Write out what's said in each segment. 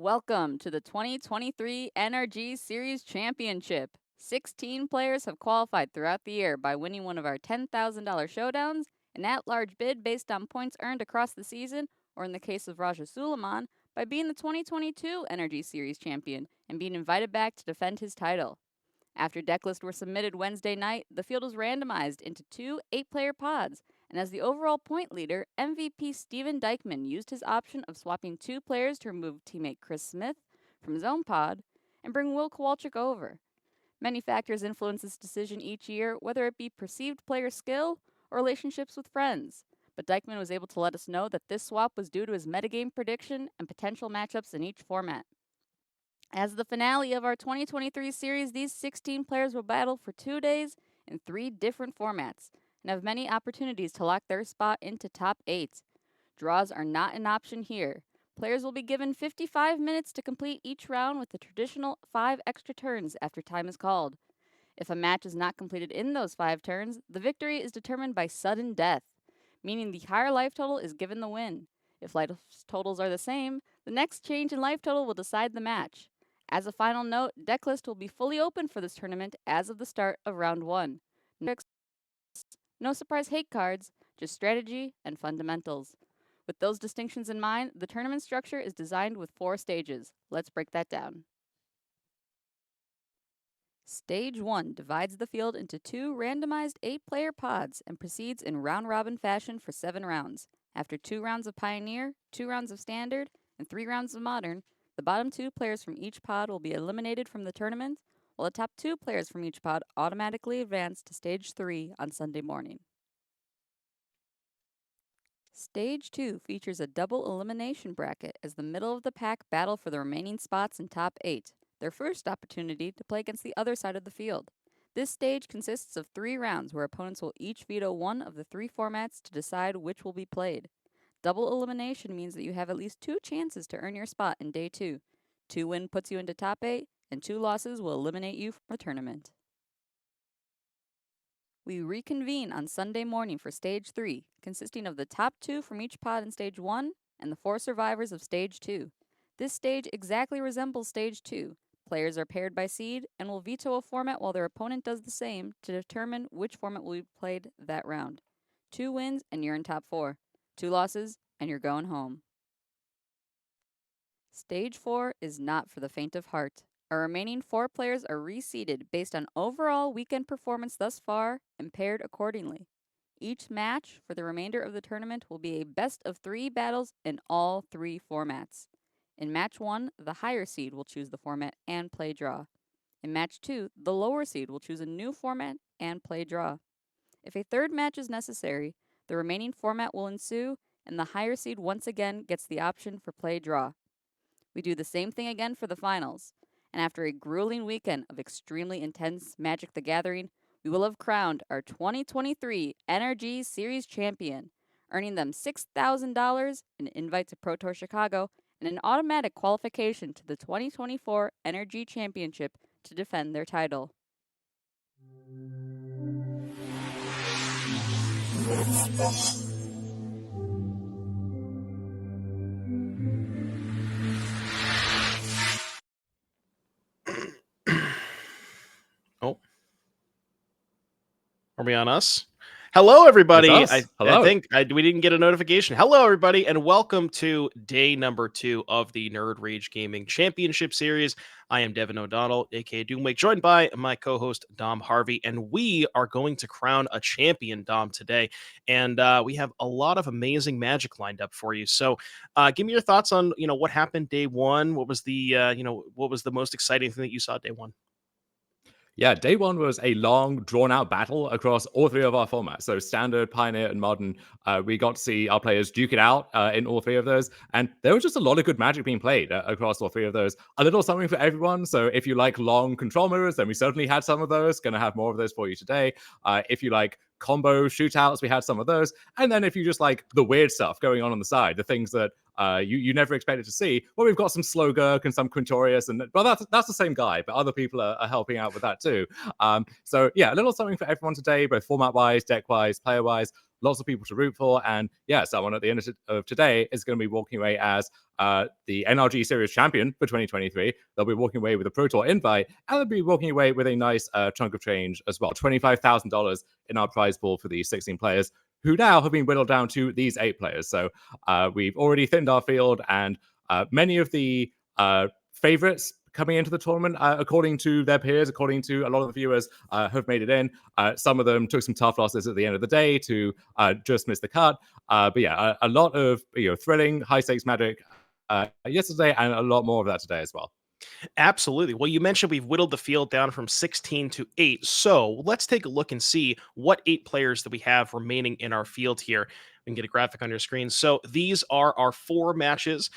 Welcome to the 2023 NRG Series Championship. 16 players have qualified throughout the year by winning one of our $10,000 showdowns, an at-large bid based on points earned across the season, or in the case of Raja Suleiman, by being the 2022 NRG Series champion and being invited back to defend his title. After deck lists were submitted Wednesday night, the field was randomized into two 8-player pods, and as the overall point leader, MVP Steven Dykman used his option of swapping 2 players to remove teammate Chris Smith from his own pod and bring Will Kowalczyk over. Many factors influence this decision each year, whether it be perceived player skill or relationships with friends. But Dykman was able to let us know that this swap was due to his metagame prediction and potential matchups in each format. As the finale of our 2023 series, these 16 players will battle for 2 days in 3 different formats and have many opportunities to lock their spot into top 8. Draws are not an option here. Players will be given 55 minutes to complete each round with the traditional 5 extra turns after time is called. If a match is not completed in those 5 turns, the victory is determined by sudden death, meaning the higher life total is given the win. If life totals are the same, the next change in life total will decide the match. As a final note, deck list will be fully open for this tournament as of the start of round 1. No surprise hate cards, just strategy and fundamentals. With those distinctions in mind, the tournament structure is designed with 4 stages. Let's break that down. Stage 1 divides the field into 2 randomized 8-player pods and proceeds in round-robin fashion for 7 rounds. After 2 rounds of Pioneer, 2 rounds of Standard, and 3 rounds of Modern, the bottom 2 players from each pod will be eliminated from the tournament, while the top 2 players from each pod automatically advance to Stage 3 on Sunday morning. Stage 2 features a double elimination bracket as the middle of the pack battle for the remaining spots in top 8, their first opportunity to play against the other side of the field. This stage consists of 3 rounds where opponents will each veto one of the 3 formats to decide which will be played. Double elimination means that you have at least 2 chances to earn your spot in day 2. 2 wins puts you into top 8, and 2 losses will eliminate you from the tournament. We reconvene on Sunday morning for Stage 3, consisting of the top 2 from each pod in Stage 1 and the 4 survivors of Stage 2. This stage exactly resembles Stage 2. Players are paired by seed and will veto a format while their opponent does the same to determine which format will be played that round. 2 wins and you're in top 4. 2 losses and you're going home. Stage 4 is not for the faint of heart. Our remaining 4 players are reseeded based on overall weekend performance thus far and paired accordingly. Each match for the remainder of the tournament will be a best of 3 battles in all 3 formats. In match 1, the higher seed will choose the format and play draw. In match 2, the lower seed will choose a new format and play draw. If a third match is necessary, the remaining format will ensue, and the higher seed once again gets the option for play draw. We do the same thing again for the finals, and after a grueling weekend of extremely intense Magic the Gathering, we will have crowned our 2023 NRG Series Champion, earning them $6,000, an invite to Pro Tour Chicago, and an automatic qualification to the 2024 NRG Championship to defend their title. Oh, are we on us? Hello, everybody. Hello. I think we didn't get a notification. Hello, everybody, and welcome to day number 2 of the Nerd Rage Gaming Championship Series. I am Devin O'Donnell, aka Doomwake, joined by my co-host Dom Harvey, and we are going to crown a champion, Dom, today. And we have a lot of amazing Magic lined up for you. So, give me your thoughts on what happened day 1. What was the what was the most exciting thing that you saw day 1? Yeah, day 1 was a long, drawn-out battle across all 3 of our formats. So Standard, Pioneer, and Modern. We got to see our players duke it out in all 3 of those. And there was just a lot of good Magic being played across all 3 of those. A little something for everyone. So if you like long control mirrors, then we certainly had some of those. Going to have more of those for you today. If you like combo shootouts, we had some of those. And then if you just like the weird stuff going on the side, the things that you never expected to see, well, we've got some Slogurk and some Quintorius, and well, that's the same guy, but other people are helping out with that too. So yeah, a little something for everyone today, both format wise, deck wise, player wise. lots of people to root for. And yeah, someone at the end of today is going to be walking away as the NRG Series champion for 2023. They'll be walking away with a Pro Tour invite, and they'll be walking away with a nice chunk of change as well. $25,000 in our prize pool for these 16 players, who now have been whittled down to these 8 players. So we've already thinned our field, and many of the favorites coming into the tournament, according to their peers, according to a lot of the viewers, have made it in. Some of them took some tough losses at the end of the day to just miss the cut. But yeah, a lot of thrilling, high-stakes Magic yesterday, and a lot more of that today as well. Absolutely. Well, you mentioned we've whittled the field down from 16 to 8. So let's take a look and see what 8 players that we have remaining in our field here. We can get a graphic on your screen. So these are our 4 matches.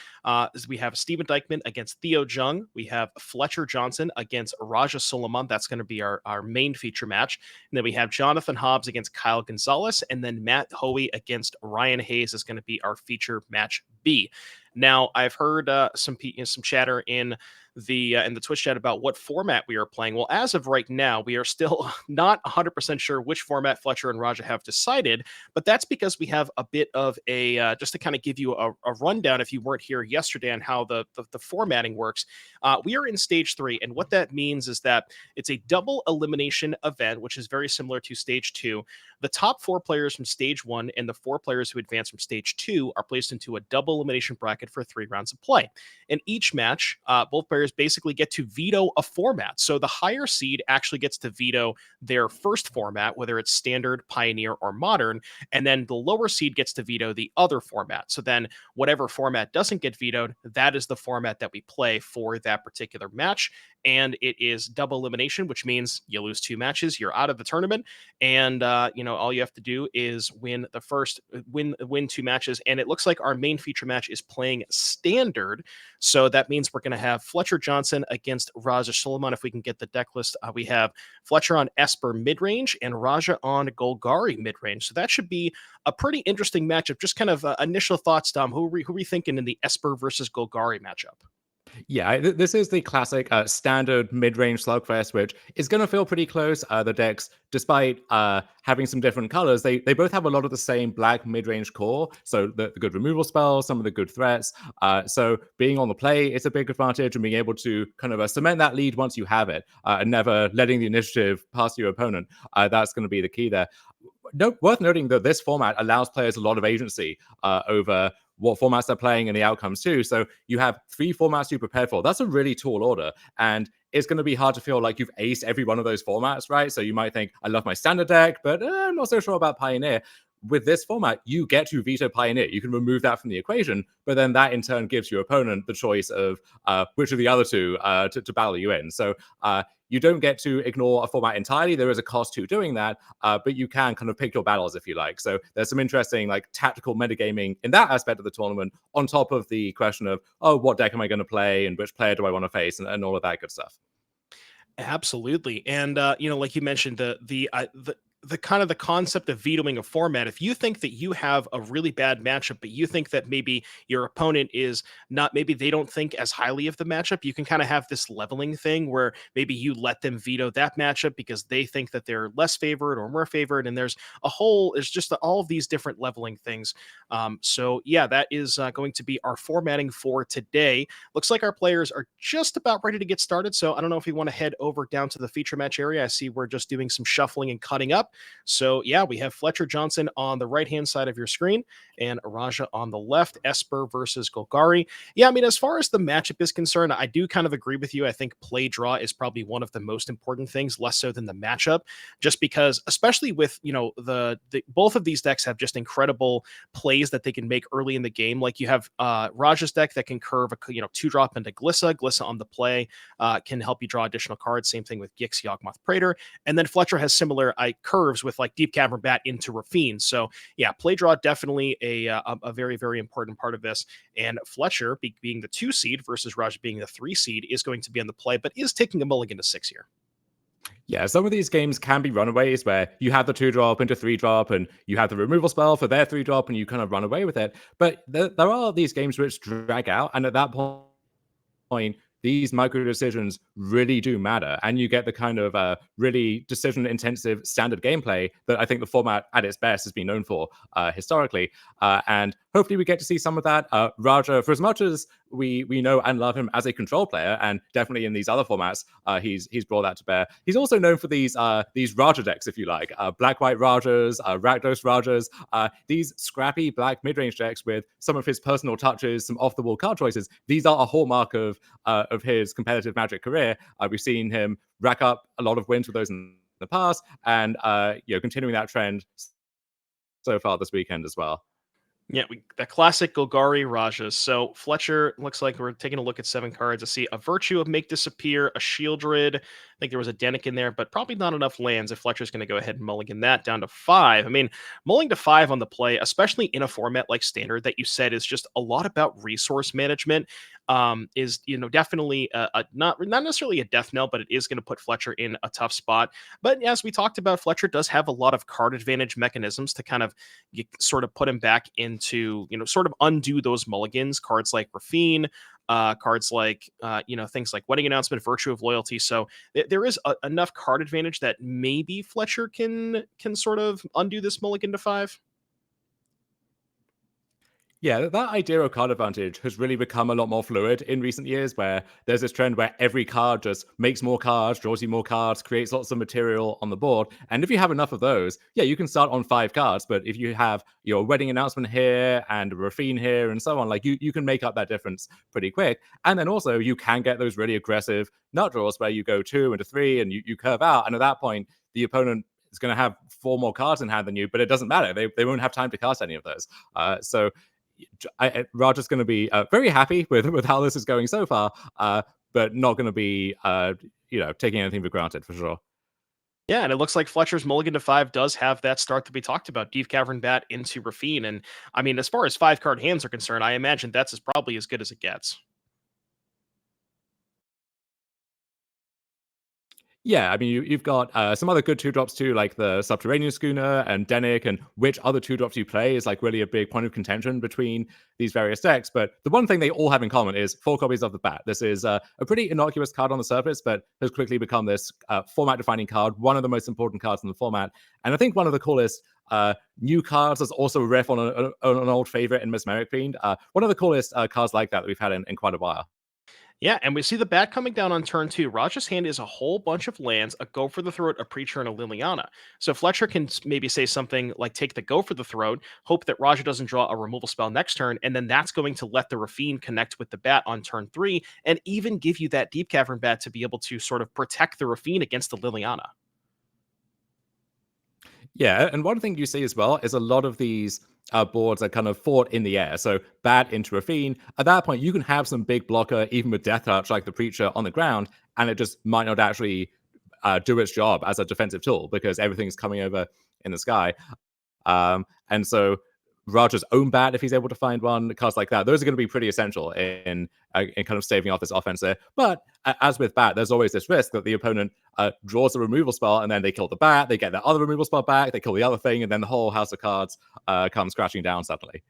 We have Steven Dykman against Theo Jung. We have Fletcher Johnson against Raja Suleiman. That's going to be our main feature match. And then we have Jonathan Hobbs against Kyle Gonzalez. And then Matt Hoey against Ryan Hayes is going to be our feature match B. Now, I've heard some chatter in the Twitch chat about what format we are playing. Well, as of right now, we are still not 100% sure which format Fletcher and Raja have decided, but that's because we have a bit of a, just to kind of give you a rundown if you weren't here yesterday on how the formatting works. We are in stage 3, and what that means is that it's a double elimination event, which is very similar to stage 2. The top 4 players from stage 1 and the 4 players who advance from stage 2 are placed into a double elimination bracket for 3 rounds of play. In each match, both players basically get to veto a format. So the higher seed actually gets to veto their first format, whether it's standard, pioneer, or modern, and then the lower seed gets to veto the other format. So then whatever format doesn't get vetoed, that is the format that we play for that particular match. And it is double elimination, which means you lose 2 matches, you're out of the tournament, and all you have to do is win 2 matches. And it looks like our main feature match is playing standard, so that means we're going to have Fletcher Johnson against Raja Suleiman. If we can get the deck list, we have Fletcher on Esper midrange and Raja on Golgari midrange. So that should be a pretty interesting matchup. Just kind of initial thoughts, Tom. Who are we thinking in the Esper versus Golgari matchup? Yeah, this is the classic standard mid-range slugfest, which is going to feel pretty close. The decks, despite having some different colors, they both have a lot of the same black mid-range core. So the good removal spells, some of the good threats. So being on the play is a big advantage, and being able to kind of cement that lead once you have it, and never letting the initiative pass your opponent. That's going to be the key there. Worth noting that this format allows players a lot of agency over what formats they're playing and the outcomes too. So you have 3 formats you prepare for. That's a really tall order. And it's going to be hard to feel like you've aced every one of those formats, right? So you might think, I love my standard deck, but I'm not so sure about Pioneer. With this format, you get to veto Pioneer. You can remove that from the equation, but then that in turn gives your opponent the choice of which of the other 2 to battle you in. So you don't get to ignore a format entirely. There is a cost to doing that, but you can kind of pick your battles if you like. So there's some interesting tactical metagaming in that aspect of the tournament, on top of the question of, what deck am I going to play and which player do I want to face, and all of that good stuff. Absolutely. And like you mentioned, the kind of the concept of vetoing a format. If you think that you have a really bad matchup, but you think that maybe your opponent is not, maybe they don't think as highly of the matchup, you can kind of have this leveling thing where maybe you let them veto that matchup because they think that they're less favored or more favored. And there's just all of these different leveling things. So yeah, that is going to be our formatting for today. Looks like our players are just about ready to get started. So I don't know if you want to head over down to the feature match area. I see we're just doing some shuffling and cutting up. So yeah, we have Fletcher Johnson on the right-hand side of your screen and Raja on the left, Esper versus Golgari. Yeah, I mean, as far as the matchup is concerned, I do kind of agree with you. I think play draw is probably one of the most important things, less so than the matchup, just because, especially with, the both of these decks have just incredible plays that they can make early in the game. Like you have Raja's deck that can curve a 2-drop into Glissa on the play, can help you draw additional cards. Same thing with Gix, Yawgmoth, Praetor. And then Fletcher has similar curves with Deep Cavern Bat into Rafine. So yeah, play draw definitely a very, very important part of this. And Fletcher being the 2 seed versus Raja being the 3 seed is going to be on the play, but is taking a mulligan to 6 here. Yeah, some of these games can be runaways where you have the 2-drop into 3-drop and you have the removal spell for their 3-drop and you kind of run away with it. But there are these games which drag out, and at that point, these micro decisions really do matter. And you get the kind of really decision intensive standard gameplay that I think the format at its best has been known for historically. And hopefully we get to see some of that. Raja, for as much as we know and love him as a control player, and definitely in these other formats, he's brought that to bear. He's also known for these Raja decks, if you like, black white Rajas, Rakdos Rajas, these scrappy black mid range decks with some of his personal touches, some off the wall card choices. These are a hallmark of his competitive Magic career. We've seen him rack up a lot of wins with those in the past, and continuing that trend so far this weekend as well. Yeah, the classic Golgari Rajas. So Fletcher looks like we're taking a look at 7 cards. I see a Virtue of Make Disappear, a Shieldred. I think there was a Denic in there, but probably not enough lands if Fletcher's going to go ahead and mulligan that down to 5. I mean, mulling to 5 on the play, especially in a format like Standard that you said is just a lot about resource management, is definitely not necessarily a death knell, but it is going to put Fletcher in a tough spot. But as we talked about, Fletcher does have a lot of card advantage mechanisms to kind of sort of put him back into, sort of undo those mulligans. Cards like Rafine, cards like, things like Wedding Announcement, Virtue of Loyalty. So there is enough card advantage that maybe Fletcher can sort of undo this mulligan to 5. Yeah, that idea of card advantage has really become a lot more fluid in recent years, where there's this trend where every card just makes more cards, draws you more cards, creates lots of material on the board. And if you have enough of those, yeah, you can start on 5 cards. But if you have your Wedding Announcement here and a Rafine here and so on, like you can make up that difference pretty quick. And then also you can get those really aggressive nut draws where you go 2 into 3 and you curve out. And at that point, the opponent is going to have 4 more cards in hand than you, but it doesn't matter. They won't have time to cast any of those. So Roger's going to be very happy with how this is going so far, but not going to be taking anything for granted for sure. Yeah, and it looks like Fletcher's mulligan to 5 does have that start that we talked about, Deep Cavern Bat into Rafine. And I mean, as far as 5-card hands are concerned, I imagine that's probably as good as it gets. Yeah, I mean, you've got some other good 2-drops too, like the Subterranean Schooner and Denic, and which other 2-drops you play is like really a big point of contention between these various decks. But the one thing they all have in common is 4 copies of the Bat. This is a pretty innocuous card on the surface, but has quickly become this format-defining card, one of the most important cards in the format. And I think one of the coolest new cards is also a riff on an old favorite in Mesmeric Fiend. One of the coolest cards like that we've had in quite a while. Yeah, and we see the bat coming down on turn 2. Raja's hand is a whole bunch of lands, a Go for the Throat, a Preacher, and a Liliana. So Fletcher can maybe say something like take the Go for the Throat, hope that Raja doesn't draw a removal spell next turn, and then that's going to let the Rafine connect with the bat on turn 3, and even give you that Deep Cavern Bat to be able to sort of protect the Rafine against the Liliana. Yeah, and one thing you see as well is a lot of these boards are kind of fought in the air. So Bat into Rafine. At that point, you can have some big blocker, even with Death Touch, like the Preacher on the ground, and it just might not actually do its job as a defensive tool because everything's coming over in the sky. And so Roger's own Bat, if he's able to find one, cards like that, those are going to be pretty essential in kind of staving off this offense there. But as with Bat, there's always this risk that the opponent draws a removal spell and then they kill the Bat, they get that other removal spell back, they kill the other thing, and then the whole house of cards comes crashing down suddenly.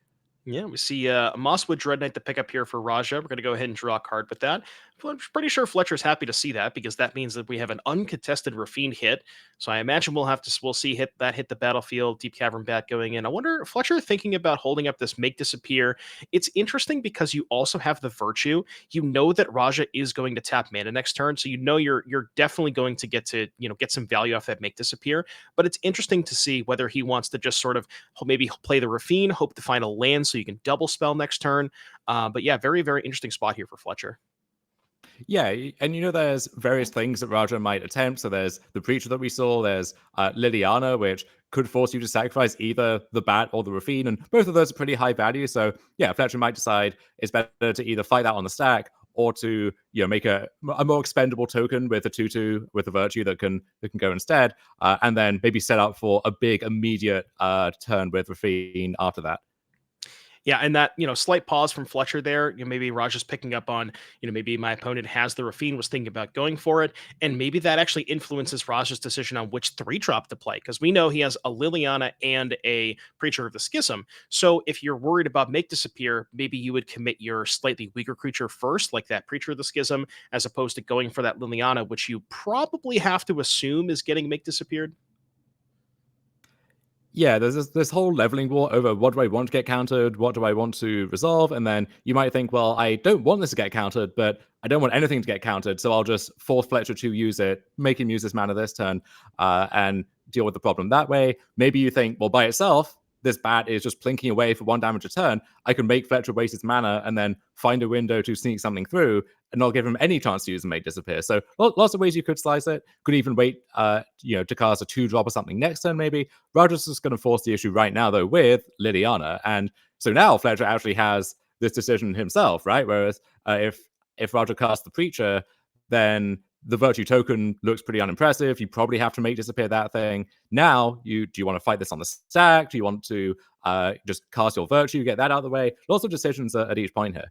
Yeah, we see Mosswood Dread Knight to pick up here for Raja. We're going to go ahead and draw a card with that. I'm pretty sure Fletcher's happy to see that because that means that we have an uncontested Rafine hit. So I imagine we'll see hit the battlefield, Deep Cavern Bat going in. I wonder if Fletcher thinking about holding up this Make Disappear. It's interesting because you also have the Virtue. You know that Raja is going to tap mana next turn, so you know you're definitely going to get some value off that Make Disappear. But it's interesting to see whether he wants to just sort of maybe play the Rafine, hope to find a land so you can double spell next turn. But yeah, very, very interesting spot here for Fletcher. Yeah, and there's various things that Raja might attempt. So there's the Preacher that we saw, there's Liliana, which could force you to sacrifice either the Bat or the Rafine, and both of those are pretty high value. So yeah, Fletcher might decide it's better to either fight that on the stack or to make a more expendable token with a 2/2 with a Virtue that can go instead, and then maybe set up for a big immediate turn with Rafine after that. Yeah, and that, slight pause from Fletcher there, maybe Raj is picking up on, maybe my opponent has the Rafine, was thinking about going for it, and maybe that actually influences Raj's decision on which 3-drop to play, because we know he has a Liliana and a Preacher of the Schism. So if you're worried about Make Disappear, maybe you would commit your slightly weaker creature first, like that Preacher of the Schism, as opposed to going for that Liliana, which you probably have to assume is getting Make Disappeared. Yeah, there's this whole leveling war over what do I want to get countered, what do I want to resolve, and then you might think, well, I don't want this to get countered, but I don't want anything to get countered, so I'll just force Fletcher to use it, make him use this mana this turn, and deal with the problem that way. Maybe you think, well, by itself, this bat is just plinking away for 1 damage a turn. I can make Fletcher waste his mana and then find a window to sneak something through, and not give him any chance to use and make disappear. So lots of ways you could slice it. Could even wait, to cast a 2-drop or something next turn, maybe. Rogers is going to force the issue right now, though, with Liliana. And so now Fletcher actually has this decision himself, right? Whereas if Roger casts the Preacher, then the Virtue token looks pretty unimpressive. You probably have to make disappear that thing. Now, do you want to fight this on the stack? Do you want to just cast your Virtue, get that out of the way? Lots of decisions at each point here.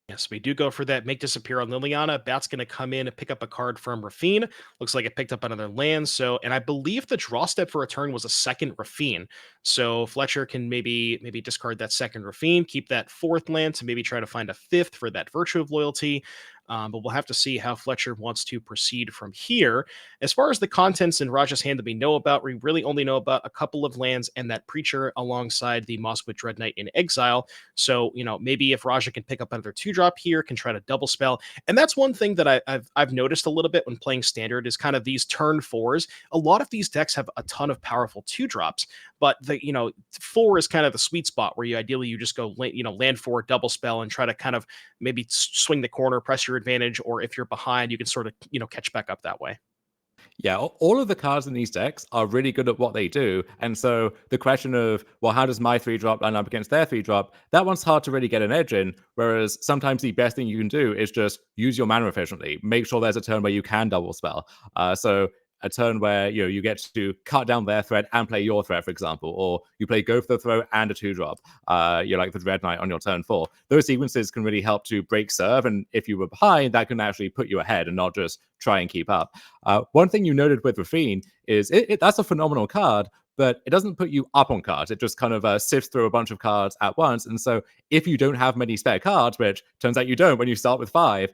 Yes, we do go for that Make Disappear on Liliana. Bat's going to come in and pick up a card from Rafine. Looks like it picked up another land. So, and I believe the draw step for a turn was a second Rafine. So Fletcher can maybe discard that second Rafine, keep that 4th land to maybe try to find a 5th for that Virtue of Loyalty. But we'll have to see how Fletcher wants to proceed from here. As far as the contents in Raja's hand that we know about, we really only know about a couple of lands and that Preacher alongside the Mosswood Dread Knight in exile. So, maybe if Raja can pick up another 2-drop here, can try to double spell. And that's one thing that I've noticed a little bit when playing Standard is kind of these turn 4s. A lot of these decks have a ton of powerful 2-drops, but the 4 is kind of the sweet spot where you just go land 4, double spell, and try to kind of maybe swing the corner, press your advantage, or if you're behind, you can sort of catch back up that way. Yeah, all of the cards in these decks are really good at what they do. And so the question of, well, how does my 3-drop line up against their 3-drop? That one's hard to really get an edge in. Whereas sometimes the best thing you can do is just use your mana efficiently. Make sure there's a turn where you can double spell. So a turn where you get to cut down their threat and play your threat, for example, or you play Go for the Throw and a 2-drop. You're like the Dread Knight on your turn 4. Those sequences can really help to break serve, and if you were behind, that can actually put you ahead and not just try and keep up. One thing you noted with Rafine is that's a phenomenal card, but it doesn't put you up on cards. It just kind of sifts through a bunch of cards at once. And so if you don't have many spare cards, which turns out you don't when you start with 5,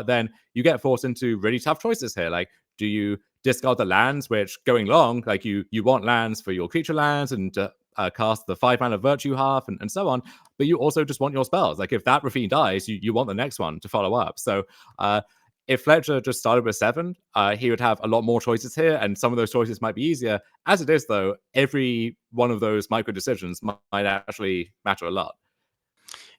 then you get forced into really tough choices here. Like, do you discard the lands, which going long, like you want lands for your creature lands and cast the 5-mana Virtue half and so on, but you also just want your spells. Like if that Rafine dies, you want the next one to follow up. So if Fletcher just started with 7, he would have a lot more choices here, and some of those choices might be easier. As it is, though, every one of those micro decisions might actually matter a lot.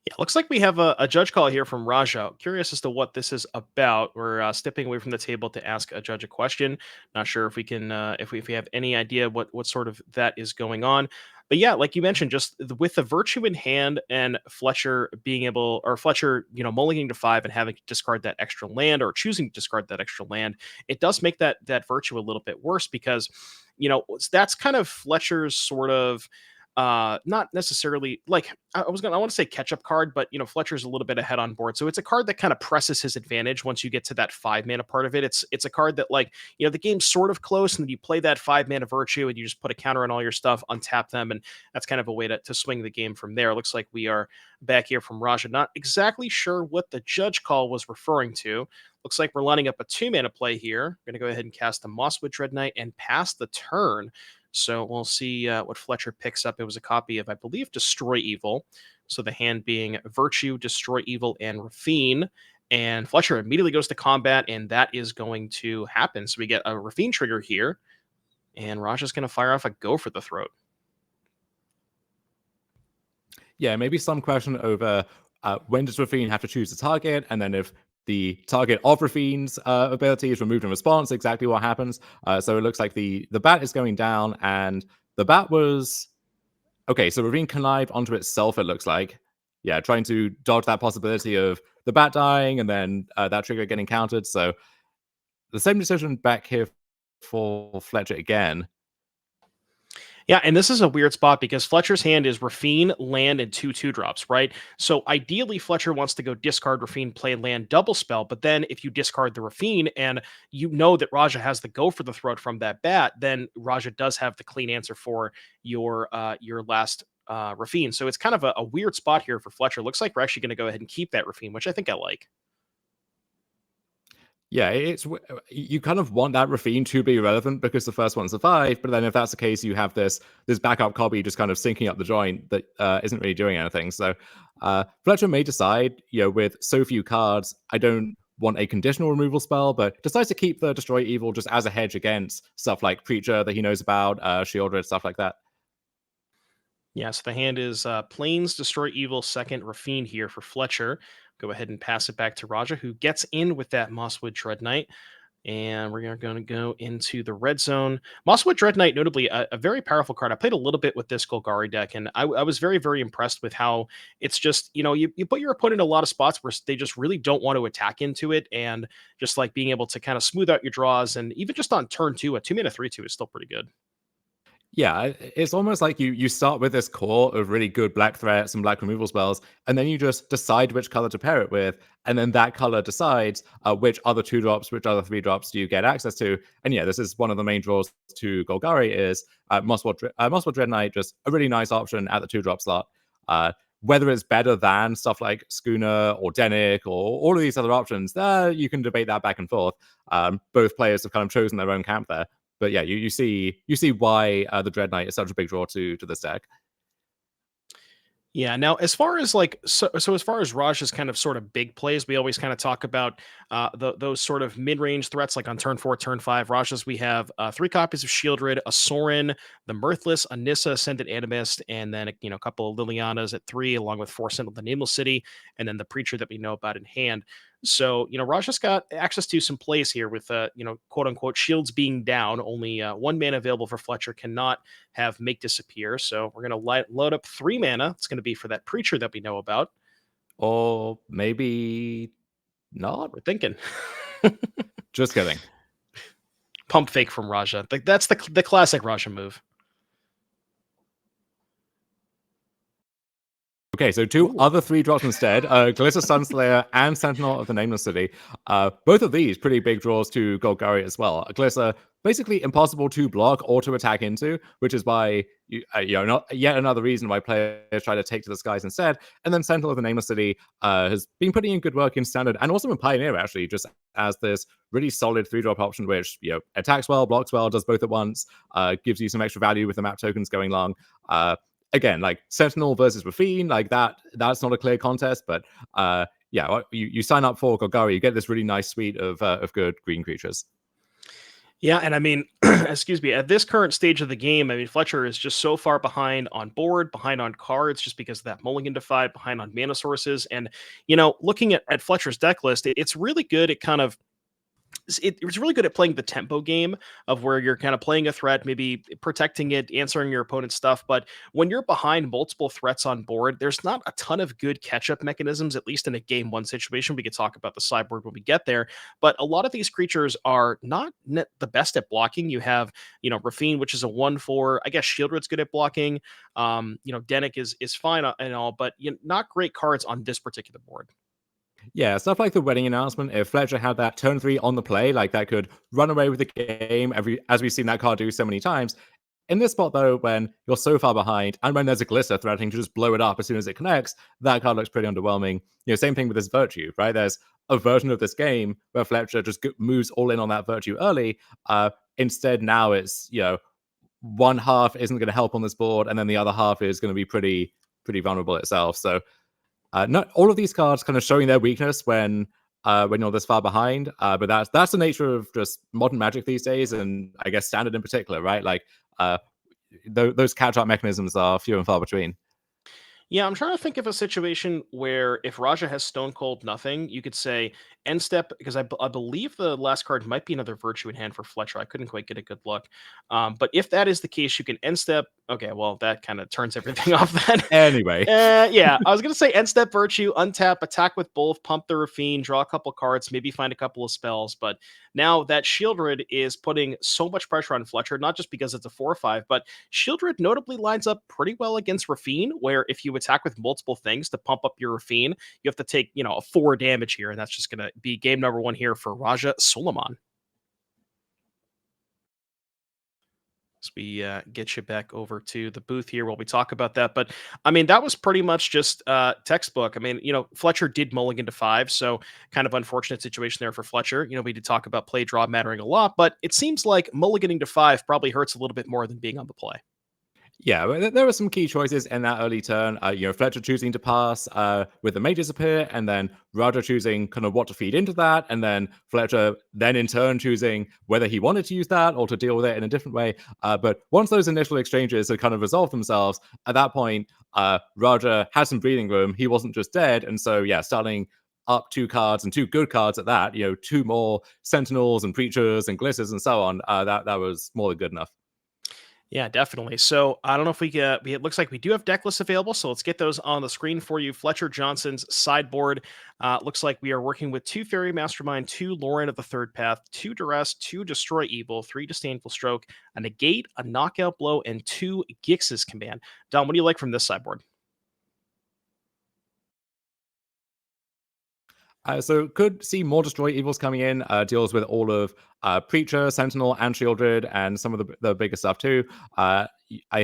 Yeah, looks like we have a judge call here from Raja. Curious as to what this is about. We're stepping away from the table to ask a judge a question. Not sure if we can, if we have any idea what sort of that is going on. But yeah, like you mentioned, just with the Virtue in hand and Fletcher being able, or Fletcher, mulliging to 5 and having to discard that extra land, or choosing to discard that extra land, it does make that Virtue a little bit worse because, that's kind of Fletcher's sort of not necessarily like I want to say catch up card, but Fletcher's a little bit ahead on board, so it's a card that kind of presses his advantage once you get to that 5-mana part of it. It's a card that, like, the game's sort of close, and then you play that 5-mana Virtue and you just put a counter on all your stuff, untap them, and that's kind of a way to swing the game from there. Looks like we are back here from Raja. Not exactly sure what the judge call was referring to. Looks like we're lining up a 2-mana play here. Going to go ahead and cast the Mosswood Dread Knight and pass the turn. So we'll see what Fletcher picks up. It was a copy of, I believe, Destroy Evil. So the hand being Virtue, Destroy Evil, and Rafine. And Fletcher immediately goes to combat, and that is going to happen. So we get a Rafine trigger here, and Raja's going to fire off a Go for the Throat. Yeah, maybe some question over when does Rafine have to choose a target, and then if the target of Rafine's ability is removed in response, exactly what happens. So it looks like the bat is going down, and the bat was okay. So Rafine connived onto itself. It looks like, yeah, trying to dodge that possibility of the bat dying and then that trigger getting countered. So the same decision back here for Fletcher again. Yeah, and this is a weird spot because Fletcher's hand is Rafine, land, and two drops, right? So ideally, Fletcher wants to go discard Rafine, play land, double spell. But then if you discard the Rafine and you know that Raja has the go for the throat from that bat, then Raja does have the clean answer for your last Rafine. So it's kind of a weird spot here for Fletcher. Looks like we're actually going to go ahead and keep that Rafine, which I think I like. Yeah, you kind of want that Rafine to be relevant because the first one survived, but then if that's the case, you have this backup copy just kind of sinking up the joint that isn't really doing anything. So Fletcher may decide, with so few cards, I don't want a conditional removal spell, but decides to keep the Destroy Evil just as a hedge against stuff like Preacher that he knows about, Shieldred, stuff like that. Yes, the hand is Plains, Destroy Evil, second Rafine here for Fletcher. Go ahead and pass it back to Raja, who gets in with that Mosswood Dread Knight. And we're going to go into the red zone. Mosswood Dread Knight, notably a very powerful card. I played a little bit with this Golgari deck, and I was very, very impressed with how it's just, you put your opponent in a lot of spots where they just really don't want to attack into it. And just like being able to kind of smooth out your draws. And even just on turn two, a 2-mana 3/2 is still pretty good. Yeah, it's almost like you start with this core of really good black threats and black removal spells, and then you just decide which color to pair it with, and then that color decides which other 2 drops, which other 3 drops do you get access to. And yeah, this is one of the main draws to Golgari is Mosswood Dread Knight, just a really nice option at the 2 drop slot. Whether it's better than stuff like Schooner or Denick or all of these other options, you can debate that back and forth. Both players have kind of chosen their own camp there. But yeah, you see why the Dread Knight is such a big draw to this deck. Yeah. Now, as far as like so as far as Raj's kind of sort of big plays, we always kind of talk about those sort of mid-range threats, like on turn four, turn five. Raj's, we have 3 copies of Shieldred, a Sorin, the Mirthless, a Nissa, Ascended Animist, and then a couple of Lilianas at 3, along with 4 Sentinel, the Nameless City, and then the Preacher that we know about in hand. So, Raja's got access to some plays here with, quote unquote, shields being down. Only 1 mana available for Fletcher, cannot have Make Disappear. So we're going to load up 3 mana. It's going to be for that Preacher that we know about. Or maybe not. We're thinking. Just kidding. Pump fake from Raja. That's the classic Raja move. Okay, so 2 Ooh. other 3 drops instead, Glitter Sunslayer and Sentinel of the Nameless City. Both of these pretty big draws to Golgari as well. Glitter, basically impossible to block or to attack into, which is why, not yet another reason why players try to take to the skies instead. And then Sentinel of the Nameless City has been putting in good work in Standard and also in Pioneer, actually, just as this really solid 3-drop option, which, attacks well, blocks well, does both at once, gives you some extra value with the map tokens going long. Again, like Sentinel versus Rafine, like that's not a clear contest, but yeah, you sign up for Golgari, you get this really nice suite of good green creatures. Yeah, and I mean, excuse me, at this current stage of the game, I mean, Fletcher is just so far behind on board, behind on cards, just because of that Mulligan Defy, behind on mana sources. And, looking at Fletcher's deck list, it's really good at kind of it's really good at playing the tempo game of where you're kind of playing a threat, maybe protecting it, answering your opponent's stuff. But when you're behind multiple threats on board, there's not a ton of good catch up mechanisms, at least in a game one situation. We could talk about the sideboard when we get there. But a lot of these creatures are not the best at blocking. You have, Rafine, which is a 1/4. I guess Shieldred's good at blocking. Denick is fine and all, but not great cards on this particular board. Yeah, stuff like the wedding announcement. If Fletcher had that turn 3 on the play, like that could run away with the game as we've seen that card do so many times. In this spot, though, when you're so far behind, and when there's a Glitter threatening to just blow it up as soon as it connects, that card looks pretty underwhelming. Same thing with this Virtue, right? There's a version of this game where Fletcher just moves all in on that Virtue early. Instead, now it's, one half isn't going to help on this board, and then the other half is going to be pretty vulnerable itself. So not all of these cards kind of showing their weakness when you're this far behind. But that's the nature of just modern Magic these days, and I guess Standard in particular, right? Like those catch-up mechanisms are few and far between. Yeah, I'm trying to think of a situation where if Raja has Stone Cold nothing, you could say end step, because I believe the last card might be another Virtue in hand for Fletcher. I couldn't quite get a good look. But if that is the case, you can end step Okay, well, that kind of turns everything off then. Anyway. Yeah, I was gonna say end step virtue, untap, attack with both, pump the Rafine, draw a couple cards, maybe find a couple of spells. But now that Shieldred is putting so much pressure on Fletcher, not just because it's a 4/5, but Shieldred notably lines up pretty well against Rafine, where if you attack with multiple things to pump up your Rafine, you have to take, a 4 damage here, and that's just gonna be game number 1 here for Raja Suleiman. As we get you back over to the booth here while we talk about that. But I mean, that was pretty much just textbook. I mean, Fletcher did mulligan to 5, so kind of unfortunate situation there for Fletcher. We did talk about play draw mattering a lot, but it seems like mulliganing to 5 probably hurts a little bit more than being on the play. Yeah, but there were some key choices in that early turn. Fletcher choosing to pass with the mages appear, and then Raja choosing kind of what to feed into that, and then Fletcher then in turn choosing whether he wanted to use that or to deal with it in a different way. But once those initial exchanges had kind of resolved themselves, at that point, Raja had some breathing room. He wasn't just dead, and so yeah, starting up 2 cards and 2 good cards at that, 2 more Sentinels and Preachers and Glitters and so on. That was more than good enough. Yeah, definitely. So I don't know if it looks like we do have deck lists available. So let's get those on the screen for you. Fletcher Johnson's sideboard. Looks like we are working with 2 Fairy Mastermind, 2 Lauren of the Third Path, 2 Duress, 2 Destroy Evil, 3 Disdainful Stroke, a Negate, a Knockout Blow, and 2 Gix's Command. Dom, what do you like from this sideboard? So could see more Destroy Evils coming in, deals with all of Preacher, Sentinel, and Shieldred, and some of the bigger stuff too. I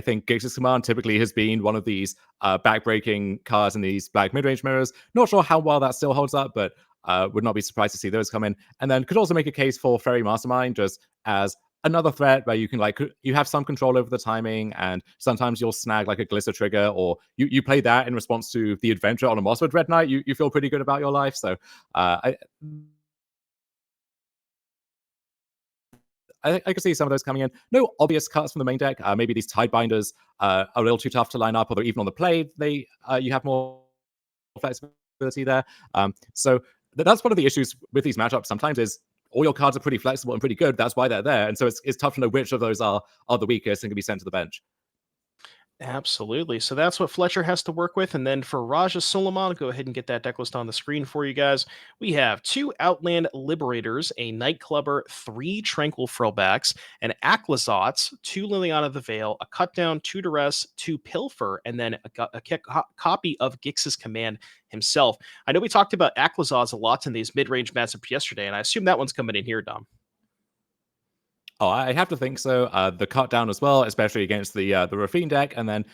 think Gix's Command typically has been one of these back-breaking cards in these black mid-range mirrors. Not sure how well that still holds up, but would not be surprised to see those come in. And then could also make a case for Fairy Mastermind just as another threat where you have some control over the timing, and sometimes you'll snag like a glitter trigger, or you play that in response to the adventure on a Mosswood Red Knight. You feel pretty good about your life. So I could see some of those coming in. No obvious cuts from the main deck. Maybe these Tidebinders are a little too tough to line up, although even on the play, you have more flexibility there. So that's one of the issues with these matchups sometimes is all your cards are pretty flexible and pretty good. That's why they're there. And so it's tough to know which of those are the weakest and can be sent to the bench. Absolutely. So that's what Fletcher has to work with. And then for Raja Suleiman, go ahead and get that deck list on the screen for you guys. We have 2 Outland Liberators, a Nightclubber, 3 Tranquil Frillbacks, an Aclazots, 2 Liliana the Veil, a Cutdown, 2 Duress, 2 Pilfer, and then a copy of Gix's Command himself. I know we talked about Aclazots a lot in these mid-range matchups yesterday, and I assume that one's coming in here, Dom. Oh, I have to think so. The cut down as well, especially against the Rafine deck, and then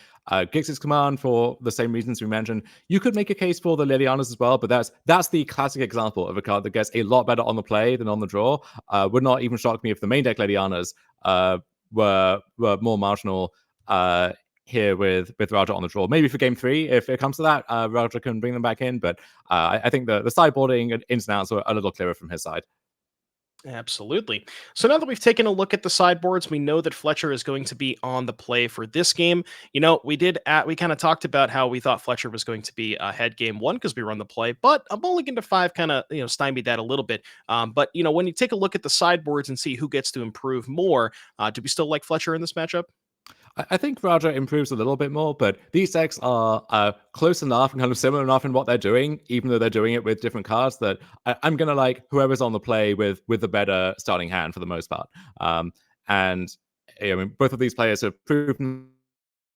Gix's Command for the same reasons we mentioned. You could make a case for the Lilianas as well, but that's the classic example of a card that gets a lot better on the play than on the draw. Would not even shock me if the main deck Lilianas were more marginal here with Raja on the draw. Maybe for game 3, if it comes to that, Raja can bring them back in, but I think the sideboarding and ins and outs are a little clearer from his side. Absolutely. So now that we've taken a look at the sideboards, we know that Fletcher is going to be on the play for this game. We kind of talked about how we thought Fletcher was going to be ahead game 1 because we run the play, but a mulligan to 5 kind of stymied that a little bit. But when you take a look at the sideboards and see who gets to improve more, do we still like Fletcher in this matchup? I think Raja improves a little bit more, but these decks are close enough and kind of similar enough in what they're doing, even though they're doing it with different cards, that I'm going to like whoever's on the play with the better starting hand for the most part. And I mean, both of these players have proven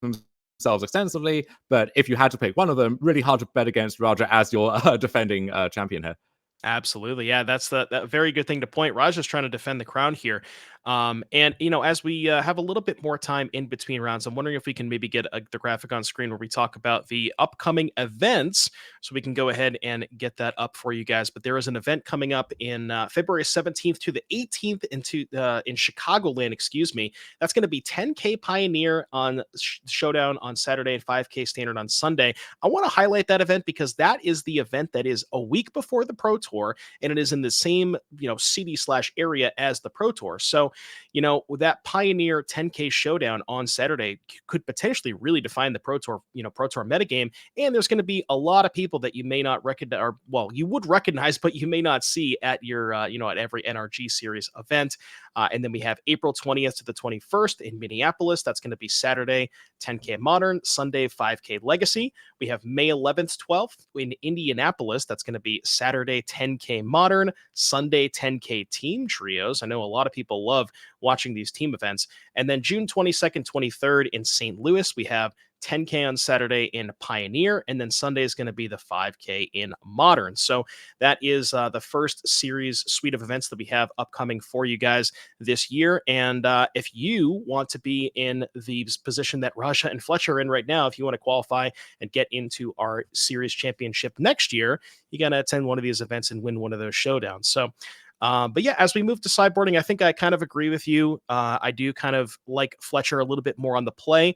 themselves extensively, but if you had to pick one of them, really hard to bet against Raja as your defending champion here. Absolutely. Yeah, that's that very good thing to point. Raja's trying to defend the crown here. And as we have a little bit more time in between rounds, I'm wondering if we can maybe get the graphic on screen where we talk about the upcoming events, so we can go ahead and get that up for you guys. But there is an event coming up in February 17th to the 18th in Chicagoland, excuse me. That's going to be 10K Pioneer on Showdown on Saturday and 5K Standard on Sunday. I want to highlight that event because that is the event that is a week before the Pro Tour, and it is in the same city/area as the Pro Tour. So that Pioneer 10K showdown on Saturday could potentially really define the Pro Tour metagame. And there's going to be a lot of people that you may not recognize, or well, you would recognize, but you may not see at your, at every NRG series event. And then we have April 20th to the 21st in Minneapolis. That's going to be Saturday, 10K Modern, Sunday, 5K Legacy. We have May 11th, 12th in Indianapolis. That's going to be Saturday, 10K Modern, Sunday, 10K Team Trios. I know a lot of people love watching these team events. And then June 22nd, 23rd in St. Louis, we have 10K on Saturday in Pioneer, and then Sunday is going to be the 5K in Modern. So that is the first series suite of events that we have upcoming for you guys this year. And if you want to be in the position that Raja and Fletcher are in right now, if you want to qualify and get into our series championship next year, you got to attend one of these events and win one of those showdowns. So but yeah, as we move to sideboarding, I think I kind of agree with you. I do kind of like Fletcher a little bit more on the play.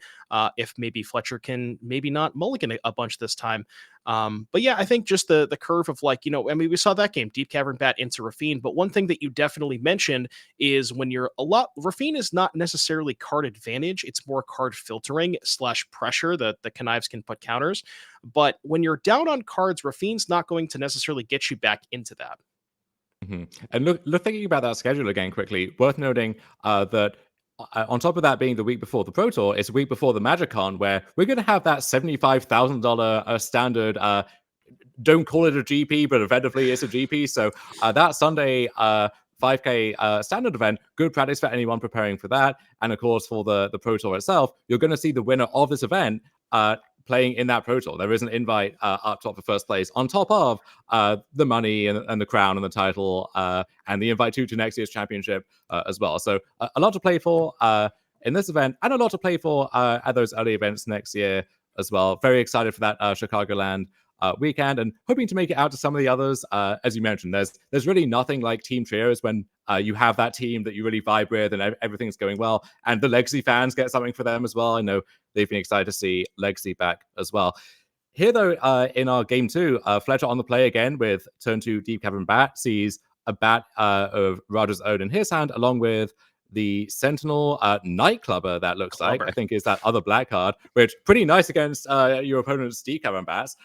If maybe Fletcher can maybe not mulligan a bunch this time. But yeah, I think just the curve of we saw that game, Deep Cavern Bat into Rafine. But one thing that you definitely mentioned is when you're Rafine is not necessarily card advantage. It's more card filtering / pressure that the connives can put counters. But when you're down on cards, Rafine's not going to necessarily get you back into that. And look, thinking about that schedule again quickly, worth noting that on top of that being the week before the Pro Tour, it's a week before the MagicCon, where we're going to have that $75,000 standard. Don't call it a GP, but effectively it's a GP. So that Sunday 5K standard event, good practice for anyone preparing for that. And of course, for the Pro Tour itself, you're going to see the winner of this event playing in that Pro Tour. There is an invite up top for first place on top of the money and the crown and the title and the invite to next year's championship as well. So a lot to play for in this event and a lot to play for at those early events next year as well. Very excited for that Chicagoland weekend and hoping to make it out to some of the others. As you mentioned, there's really nothing like team trios when you have that team that you really vibe with and everything's going well. And the Legacy fans get something for them as well. I know they've been excited to see Legacy back as well. Here, though, in our game 2, Fletcher on the play again with turn 2 Deep Cavern Bat, sees a bat of Raja's own in his hand, along with the Sentinel Nightclubber, that looks like. I think is that other black card, which pretty nice against your opponent's Deep Cavern Bats.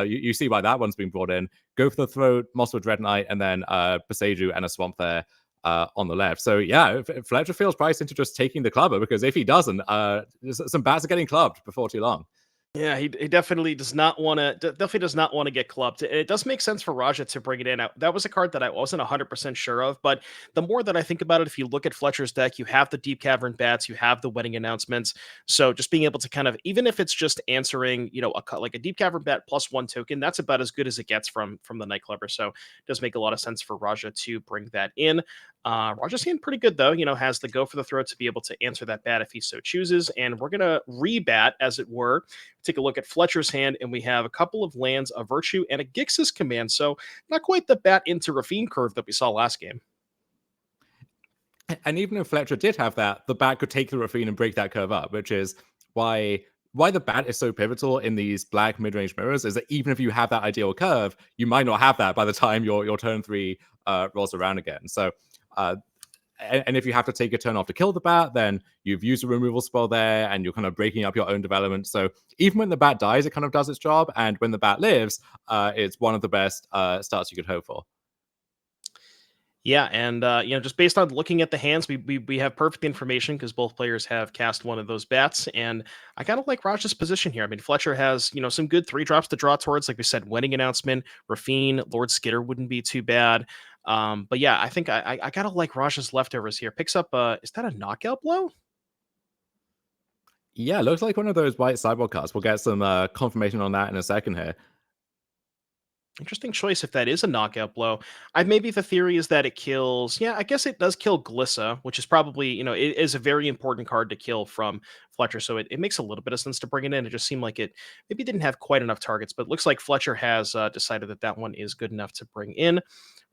You see why that one's been brought in. Go for the throat, Mosswood Dread Knight, and then Boseiju and a Swamp there on the left. So yeah, Fletcher feels priced into just taking the clubber, because if he doesn't, some bats are getting clubbed before too long. Yeah, he definitely does not want to get clubbed. It does make sense for Raja to bring it in. That was a card that I wasn't 100% sure of, but the more that I think about it, if you look at Fletcher's deck, you have the Deep Cavern Bats, you have the wedding announcements. So just being able to kind of, even if it's just answering, like a Deep Cavern Bat +1 token, that's about as good as it gets from the Nightclubber. So it does make a lot of sense for Raja to bring that in. Raja's hand pretty good though, has the go for the throat to be able to answer that bat if he so chooses. And we're gonna rebat, as it were. Take a look at Fletcher's hand, and we have a couple of lands, a Virtue, and a Gix's Command. So not quite the bat into Rafine curve that we saw last game. And even if Fletcher did have that, the bat could take the Rafine and break that curve up, which is why the bat is so pivotal in these black mid-range mirrors, is that even if you have that ideal curve, you might not have that by the time your turn 3 rolls around again. So and if you have to take a turn off to kill the bat, then you've used a removal spell there and you're kind of breaking up your own development. So even when the bat dies, it kind of does its job. And when the bat lives, it's one of the best starts you could hope for. Yeah, and just based on looking at the hands, we have perfect information because both players have cast one of those bats, and I kind of like Raja's position here. I mean, Fletcher has some good 3-drops to draw towards, like we said, Wedding Announcement, Rafine, Lord Skitter wouldn't be too bad. But yeah, I think I gotta like Raja's leftovers here. Picks up is that a knockout blow? Yeah, looks like one of those white sideboard cards. We'll get some confirmation on that in a second here. Interesting choice if that is a knockout blow. Maybe the theory is that it kills. Yeah, I guess it does kill Glissa, which is probably, it is a very important card to kill from Fletcher. So it makes a little bit of sense to bring it in. It just seemed like it maybe didn't have quite enough targets, but it looks like Fletcher has decided that one is good enough to bring in.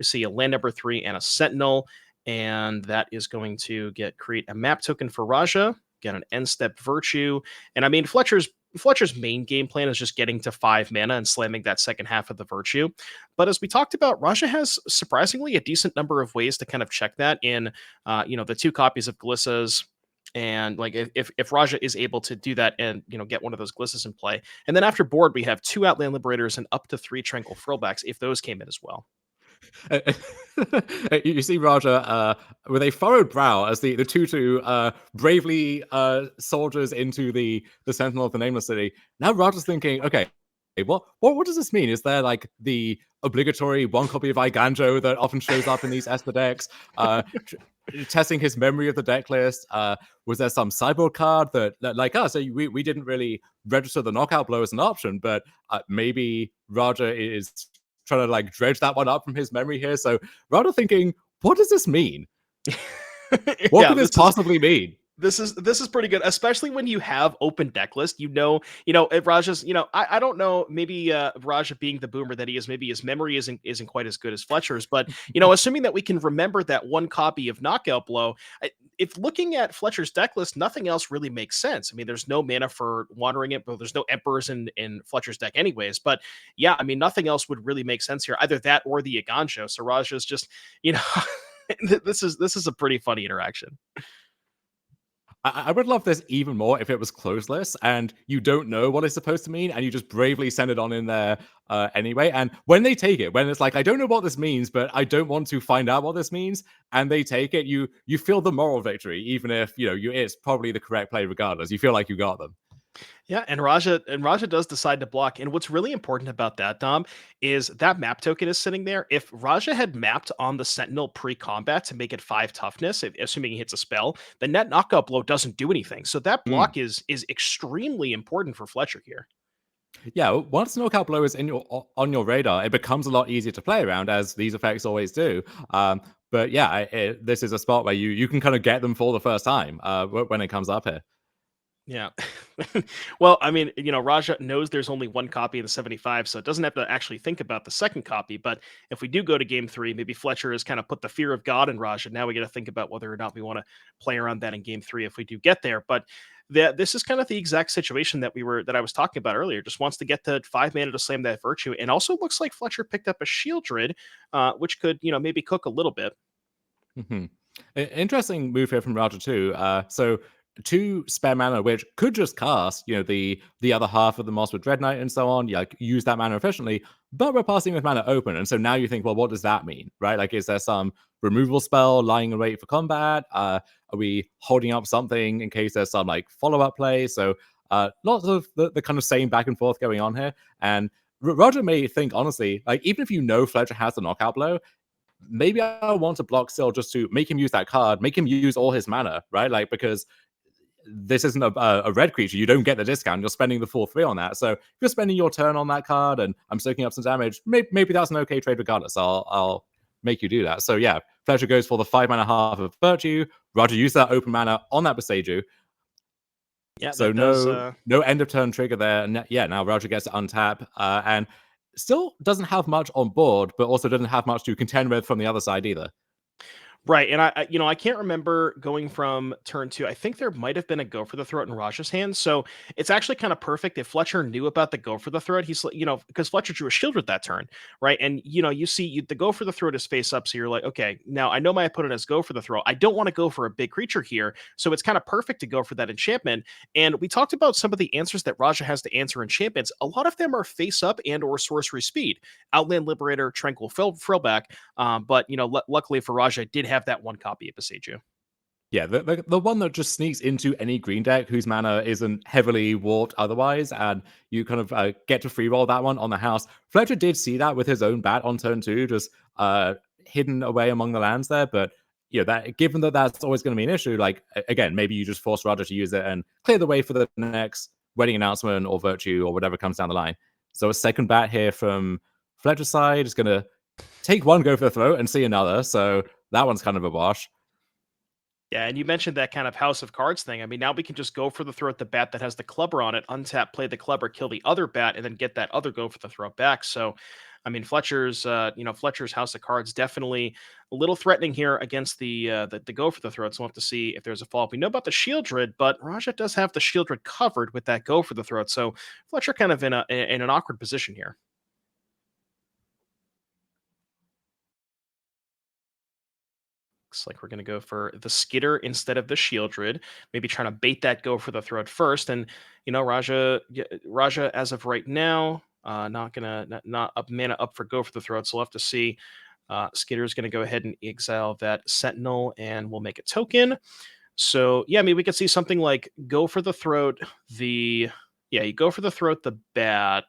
We see a land number 3 and a Sentinel, and that is going to create a map token for Raja. Get an end step Virtue. And I mean, Fletcher's Fletcher's main game plan is just getting to 5 mana and slamming that second half of the Virtue. But as we talked about, Raja has surprisingly a decent number of ways to kind of check that in, the 2 copies of Glissas. And like if Raja is able to do that and get one of those Glissas in play, and then after board we have 2 Outland Liberators and up to 3 Tranquil Frillbacks if those came in as well. You see Roger with a furrowed brow as the 2/2 bravely soldiers into the Sentinel of the Nameless City. Now Roger's thinking, okay, what does this mean? Is there like the obligatory 1 copy of Iganjo that often shows up in these Esper decks? Testing his memory of the deck list. Was there some sideboard card that like us? We didn't really register the knockout blow as an option, but maybe Roger is trying to like dredge that one up from his memory here. So rather thinking, what does this mean? What could this possibly mean? This is pretty good, especially when you have open deck list. If Raja's, I don't know, maybe Raja being the boomer that he is, maybe his memory isn't quite as good as Fletcher's, but assuming that we can remember that 1 copy of Knockout Blow, if looking at Fletcher's deck list, nothing else really makes sense. I mean, there's no mana for wandering it, but there's no Emperors in Fletcher's deck anyways. But yeah, I mean, nothing else would really make sense here, either that or the Iganjo. So Raja's just, this is a pretty funny interaction. I would love this even more if it was closeless and you don't know what it's supposed to mean and you just bravely send it on in there anyway. And when they take it, when it's like, I don't know what this means, but I don't want to find out what this means, and they take it, you feel the moral victory, even if it's probably the correct play regardless. You feel like you got them. Yeah, and Raja does decide to block. And what's really important about that, Dom, is that map token is sitting there. If Raja had mapped on the Sentinel pre-combat to make it 5 toughness, assuming he hits a spell, the net knockout blow doesn't do anything. So that block is extremely important for Fletcher here. Yeah, once knockout blow is on your radar, it becomes a lot easier to play around, as these effects always do. But yeah, this is a spot where you can kind of get them for the first time when it comes up here. Yeah. Well, I mean, Raja knows there's only 1 copy in the 75, so it doesn't have to actually think about the second copy. But if we do go to game 3, maybe Fletcher has kind of put the fear of God in Raja. Now we got to think about whether or not we want to play around that in game 3 if we do get there. But this is kind of the exact situation that I was talking about earlier. Just wants to get to 5 mana to slam that Virtue, and also looks like Fletcher picked up a Shield Druid, which could maybe cook a little bit. Mm-hmm. Interesting move here from Raja too. So 2 spare mana, which could just cast, the other half of the Mosswood Dread Knight and so on. Yeah, like, use that mana efficiently, but we're passing with mana open. And so now you think, well, what does that mean, right? Like, is there some removal spell lying in wait for combat? Are we holding up something in case there's some like follow-up play? So lots of the kind of same back and forth going on here. And Roger may think, honestly, like, even if Fletcher has the knockout blow, maybe I want to block still just to make him use that card, make him use all his mana, right? Like, because this isn't a red creature. You don't get the discount. You're spending the 4/3 on that. So if you're spending your turn on that card and I'm soaking up some damage, maybe that's an okay trade regardless. I'll make you do that. So yeah, Fletcher goes for the 5 mana half of Virtue. Roger used that open mana on that Boseiju. Yeah, so no end of turn trigger there. And yeah, now Roger gets to untap and still doesn't have much on board, but also doesn't have much to contend with from the other side either. Right, and I can't remember going from turn 2. I think there might have been a Go for the Throat in Raja's hand, so it's actually kind of perfect if Fletcher knew about the Go for the Throat. He's because Fletcher drew a shield with that turn, right? And you see the Go for the Throat is face up, so you're like, okay, now I know my opponent has Go for the Throat. I don't want to go for a big creature here, so it's kind of perfect to go for that enchantment. And we talked about some of the answers that Raja has to answer enchantments. A lot of them are face up and or sorcery speed, Outland Liberator, Tranquil Frillback. But luckily for Raja, did have that 1 copy of Boseiju. Yeah, the one that just sneaks into any green deck whose mana isn't heavily warped otherwise, and you kind of get to free roll that one on the house. Fletcher did see that with his own bat on turn 2, just hidden away among the lands there. But that given that that's always going to be an issue, like again, maybe you just force Roger to use it and clear the way for the next wedding announcement or Virtue or whatever comes down the line. So a second bat here from Fletcher's side is going to take 1 Go for the Throat and see another. So that one's kind of a wash. Yeah, and you mentioned that kind of House of Cards thing. I mean, now we can just go for the Throat the bat that has the Clubber on it, untap, play the Clubber, kill the other bat, and then get that other Go for the Throat back. So I mean, Fletcher's House of Cards definitely a little threatening here against the go for the throat. So we'll have to see if there's a follow up. We know about the Shieldred, but Raja does have the Shieldred covered with that go for the throat. So Fletcher kind of in an awkward position here. Looks like we're going to go for the Skitter instead of the Shieldred. Maybe trying to bait that go for the throat first. And Raja as of right now, not up mana up for go for the throat. So we'll have to see. Skitter is going to go ahead and exile that Sentinel, and we'll make a token. So yeah, I mean we could see something like go for the throat. You go for the throat. The bat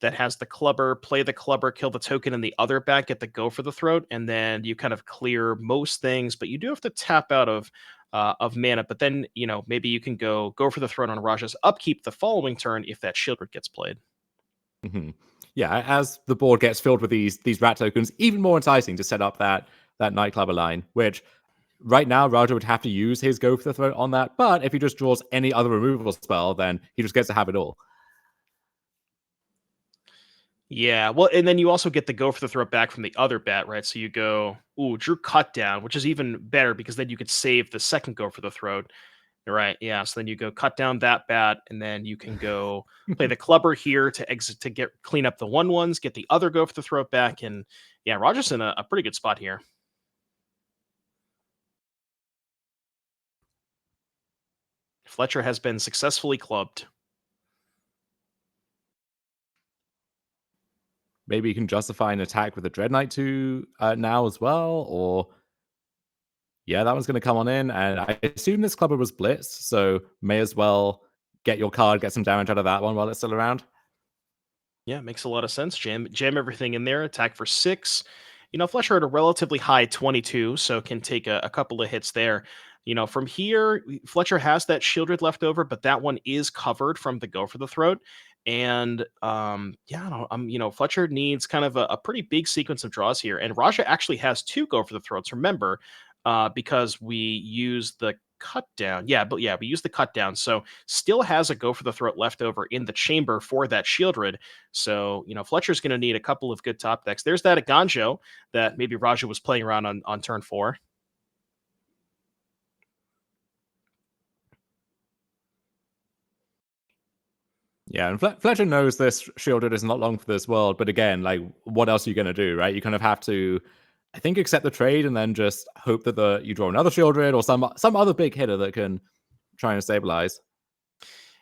that has the clubber, play the clubber, kill the token in the other bat, get the go for the throat, and then you kind of clear most things, but you do have to tap out of mana. But then maybe you can go for the throat on Raja's upkeep the following turn if that Shieldred gets played. Mm-hmm. Yeah, as the board gets filled with these rat tokens, even more enticing to set up that Nightclubber line, which right now Raja would have to use his go for the throat on that, but if he just draws any other removal spell, then he just gets to have it all. Yeah, well, and then you also get the go for the throat back from the other bat, right? So you go, drew cut down, which is even better because then you could save the second go for the throat. Right. Yeah. So then you go cut down that bat, and then you can go play the clubber here to exit to clean up the 1/1s, get the other go for the throat back, and yeah, Rogers in a pretty good spot here. Fletcher has been successfully clubbed. Maybe you can justify an attack with a Dread Knight 2 now as well, or yeah, that one's going to come on in, and I assume this clubber was blitzed, so may as well get your card, get some damage out of that one while it's still around. Yeah, makes a lot of sense. Jam everything in there. Attack for 6. Fletcher at a relatively high 22, so can take a couple of hits there. From here, Fletcher has that Shieldred left over, but that one is covered from the go for the throat. And Fletcher needs kind of a pretty big sequence of draws here. And Raja actually has 2 go for the throats. Remember, because we use the cut down. We use the cut down. So still has a go for the throat left over in the chamber for that Shieldred. So, Fletcher's going to need a couple of good top decks. There's that Aganjo that maybe Raja was playing around on turn 4. Yeah, and Fletcher knows this Shieldred is not long for this world, but again, like, what else are you going to do, right? You kind of have to, I think, accept the trade and then just hope that you draw another Shieldred or some other big hitter that can try and stabilize.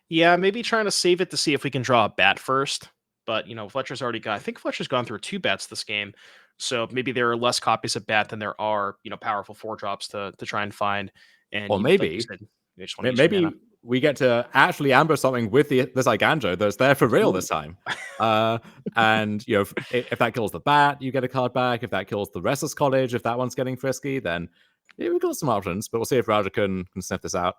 Yeah, maybe trying to save it to see if we can draw a bat first. But, Fletcher's already got, I think Fletcher's gone through 2 bats this game. So maybe there are less copies of bat than there are, powerful 4 drops to try and find. And Or like you maybe, said, you just want to use your maybe mana. we get to actually ambush something with this Iganjo that's there for real this time. And if that kills the bat, you get a card back. If that kills the Restless College, if that one's getting frisky, then we've got some options. But we'll see if Raja can sniff this out.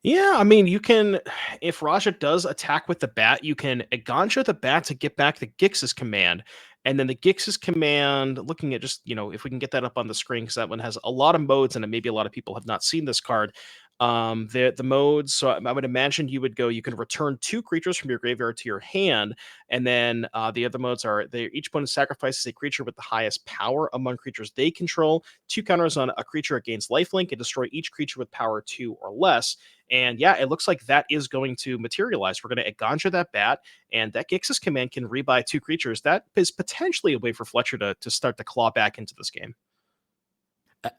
Yeah, I mean, you can, if Raja does attack with the bat, you can Aganjo the bat to get back the Gix's command. And then the Gix's command, looking at just, if we can get that up on the screen, because that one has a lot of modes and maybe a lot of people have not seen this card. The modes, so I would imagine you can return 2 creatures from your graveyard to your hand, and then the other modes are each opponent sacrifices a creature with the highest power among creatures they control, 2 counters on a creature that gains lifelink, and destroy each creature with power 2 or less. And yeah, it looks like that is going to materialize. We're going to Aganjo that bat, and that Gix's command can rebuy 2 creatures. That is potentially a way for Fletcher to start to claw back into this game.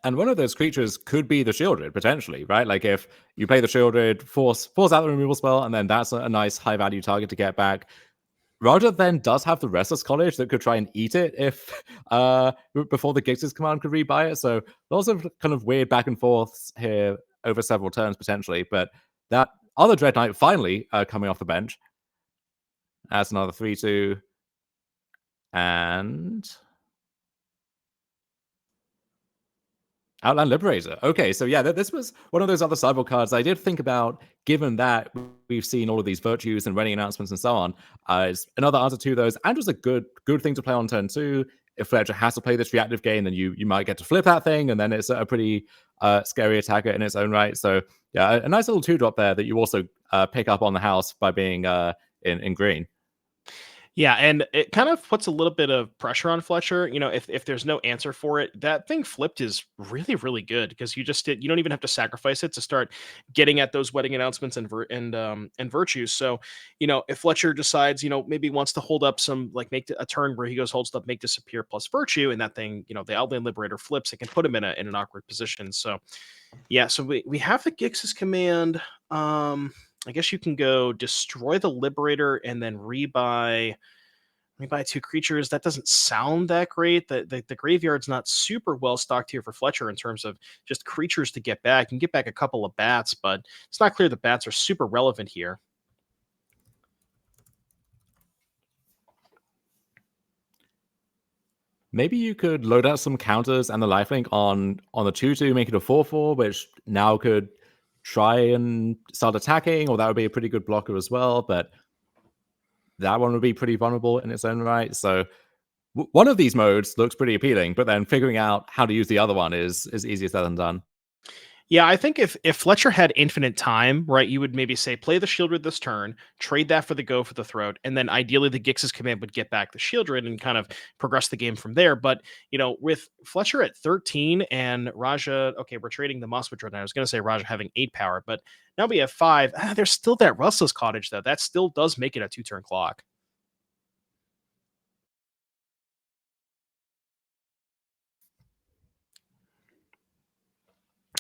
And one of those creatures could be the Shieldred, potentially, right? Like if you play the Shieldred, force out the removal spell, and then that's a nice high-value target to get back. Raja then does have the Restless College that could try and eat it if before the Gix's command could rebuy it. So lots of kind of weird back and forths here over several turns potentially. But that other Dread Knight finally coming off the bench as another 3/2, and Outland Liberator. Okay, so yeah, this was one of those other sideboard cards I did think about, given that we've seen all of these virtues and running announcements and so on. It's another answer to those, and just a good thing to play on turn 2. If Fletcher has to play this reactive game, then you might get to flip that thing, and then it's a pretty scary attacker in its own right. So yeah, a nice little 2-drop there that you also pick up on the house by being in green. Yeah, and it kind of puts a little bit of pressure on Fletcher. If there's no answer for it, that thing flipped is really, really good because you don't even have to sacrifice it to start getting at those wedding announcements and virtues. So, if Fletcher decides, maybe wants to hold up some like a turn where he goes holds up, make disappear plus virtue, and that thing, the Outland Liberator flips, it can put him in an awkward position. So yeah, so we have the Gix's command. I guess you can go destroy the Liberator and then rebuy two creatures. That doesn't sound that great. The graveyard's not super well stocked here for Fletcher in terms of just creatures to get back. You can get back a couple of bats, but it's not clear the bats are super relevant here. Maybe you could load out some counters and the lifelink on the 2/2, make it a 4/4, which now could try and start attacking, or that would be a pretty good blocker as well. But that one would be pretty vulnerable in its own right. So one of these modes looks pretty appealing, but then figuring out how to use the other one is easier said than done. Yeah, I think if Fletcher had infinite time, right, you would maybe say play the Shieldred this turn, trade that for the Go for the Throat, and then ideally the Gix's command would get back the Shieldred and kind of progress the game from there. But with Fletcher at 13 and Raja, okay, we're trading the Mosswood Dreadnought. I was going to say Raja having 8 power, but now we have 5. There's still that Restless Cottage though. That still does make it a 2-turn clock.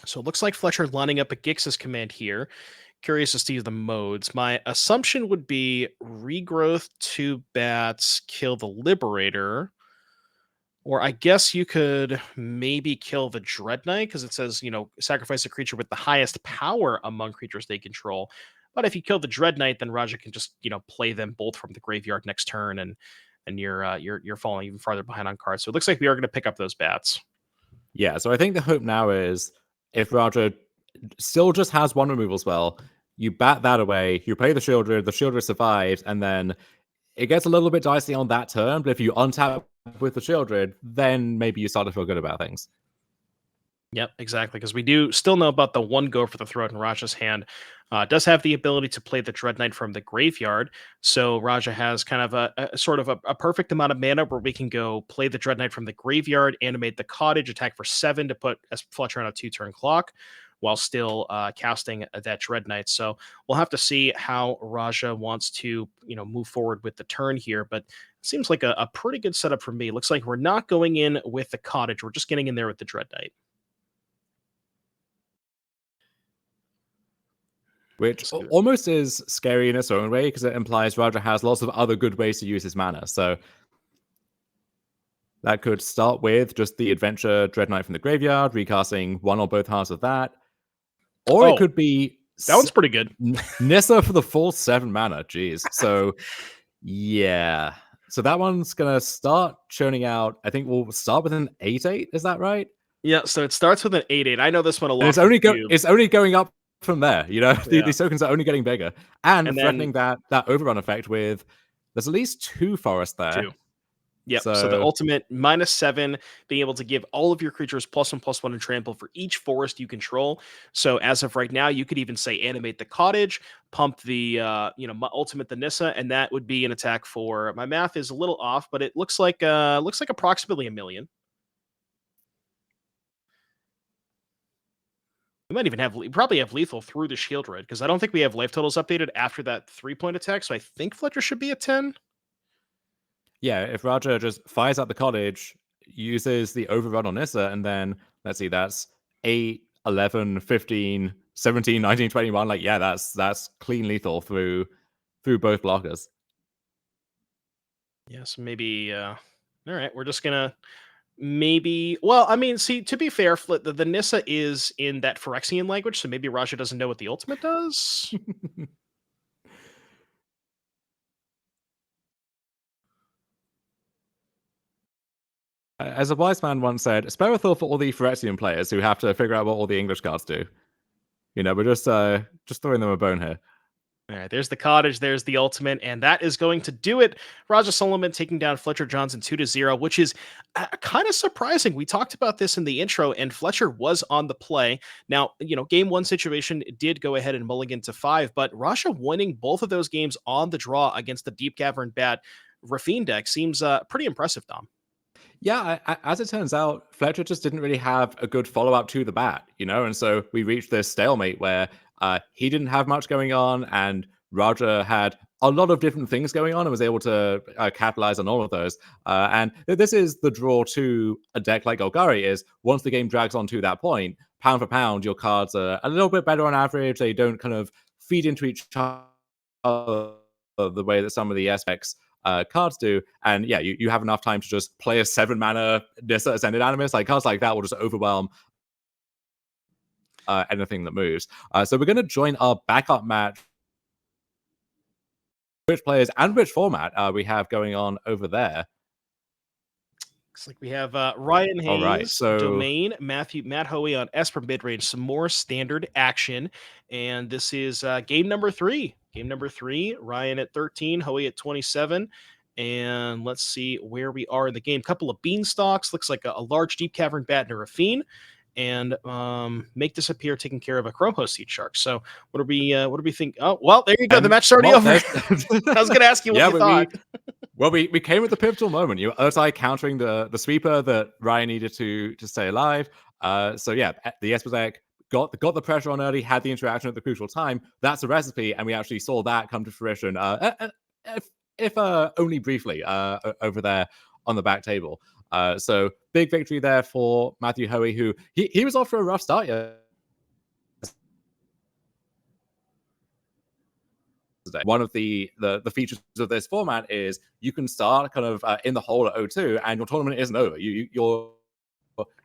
So it looks like Fletcher lining up a Gix's command here. Curious to see the modes. My assumption would be regrowth 2 bats, kill the Liberator. Or I guess you could maybe kill the Dread Knight because it says, sacrifice a creature with the highest power among creatures they control. But if you kill the Dread Knight, then Raja can just, play them both from the graveyard next turn and you're falling even farther behind on cards. So it looks like we are going to pick up those bats. Yeah, so I think the hope now is if Raja still just has one removal spell, you bat that away, you play the Shieldred survives, and then it gets a little bit dicey on that turn, but if you untap with the Shieldred, then maybe you start to feel good about things. Yep, exactly. Because we do still know about the one Go for the Throat in Raja's hand. Does have the ability to play the Dread Knight from the graveyard. So Raja has kind of a sort of a perfect amount of mana where we can go play the Dread Knight from the graveyard, animate the Cottage, attack for 7 to put Fletcher on a 2-turn clock, while still casting that Dread Knight. So we'll have to see how Raja wants to move forward with the turn here. But it seems like a pretty good setup for me. Looks like we're not going in with the Cottage. We're just getting in there with the Dread Knight. Which almost is scary in its own way because it implies Raja has lots of other good ways to use his mana. So that could start with just the Adventure Dread Knight from the graveyard, recasting one or both halves of that. Or it could be... That one's pretty good. Nissa for the full 7 mana. Jeez. So, yeah. So that one's going to start churning out. I think we'll start with an 8/8. Is that right? Yeah, so it starts with an 8/8. I know this one a lot. It's only going up from there, these tokens are only getting bigger and threatening that overrun effect with there's at least 2 forests there. 2. Yep. So the ultimate -7, being able to give all of your creatures +1/+1 and trample for each forest you control. So as of right now, you could even say animate the Cottage, pump the ultimate the Nissa, and that would be an attack for, my math is a little off, but it looks like approximately 1 million. We probably have lethal through the Shieldred because I don't think we have life totals updated after that 3-point attack. So I think Fletcher should be at 10. Yeah, if Raja just fires out the Cottage, uses the overrun on Nissa, and then let's see, that's 8, 11, 15, 17, 19, 21. Like, yeah, that's clean lethal through both blockers. Yes, maybe. All right, we're just gonna maybe. Well, I mean, see, to be fair, the Nissa is in that Phyrexian language, so maybe Raja doesn't know what the ultimate does. As a wise man once said, spare a thought for all the Phyrexian players who have to figure out what all the English cards do. We're just throwing them a bone here. All right, there's the Cottage, there's the ultimate, and that is going to do it. Raja Solomon taking down Fletcher Johnson 2-0, which is kind of surprising. We talked about this in the intro, and Fletcher was on the play. Now, game 1 situation did go ahead and mulligan to 5, but Raja winning both of those games on the draw against the Deep Cavern Bat Rafine deck seems pretty impressive, Dom. Yeah, as it turns out, Fletcher just didn't really have a good follow up to the bat, and so we reached this stalemate where he didn't have much going on, and Roger had a lot of different things going on and was able to capitalize on all of those. And this is the draw to a deck like Golgari is once the game drags on to that point, pound for pound, your cards are a little bit better on average. They don't kind of feed into each other the way that some of the aspects cards do. And yeah, you have enough time to just play a 7-mana Nissa Ascended Animus. Like cards like that will just overwhelm anything that moves. So we're going to join our backup match. Which players and which format we have going on over there? Looks like we have Ryan All right, Hayes, so Domain, Matt Hoey on Esper midrange, some more standard action. And this is game number 3. Game number 3, Ryan at 13, Hoey at 27. And let's see where we are in the game. Couple of beanstalks, looks like a large deep cavern bat and a Rafine. And make disappear, taking care of a Chrome Host Seed Shark. So what do we think? Oh, well, there you go. The match's already over. I was going to ask you what you thought. Well, we came with the pivotal moment. Urtai countering the sweeper that Ryan needed to stay alive. So yeah, the Esper deck got the pressure on early, had the interaction at the crucial time. That's a recipe, and we actually saw that come to fruition. If only briefly over there on the back table. So big victory there for Matthew Hoey, who he was off to a rough start. Yeah. One of the features of this format is you can start kind of in the hole at 0-2 and your tournament isn't over. You're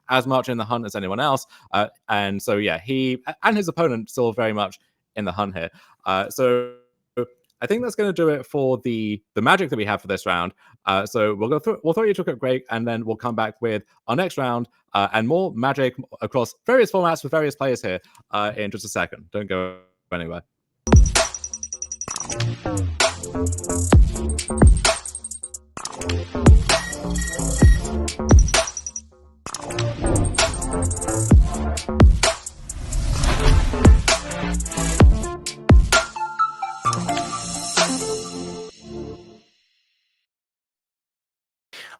as much in the hunt as anyone else. And so, yeah, he and his opponent still very much in the hunt here. So I think that's going to do it for the magic that we have for this round. So we'll throw you to a quick break, and then we'll come back with our next round and more magic across various formats with various players here in just a second. Don't go anywhere.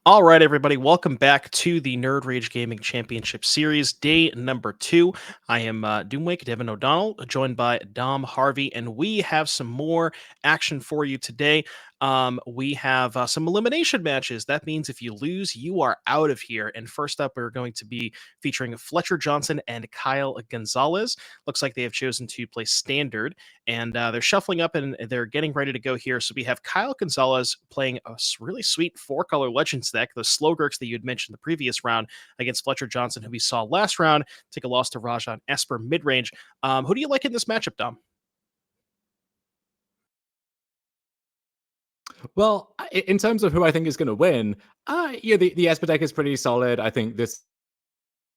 All right, everybody, welcome back to the Nerd Rage Gaming Championship Series, day number 2. I am Doomwake, Devin O'Donnell, joined by Dom Harvey, and we have some more action for you today. We have some elimination matches. That means if you lose, you are out of here. And first up, we're going to be featuring Fletcher Johnson and Kyle Gonzalez. Looks like they have chosen to play standard, and they're shuffling up and they're getting ready to go here. So we have Kyle Gonzalez playing a really sweet 4-color Legends deck, the Slowgurks that you had mentioned the previous round, against Fletcher Johnson, who we saw last round take a loss to Rajan Esper midrange. Who do you like in this matchup, Dom? Well, in terms of who I think is going to win, yeah, the Esper deck is pretty solid. I think this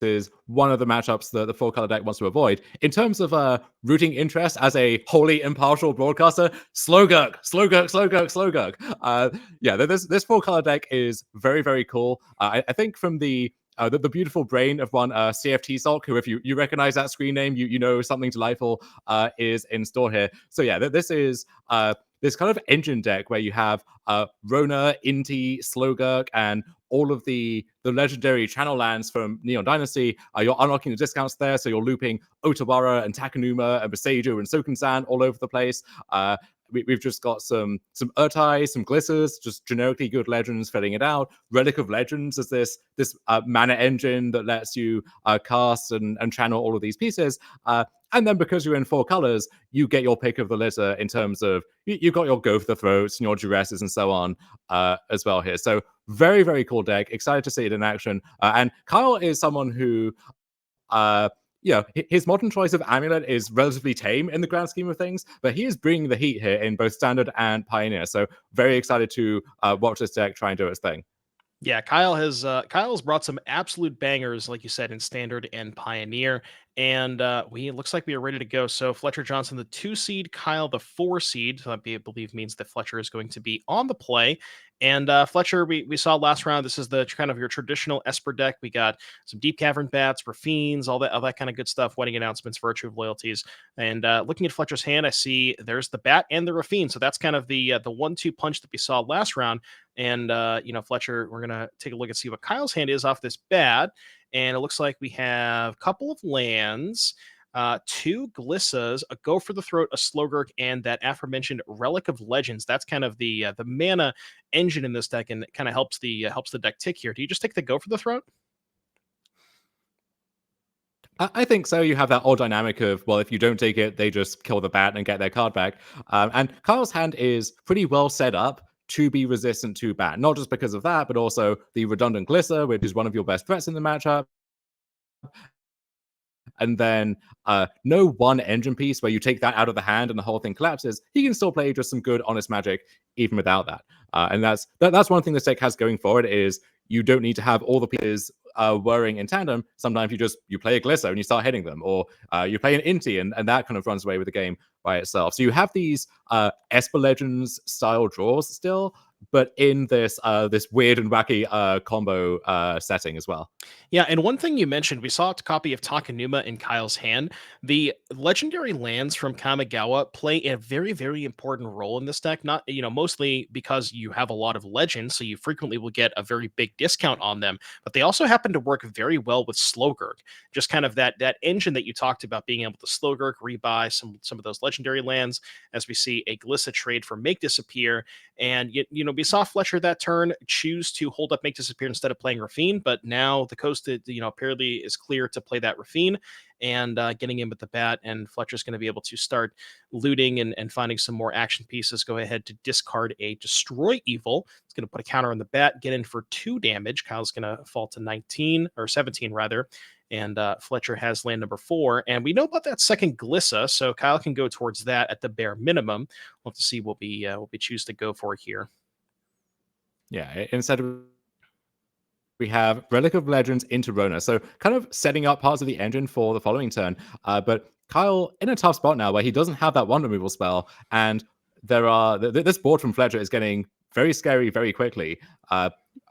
is one of the matchups that the 4-color deck wants to avoid. In terms of rooting interest as a wholly impartial broadcaster, Slowgurk. Yeah, this 4-color deck is very, very cool. I think from the beautiful brain of one CFT Sulk, who if you recognize that screen name, you know something delightful is in store here. So yeah, this is this kind of engine deck where you have Rona, Inti, Slowgurk, and all of the legendary channel lands from Neon Dynasty. You're unlocking the discounts there, so you're looping Otawara and Takanuma and Beseiju and Soken-san all over the place. We've just got some Urtai, some Glissers, just generically good legends filling it out. Relic of Legends is this mana engine that lets you cast and channel all of these pieces. And then because you're in 4 colors, you get your pick of the litter in terms of you've got your Go for the Throats and your Duresses and so on as well here. So very, very cool deck. Excited to see it in action. And Kyle is someone who his modern choice of Amulet is relatively tame in the grand scheme of things, but he is bringing the heat here in both Standard and Pioneer. So very excited to watch this deck try and do its thing. Yeah, Kyle's brought some absolute bangers, like you said, in Standard and Pioneer. And it looks like we are ready to go. So Fletcher Johnson, the 2 seed, Kyle, the 4 seed. So that I believe means that Fletcher is going to be on the play. And Fletcher, we saw last round. This is the kind of your traditional Esper deck. We got some Deep Cavern Bats, Rafines, all that kind of good stuff. Wedding announcements, Virtue of Loyalties. And looking at Fletcher's hand, I see there's the Bat and the Rafine. So that's kind of the 1-2 punch that we saw last round. And Fletcher, we're gonna take a look and see what Kyle's hand is off this Bat. And it looks like we have a couple of lands, 2 Glissas, a Go for the Throat, a Slogurk, and that aforementioned Relic of Legends. That's kind of the mana engine in this deck, and it kind of helps the deck tick here. Do you just take the Go for the Throat? I think so. You have that odd dynamic of, well, if you don't take it, they just kill the bat and get their card back. And Kyle's hand is pretty well set up to be resistant to bat, not just because of that, but also the redundant Glisser, which is one of your best threats in the matchup. And then no one engine piece where you take that out of the hand and the whole thing collapses. He can still play just some good, honest Magic even without that. And that's one thing this deck has going for it is you don't need to have all the pieces whirring in tandem. Sometimes you play a Glisser and you start hitting them, or you play an Inti and that kind of runs away with the game by itself. So you have these Esper Legends style draws still, but in this this weird and wacky combo setting as well. Yeah, and one thing you mentioned, we saw a copy of Takenuma in Kyle's hand. The legendary lands from Kamigawa play a very, very important role in this deck. Not, mostly because you have a lot of legends, so you frequently will get a very big discount on them. But they also happen to work very well with Slogurk. Just kind of that engine that you talked about, being able to Slogurk, rebuy some of those legendary lands, as we see a Glissa trade for Make Disappear. And we saw Fletcher that turn choose to hold up Make Disappear instead of playing Rafine, but now the coast apparently is clear to play that Rafine and getting in with the Bat, and Fletcher's going to be able to start looting and finding some more action pieces. Go ahead to discard a Destroy Evil. It's going to put a counter on the Bat, get in for 2 damage. Kyle's going to fall to 19 or 17 rather. And Fletcher has land number 4. And we know about that second Glissa, so Kyle can go towards that at the bare minimum. We'll have to see what we choose to go for here. Yeah, instead of we have Relic of Legends into Rona. So kind of setting up parts of the engine for the following turn. But Kyle in a tough spot now where he doesn't have that one removal spell. And this board from Fletcher is getting very scary very quickly.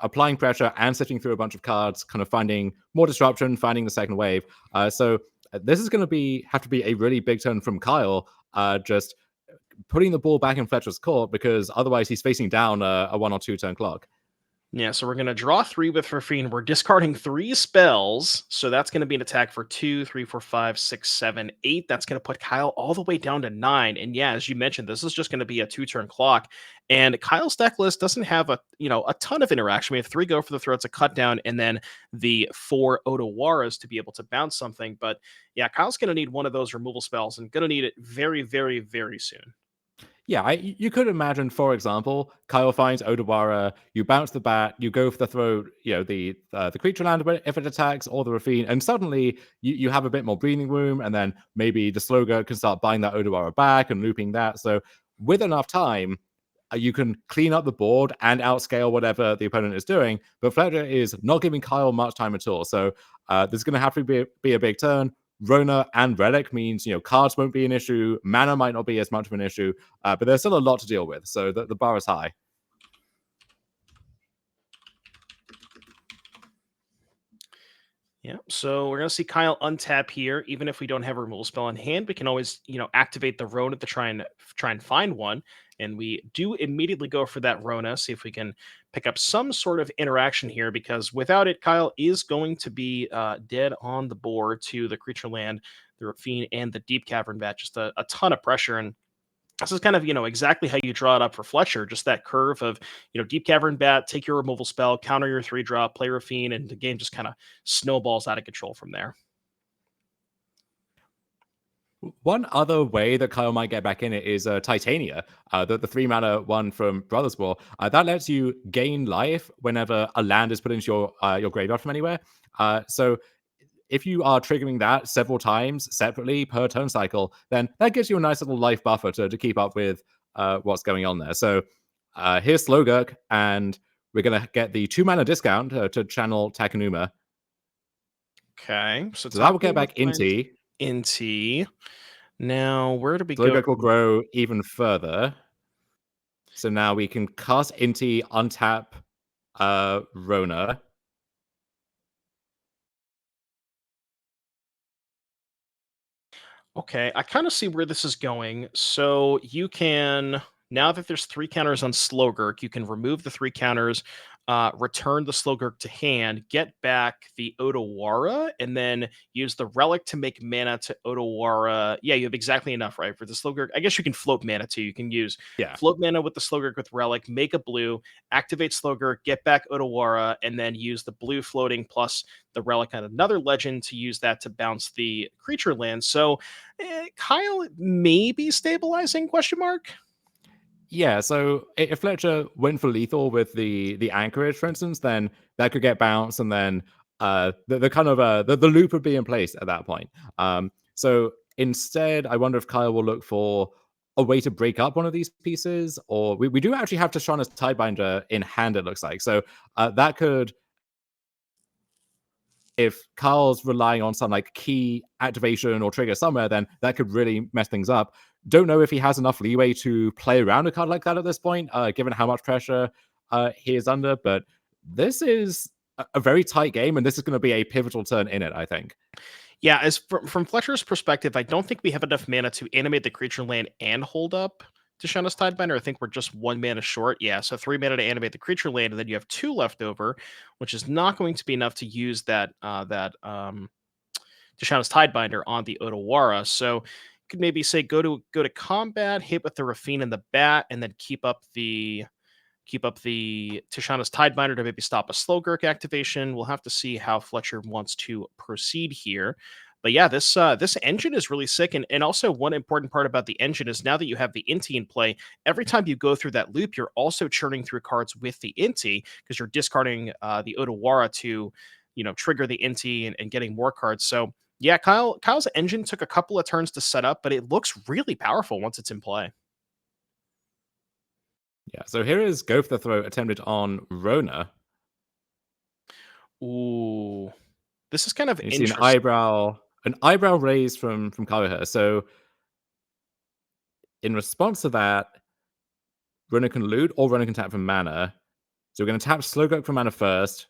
Applying pressure and sifting through a bunch of cards, kind of finding more disruption, finding the second wave. So this is going to have to be a really big turn from Kyle, just putting the ball back in Fletcher's court, because otherwise he's facing down a 1 or 2 turn clock. Yeah, so we're going to draw 3 with Rafine. We're discarding 3 spells. So that's going to be an attack for 2, 3, 4, 5, 6, 7, 8. That's going to put Kyle all the way down to 9. And yeah, as you mentioned, this is just going to be a 2-turn clock. And Kyle's deck list doesn't have a ton of interaction. We have 3 Go for the Throats, a cut down, and then the 4 Odawaras to be able to bounce something. But yeah, Kyle's going to need one of those removal spells and going to need it very, very, very soon. Yeah, you could imagine, for example, Kyle finds Odawara, you bounce the Bat, you go for the throat, the creature land if it attacks, or the Rafine, and suddenly you have a bit more breathing room, and then maybe the Slogger can start buying that Odawara back and looping that. So with enough time, you can clean up the board and outscale whatever the opponent is doing, but Fletcher is not giving Kyle much time at all. So there's going to have to be a big turn. Rona and Relic means, cards won't be an issue. Mana might not be as much of an issue, but there's still a lot to deal with. So the bar is high. Yeah, so we're going to see Kyle untap here. Even if we don't have a removal spell in hand, we can always, activate the Rona to try and find one. And we do immediately go for that Rona, see if we can pick up some sort of interaction here, because without it, Kyle is going to be dead on the board to the creature land, the Rafine, and the Deep Cavern Bat. Just a ton of pressure. And this is kind of, exactly how you draw it up for Fletcher. Just that curve of, Deep Cavern Bat, take your removal spell, counter your 3-drop, play Rafine, and the game just kind of snowballs out of control from there. One other way that Kyle might get back in it is Titania, the 3-mana one from Brothers War. That lets you gain life whenever a land is put into your graveyard from anywhere. So if you are triggering that several times separately per turn cycle, then that gives you a nice little life buffer to keep up with what's going on there. So here's Slogurk, and we're going to get the 2-mana discount to channel Takenuma. Okay. So that will get back Inti. Inti. Now, where do we go? Slowgurk will grow even further. So now we can cast Inti, untap Rona. Okay, I kind of see where this is going. So you can, now that there's 3 counters on Slowgurk, you can remove the 3 counters, return the Slowgurk to hand, get back the Otawara, and then use the Relic to make mana to Otawara. Yeah, you have exactly enough, right? For the Slowgurk. I guess you can float mana too. You can use Yeah. float mana with the Slowgurk with Relic, make a blue, activate Slowgurk, get back Otawara, and then use the blue floating plus the Relic on another legend to use that to bounce the creature land. So Kyle may be stabilizing? Question mark. Yeah, so if Fletcher went for lethal with the anchorage, for instance, then that could get bounced, and then the kind of the loop would be in place at that point. So instead, I wonder if Kyle will look for a way to break up one of these pieces, or we do actually have Tashana's Tidebinder in hand. It looks like so that could, if Carl's relying on some like key activation or trigger somewhere, then that could really mess things up. Don't know if he has enough leeway to play around a card like that at this point, given how much pressure he is under. But this is a very tight game, and this is going to be a pivotal turn in it, I think. Yeah, as from Fletcher's perspective, I don't think we have enough mana to animate the creature land and hold up Tashana's Tidebinder. I think we're just 1 mana short. Yeah, so 3 mana to animate the creature land, and then you have 2 left over, which is not going to be enough to use that Tashana's Tidebinder on the Otawara. So you could maybe say go to combat, hit with the Rafine and the Bat, and then keep up the Tashana's Tidebinder to maybe stop a Slowgurk activation. We'll have to see how Fletcher wants to proceed here. But yeah, this engine is really sick. And also one important part about the engine is now that you have the Inti in play, every time you go through that loop, you're also churning through cards with the Inti because you're discarding the Otawara to, trigger the Inti and getting more cards. So yeah, Kyle's engine took a couple of turns to set up, but it looks really powerful once it's in play. Yeah, so here is Go for the Throat attempted on Rona. Ooh, this is kind of And you see interesting. an eyebrow raised from Kyle here. So in response to that, Rona can loot or Rona can tap for mana. So we're going to tap Slowgurk for mana first,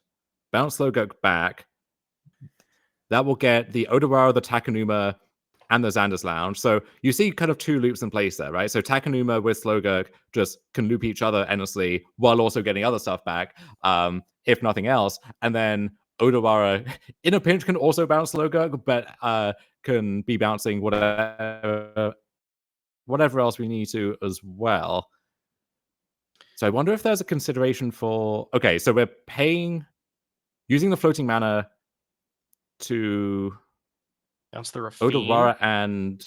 bounce Slowgurk back. That will get the Odawara, the Takanuma, and the Xander's Lounge. So you see kind of 2 loops in place there, right? So Takanuma with Slowgurk just can loop each other endlessly while also getting other stuff back, if nothing else. And then Odawara, in a pinch, can also bounce Slowgurk, but can be bouncing whatever else we need to as well. So I wonder if there's a consideration for... Okay, so we're using the floating mana to Bounce the Rafine. Odawara and...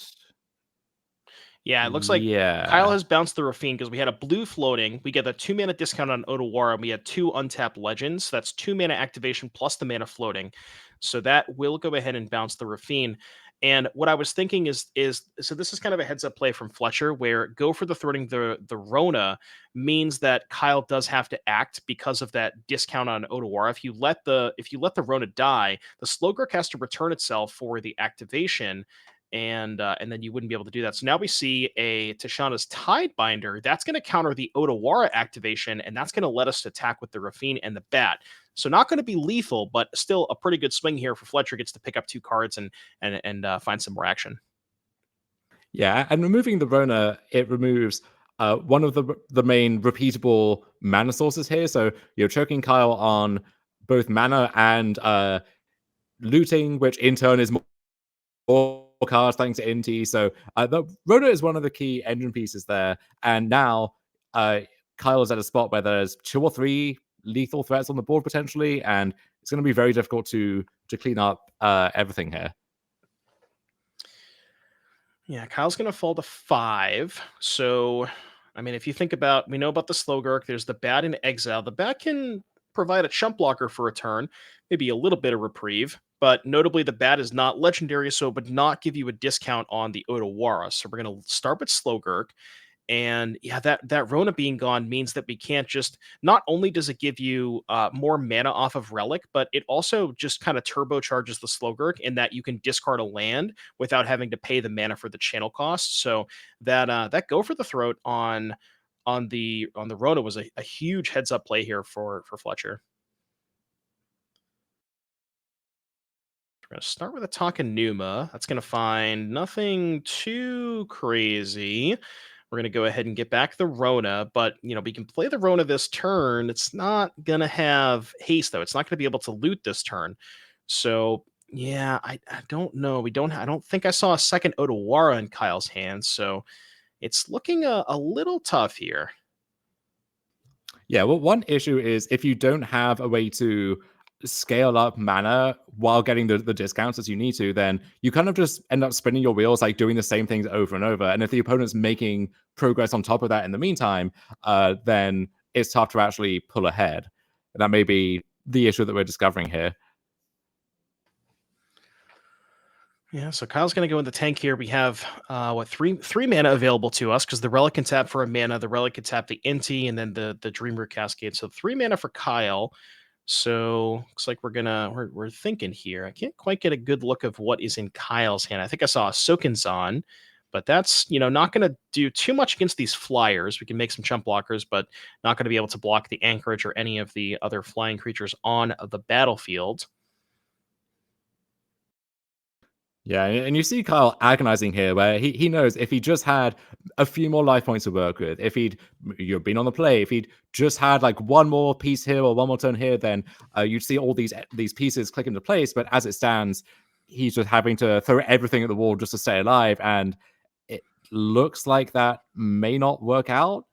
Yeah, it looks like Kyle Yeah. has bounced the Rafine because we had a blue floating. We get a 2 mana discount on Otawara, and we had 2 untapped legends. So that's 2 mana activation plus the mana floating. So that will go ahead and bounce the Rafine. And what I was thinking is so this is kind of a heads up play from Fletcher where go for the throating the Rona means that Kyle does have to act because of that discount on Otawara. If you let the Rona die, the Slowgurk has to return itself for the activation, and then you wouldn't be able to do that. So now we see a Tashana's Tidebinder that's going to counter the Otawara activation, and that's going to let us attack with the Rafine and the Bat. So not going to be lethal, but still a pretty good swing here for Fletcher. Gets to pick up 2 cards and find some more action. Yeah, and removing the Rona, it removes one of the main repeatable mana sources here. So you're choking Kyle on both mana and looting, which in turn is more cards thanks to Inti. So the Rona is one of the key engine pieces there. And now Kyle is at a spot where there's 2 or 3 lethal threats on the board potentially, and it's going to be very difficult to clean up everything here. Yeah, Kyle's going to fall to 5. So, I mean, if you think about, we know about the Slowgurk, there's the Bat in Exile. The Bat can provide a chump blocker for a turn, maybe a little bit of reprieve, but notably the Bat is not legendary, so it would not give you a discount on the Otawara. So we're going to start with Slowgurk. And yeah, that Rona being gone means that we can't just, not only does it give you more mana off of Relic, but it also just kind of turbocharges the Slowgurk in that you can discard a land without having to pay the mana for the channel cost. So that go for the throat on the Rona was a huge heads up play here for Fletcher. We're going to start with a Takenuma. That's going to find nothing too crazy. We're going to go ahead and get back the Rona, but we can play the Rona this turn. It's not going to have haste though. It's not going to be able to loot this turn. So yeah, I don't know. I don't think I saw a second Odawara in Kyle's hands, so it's looking a little tough here. Yeah, well, one issue is if you don't have a way to scale up mana while getting the discounts as you need to, then you kind of just end up spinning your wheels, like doing the same things over and over. And if the opponent's making progress on top of that in the meantime, then it's tough to actually pull ahead. And that may be the issue that we're discovering here. Yeah, so Kyle's going to go in the tank here. We have three mana available to us because the Relic can tap for a mana, the Relic can tap the Inti, and then the Dreamroot Cascade. So 3 mana for Kyle. So looks like we're thinking here. I can't quite get a good look of what is in Kyle's hand. I think I saw a Sokinzan, but that's not going to do too much against these flyers. We can make some chump blockers, but not going to be able to block the Anchorage or any of the other flying creatures on the battlefield. Yeah, and you see Kyle agonizing here, where he knows if he just had a few more life points to work with, if you've been on the play, if he'd just had like one more piece here or one more turn here, then you'd see all these pieces click into place. But as it stands, he's just having to throw everything at the wall just to stay alive, and it looks like that may not work out.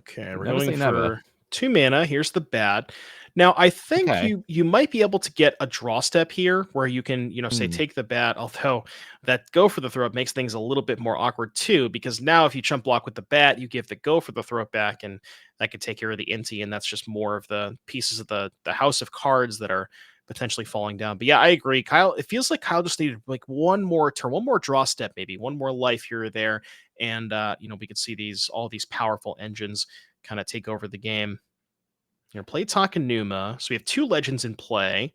Okay, we're Never going say never. for 2 mana. Here's the bat. Now, I think Okay. you might be able to get a draw step here where you can, say take the bat, although that go for the throat makes things a little bit more awkward too, because now if you chump block with the bat, you give the go for the throat back, and that could take care of the Inti, and that's just more of the pieces of the house of cards that are potentially falling down. But yeah, I agree. Kyle, it feels like Kyle just needed like one more turn, one more draw step, maybe one more life here or there. And we could see all these powerful engines kind of take over the game. Play Takenuma. So we have 2 legends in play.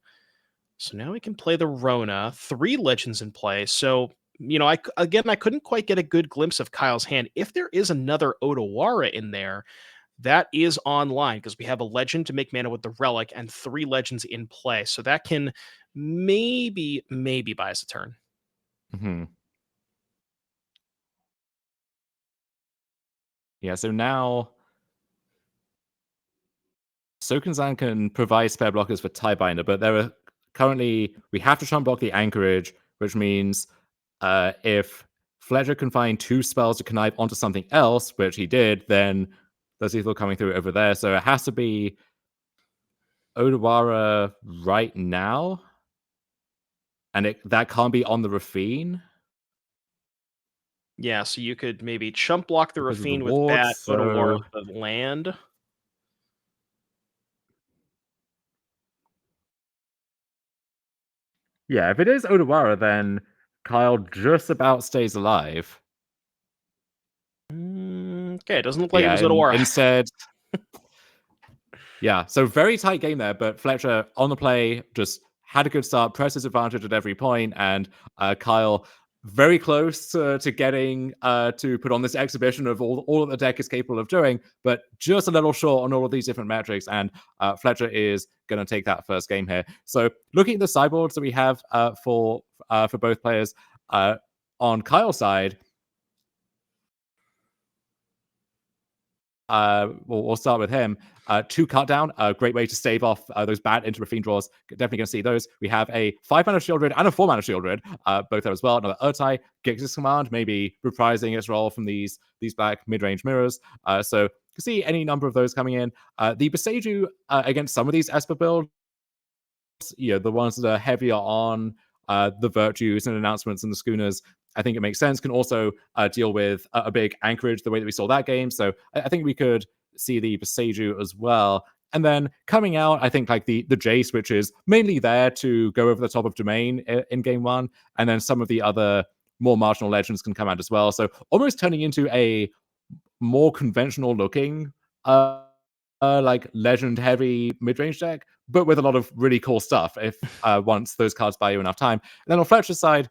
So now we can play the Rona, 3 legends in play. So, I couldn't quite get a good glimpse of Kyle's hand. If there is another Odawara in there, that is online because we have a legend to make mana with the Relic and 3 legends in play. So that can maybe buy us a turn. Mm-hmm. Yeah, so now Sokinzan can provide spare blockers for Tiebinder, but there are currently we have to try and block the Anchorage, which means if Fletcher can find 2 spells to connive onto something else, which he did, then there's lethal coming through over there. So it has to be Odawara right now, and that can't be on the Rafine Yeah, so you could maybe chump block the because of the Rafine with ward. bat, Odawara So with the land. yeah, if it is Odawara, then Kyle just about stays alive. Okay, it doesn't look like it Yeah, was and Odawara. instead, yeah, so very tight game there, but Fletcher on the play just had a good start, pressed his advantage at every point, and Kyle very close to getting to put on this exhibition of all that the deck is capable of doing, but just a little short on all of these different metrics, and Fletcher is going to take that first game here. So looking at the sideboards that we have for both players, on Kyle's side, we'll start with him. 2 cut down, a great way to stave off those bad into Rafine draws. Definitely going to see those. We have a 5 mana Shieldred and a 4 mana Shieldred, both there as well. Another Urtai, Gix's Command, maybe reprising its role from these black mid-range mirrors. So you can see any number of those coming in. The Beseiju against some of these Esper builds, the ones that are heavier on the virtues and announcements and the schooners, I think it makes sense. Can also deal with a big Anchorage the way that we saw that game. So I think we could see the Beseiju as well. And then coming out, I think like the Jace, which is mainly there to go over the top of Domain in game 1, and then some of the other more marginal legends can come out as well. So almost turning into a more conventional looking like legend heavy mid-range deck, but with a lot of really cool stuff if once those cards buy you enough time. And then on Fletcher's side,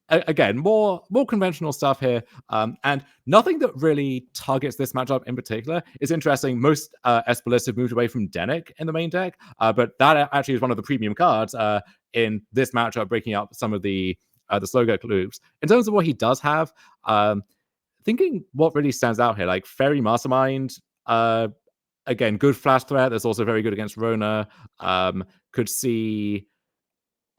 again, more conventional stuff here, and nothing that really targets this matchup in particular is interesting. Most Espalists have moved away from Denic in the main deck, but that actually is one of the premium cards in this matchup, breaking up some of the Slowgo loops. In terms of what he does have, thinking what really stands out here, like Fairy Mastermind, again, good flash threat. That's also very good against Rona. Could see,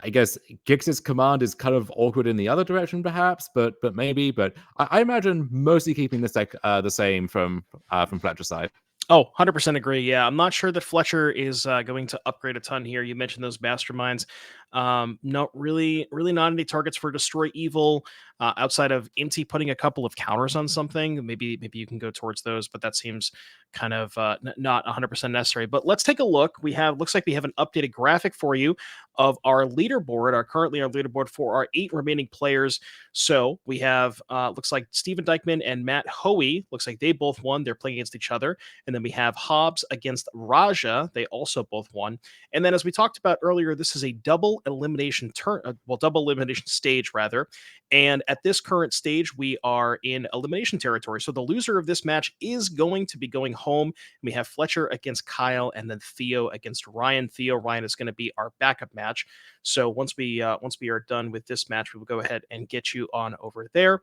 I guess, Gix's command is kind of awkward in the other direction, perhaps, but maybe. But I imagine mostly keeping this deck the same from Fletcher's side. Oh, 100% agree. Yeah, I'm not sure that Fletcher is going to upgrade a ton here. You mentioned those masterminds. Not really not any targets for Destroy Evil outside of Inti putting a couple of counters on something. Maybe you can go towards those, but that seems kind of not 100% necessary. But let's take a look. Looks like we have an updated graphic for you of our leaderboard, currently our leaderboard for our 8 remaining players. So we have looks like Steven Dykeman and Matt Hoey. Looks like they both won. They're playing against each other. And then we have Hobbs against Raja. They also both won. And then, as we talked about earlier, this is a double elimination double elimination stage rather. And at this current stage, we are in elimination territory. So the loser of this match is going to be going home. We have Fletcher against Kyle, and then Theo against Ryan. Ryan is going to be our backup match. So once we are done with this match, we will go ahead and get you on over there.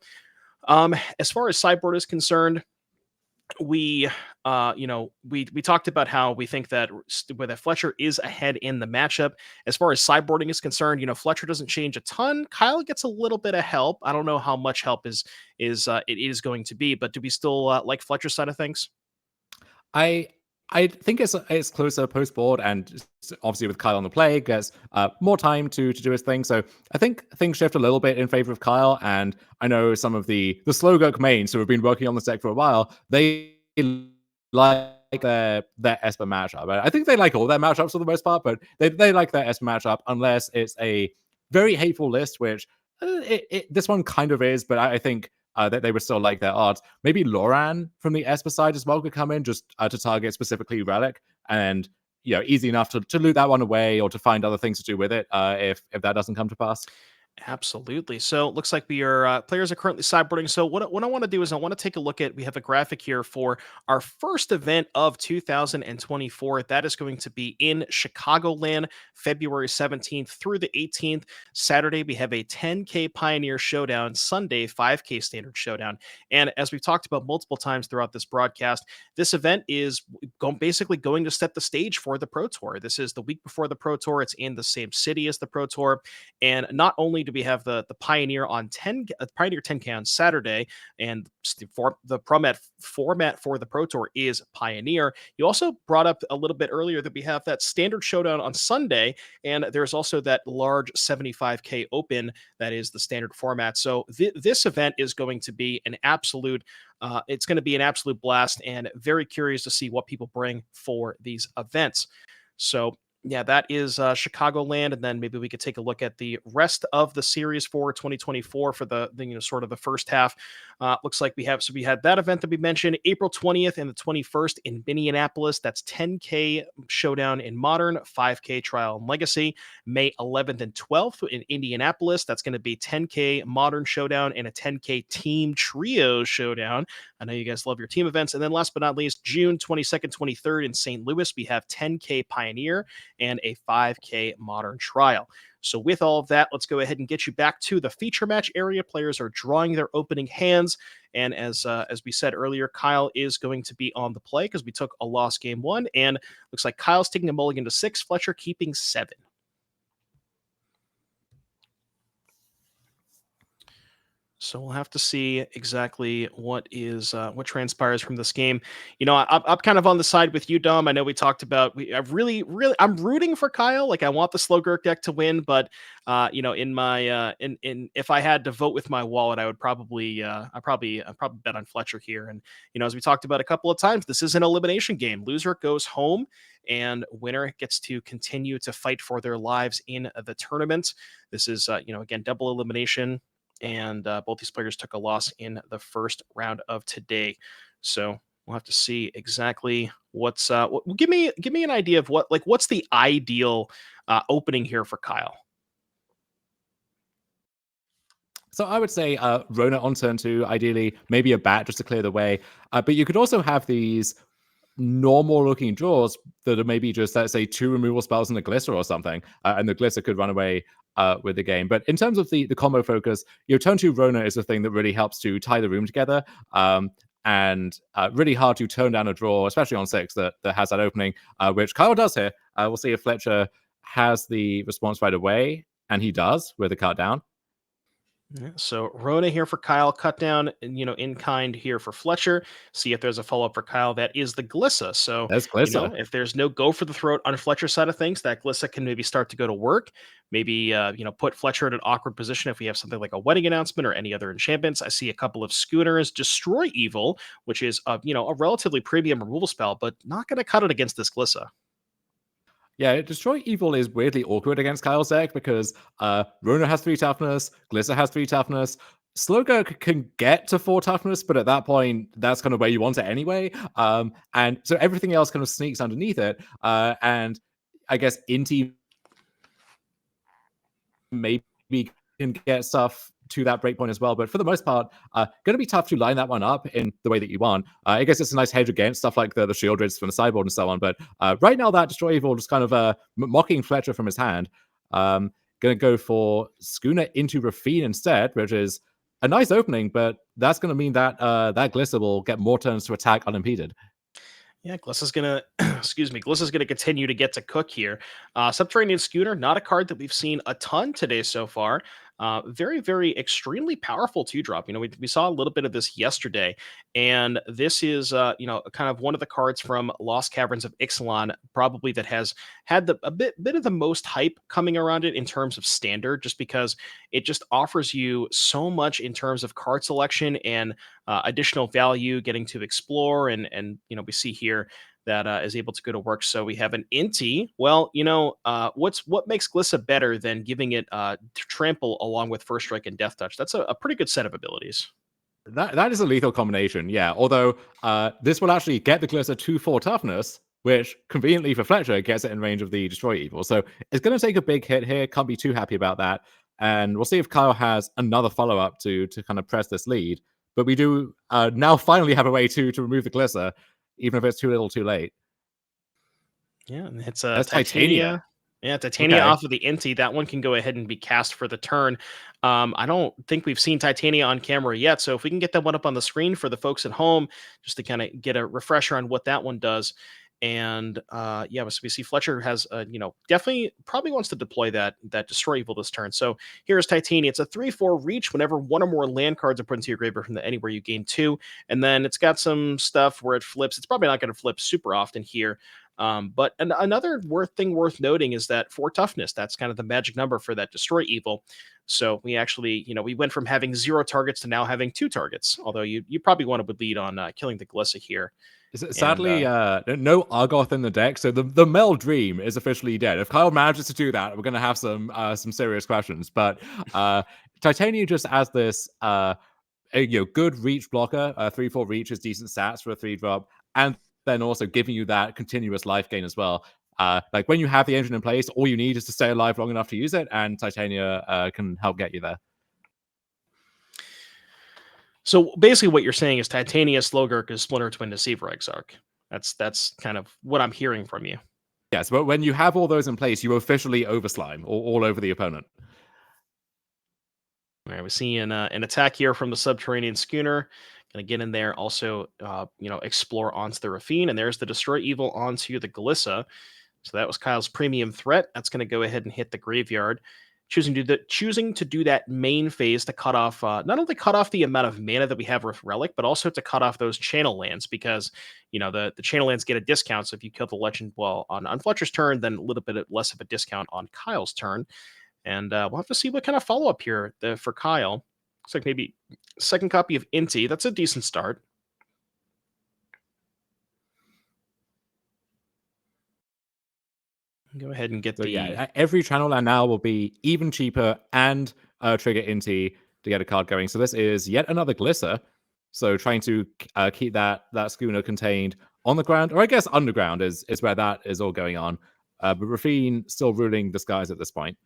As far as Sideboard is concerned, we we talked about how we think that whether Fletcher is ahead in the matchup. As far as sideboarding is concerned, Fletcher doesn't change a ton. Kyle gets a little bit of help. I don't know how much help it is going to be, but do we still like Fletcher's side of things? I think it's closer post board, and obviously with Kyle on the play, gets more time to do his thing. So I think things shift a little bit in favor of Kyle. And I know some of the Slowgo mains who have been working on this deck for a while, they like their Esper matchup. I think they like all their matchups for the most part, but they like their Esper matchup unless it's a very hateful list, which this one kind of is, but I think that they would still like their odds. Maybe Loran from the Esper side as well could come in just to target specifically Relic, and easy enough to loot that one away or to find other things to do with it if that doesn't come to pass. Absolutely. So it looks like we are players are currently sideboarding. So what I want to do is I want to take a look at. We have a graphic here for our first event of 2024. That is going to be in Chicagoland, February 17th through the 18th. Saturday we have a 10K Pioneer Showdown. Sunday 5K Standard Showdown. And as we've talked about multiple times throughout this broadcast, this event is basically going to set the stage for the Pro Tour. This is the week before the Pro Tour. It's in the same city as the Pro Tour, and not only do we have the Pioneer on Pioneer 10K on Saturday, and for the format for the Pro Tour is Pioneer. You also brought up a little bit earlier that we have that Standard Showdown on Sunday, and there's also that large 75K Open that is the standard format. So this event is going to be an absolute it's going to be an absolute blast, and very curious to see what people bring for these events. So yeah, that is Chicagoland, and then maybe we could take a look at the rest of the series for 2024 for the sort of the first half. Looks like we had that event that we mentioned, April 20th and the 21st in Minneapolis. That's 10K Showdown in Modern, 5K Trial and Legacy. May 11th and 12th in Indianapolis. That's going to be 10K Modern Showdown and a 10K Team Trio Showdown. I know you guys love your team events. And then last but not least, June 22nd, 23rd in St. Louis, we have 10K Pioneer and a 5K Modern Trial. So with all of that, let's go ahead and get you back to the feature match area. Players are drawing their opening hands. And as we said earlier, Kyle is going to be on the play because we took a loss game 1. And looks like Kyle's taking a mulligan to 6, Fletcher keeping 7. So we'll have to see exactly what transpires from this game. I'm kind of on the side with you, Dom. I know we talked about I'm rooting for Kyle. Like I want the Slow Gurk deck to win, but in my in if I had to vote with my wallet, I would probably I probably bet on Fletcher here. And as we talked about a couple of times, this is an elimination game. Loser goes home, and winner gets to continue to fight for their lives in the tournament. This is again double elimination. and both these players took a loss in the first round of today. So we'll have to see exactly what's. Give me an idea of what's the ideal opening here for Kyle. So I would say Rona on turn 2, ideally, maybe a bat just to clear the way. But you could also have these normal looking draws that are maybe just, let's say, 2 removal spells and a Glisser or something, and the Glisser could run away with the game. But in terms of the combo focus, your turn 2 Rona is the thing that really helps to tie the room together. And really hard to tone down a draw, especially on 6 that has that opening, which Kyle does here. We'll see if Fletcher has the response right away, and he does with a cut down. Yeah, so Rona here for Kyle, cut down, in kind here for Fletcher. See if there's a follow up for Kyle. That is the Glissa. So, There's Glisser. if there's no go for the throat on Fletcher's side of things, that Glissa can maybe start to go to work. Maybe, put Fletcher in an awkward position if we have something like a wedding announcement or any other enchantments. I see a couple of Schooners, Destroy Evil, which is, a relatively premium removal spell, but not going to cut it against this Glissa. Yeah, Destroy Evil is weirdly awkward against Kyle's deck because Rona has 3 toughness, Glisser has 3 toughness. Slowgurk can get to 4 toughness, but at that point, that's kind of where you want it anyway. And so everything else kind of sneaks underneath it. And I guess Inti maybe can get stuff to that breakpoint as well. But for the most part, going to be tough to line that one up in the way that you want. I guess it's a nice hedge against stuff like the shield grids from the sideboard and so on. But right now, that Destroy Evil just kind of mocking Fletcher from his hand. Going to go for Schooner into Rafine instead, which is a nice opening, but that's going to mean that that Glisser will get more turns to attack unimpeded. Yeah, Glissa's gonna, excuse me, Glissa's gonna continue to get to cook here. Subterranean Schooner, not a card that we've seen a ton today so far. Very, very extremely powerful 2-drop. We saw a little bit of this yesterday, and this is, kind of one of the cards from Lost Caverns of Ixalan, probably that has had a bit of the most hype coming around it in terms of standard, just because it just offers you so much in terms of card selection and additional value, getting to explore, and we see here that is able to go to work. So we have an Inti. Well, what makes Glissa better than giving it trample along with First Strike and Death Touch? That's a pretty good set of abilities. That is a lethal combination, yeah. Although this will actually get the Glisser to 4 toughness, which conveniently for Fletcher gets it in range of the Destroy Evil. So it's going to take a big hit here. Can't be too happy about that. And we'll see if Kyle has another follow up to kind of press this lead. But we do now finally have a way to remove the Glisser, even if it's too little, too late. Yeah, and it's That's Titania. Titania. Yeah, Titania Okay. off of the Inti. That one can go ahead and be cast for the turn. I don't think we've seen Titania on camera yet, so if we can get that one up on the screen for the folks at home, just to kind of get a refresher on what that one does. And yeah, so we see Fletcher has, definitely probably wants to deploy that Destroy Evil this turn. So here's Titania. It's a 3/4 reach whenever one or more land cards are put into your graveyard from the anywhere you gain 2. And then it's got some stuff where it flips. It's probably not going to flip super often here. But another thing worth noting is that 4 toughness, that's kind of the magic number for that Destroy Evil. So we actually, we went from having 0 targets to now having 2 targets. Although you probably want to lead on killing the Glissa here. And Sadly, no Argoth in the deck, so the Mel Dream is officially dead. If Kyle manages to do that, we're going to have some serious questions. But Titania just as this good reach blocker, 3/4 reach is decent stats for a 3-drop, and then also giving you that continuous life gain as well. Like when you have the engine in place, all you need is to stay alive long enough to use it, and Titania can help get you there. so basically what you're saying is Titania, Slowgurk is Splinter Twin Deceiver Exarch. That's kind of what I'm hearing from you. Yes, but when you have all those in place, you officially overslime all over the opponent. All right, we're seeing an attack here from the Subterranean Schooner. Going to get in there, also, explore onto the Rafine, and there's the Destroy Evil onto the Glissa. So that was Kyle's premium threat. That's going to go ahead and hit the graveyard. Choosing to do that main phase to cut off, not only cut off the amount of mana that we have with Relic, but also to cut off those channel lands, because the channel lands get a discount. So if you kill the Legend, well, on Fletcher's turn, then a little bit less of a discount on Kyle's turn. And we'll have to see what kind of follow up here for Kyle. Looks like maybe second copy of Inti. That's a decent start. Go ahead and get So the yeah, every channel land now will be even cheaper and trigger Inti. to get a card going. So this is yet another Glisser. So trying to keep that schooner contained on the ground, or I guess underground is where that is all going on. But Rafine still ruling the skies at this point.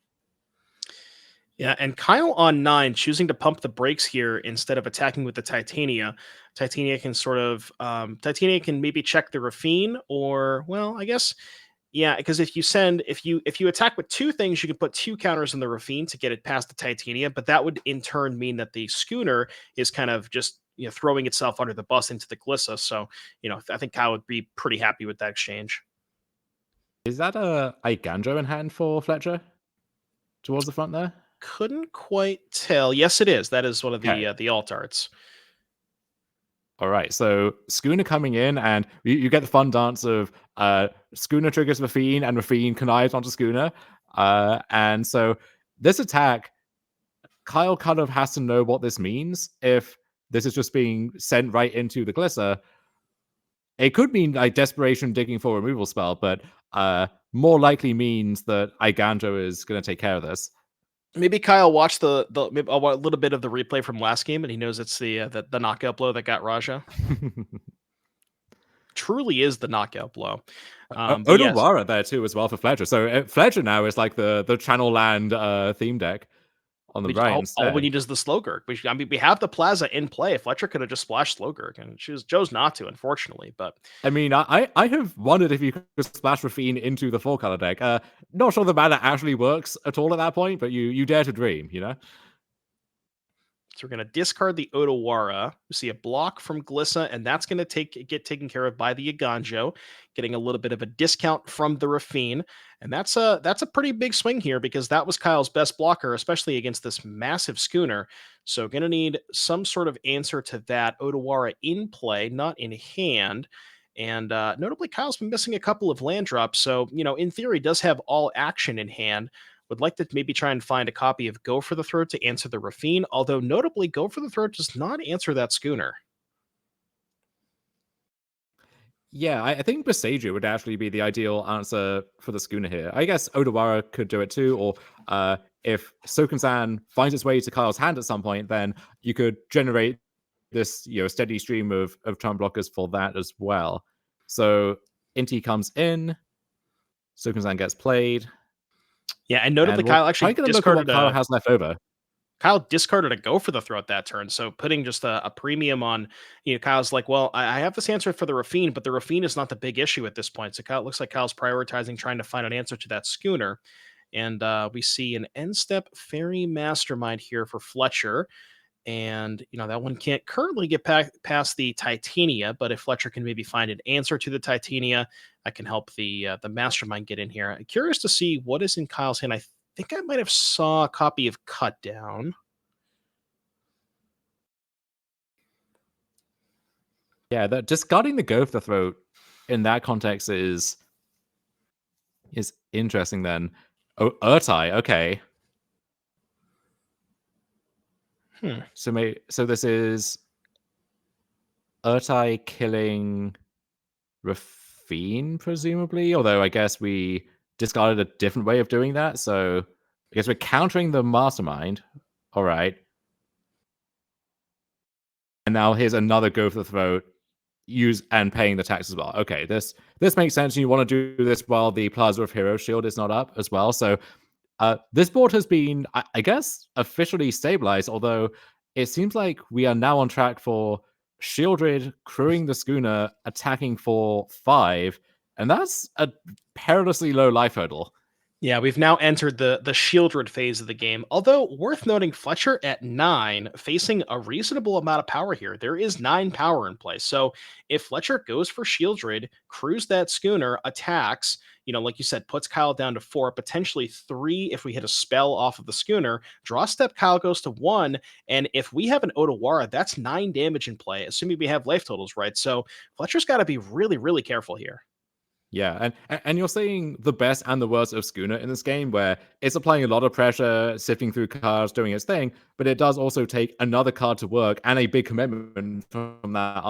Yeah, and Kyle on 9 choosing to pump the brakes here instead of attacking with the Titania. Titania can Titania can maybe check the Rafine, or well, I guess yeah, because if you attack with 2 things, you can put 2 counters on the Rafine to get it past the Titania, but that would in turn mean that the schooner is kind of just throwing itself under the bus into the Glissa. So I think Kyle would be pretty happy with that exchange. Is that a Ganjo in hand for Fletcher towards the front there? Couldn't quite tell. Yes, it is. That is one of the alt arts. All right, so Schooner coming in, and you get the fun dance of Schooner triggers Rafine, and Rafine connives onto Schooner. And so this attack, Kyle kind of has to know what this means. If this is just being sent right into the Glisser, it could mean like desperation digging for a removal spell, but more likely means that Iganjo is going to take care of this. Maybe Kyle watched a little bit of the replay from last game, and he knows it's the knockout blow that got Raja. Truly is the knockout blow. Odawara there too as well for Fletcher. So Fletcher now is like the Channel Land theme deck on the right instead. All we need is the Slowgurk. We have the Plaza in play. Fletcher could have just splashed Slowgurk, and she chose not to, unfortunately. But I mean, I have wondered if you could splash Rafine into the 4-color deck. Not sure the mana actually works at all at that point, but you dare to dream, So we're going to discard the Odawara. We see a block from Glissa, and that's going to get taken care of by the Iganjo, getting a little bit of a discount from the Rafine. And that's a pretty big swing here, because that was Kyle's best blocker, especially against this massive schooner. So going to need some sort of answer to that. Odawara in play, not in hand. And notably, Kyle's been missing a couple of land drops. So, in theory, does have all action in hand. Would like to maybe try and find a copy of Go for the Throat to answer the Rafine, although notably Go for the Throat does not answer that schooner. Yeah, I think Besaju would actually be the ideal answer for the schooner here. I guess Odawara could do it too, or if Soken-san finds its way to Kyle's hand at some point, then you could generate this steady stream of charm blockers for that as well. So Inti comes in, Soken-san gets played. Yeah, and notably, Kyle actually discarded Kyle has left over. Kyle discarded a Go for the Throat that turn, so putting just a premium on, Kyle's like, well, I have this answer for the Rafine, but the Rafine is not the big issue at this point. So Kyle, looks like Kyle's prioritizing trying to find an answer to that schooner. And we see an end-step Fairy Mastermind here for Fletcher. And, that one can't currently get past the Titania, but if Fletcher can maybe find an answer to the Titania, that can help the Mastermind get in here. I'm curious to see what is in Kyle's hand. I think I might have saw a copy of Cut Down. Yeah, discarding the Go for the Throat in that context is interesting then. Oh, Urtai, okay. So this is Urtai killing Rafine, presumably, although I guess we discarded a different way of doing that, so I guess we're countering the Mastermind. All right. And now here's another Go for the Throat, use and paying the tax as well. Okay, this makes sense. You want to do this while the Plaza of Hero Shield is not up as well, so this board has been, I guess, officially stabilized, although it seems like we are now on track for Shieldred crewing the schooner, attacking for 5, and that's a perilously low life hurdle. Yeah, we've now entered the Shieldred phase of the game. Although, worth noting, Fletcher at 9, facing a reasonable amount of power here. There is 9 power in play. So if Fletcher goes for Shieldred, crews that schooner, attacks, like you said, puts Kyle down to 4, potentially 3 if we hit a spell off of the schooner. Draw step, Kyle goes to 1. And if we have an Odawara, that's 9 damage in play, assuming we have life totals right. So Fletcher's got to be really, really careful here. Yeah, and you're seeing the best and the worst of Schooner in this game, where it's applying a lot of pressure, sifting through cards, doing its thing, but it does also take another card to work and a big commitment from that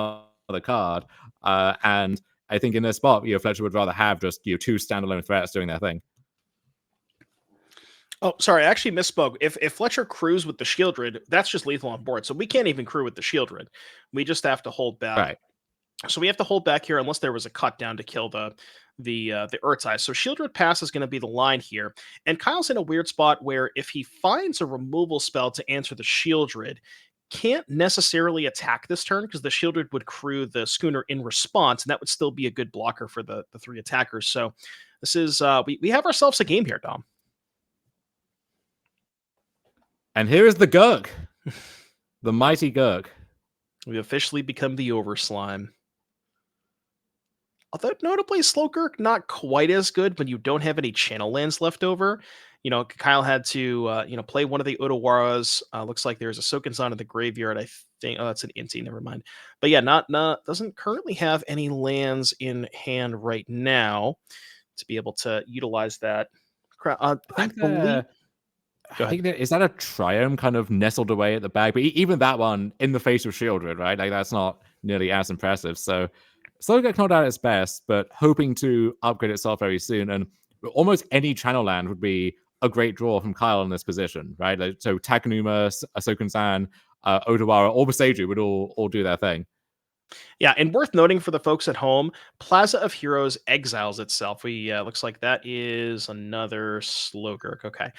other card. And I think in this spot, Fletcher would rather have just 2 standalone threats doing their thing. Oh, sorry, I actually misspoke. If Fletcher crews with the Shieldred, that's just lethal on board. So we can't even crew with the Shieldred. We just have to hold back. Right. So we have to hold back here unless there was a cut down to kill the Urtzai. So Shieldred Pass is going to be the line here. And Kyle's in a weird spot where if he finds a removal spell to answer the Shieldred, can't necessarily attack this turn because the Shieldred would crew the Schooner in response, and that would still be a good blocker for the three attackers. So this is we have ourselves a game here, Dom. And here is the Gurk, the mighty Gurk. We officially become the Overslime. Although notably, Slowkirk not quite as good when you don't have any channel lands left over. Kyle had to play one of the Otowaras. Looks like there's a Sokenzan in the graveyard. I think. Oh, that's an Inti. Never mind. But yeah, not doesn't currently have any lands in hand right now to be able to utilize that. I believe. Go ahead. Is that a Triome kind of nestled away at the back? But even that one in the face of Shieldred, right? Like that's not nearly as impressive. So Slowgurk not at its best, but hoping to upgrade itself very soon. And almost any channel land would be a great draw from Kyle in this position, right? Like, so Takanuma, Ahsoken-san, Odawara, or Boseiju would all do their thing. Yeah, and worth noting for the folks at home, Plaza of Heroes exiles itself. We looks like that is another Slowgurk. Okay,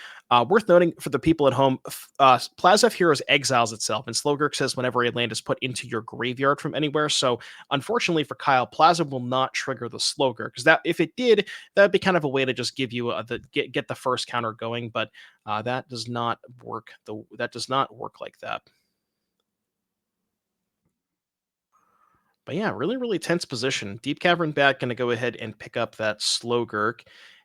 worth noting for the people at home, Plaza of Heroes exiles itself, and Slowgurk says whenever a land is put into your graveyard from anywhere. So unfortunately for Kyle, Plaza will not trigger the Slowgurk because that if it did, that'd be kind of a way to just give you get the first counter going, but that does not work. That does not work like that. But yeah, really, really tense position. Deep Cavern Bat going to go ahead and pick up that Slowgurk.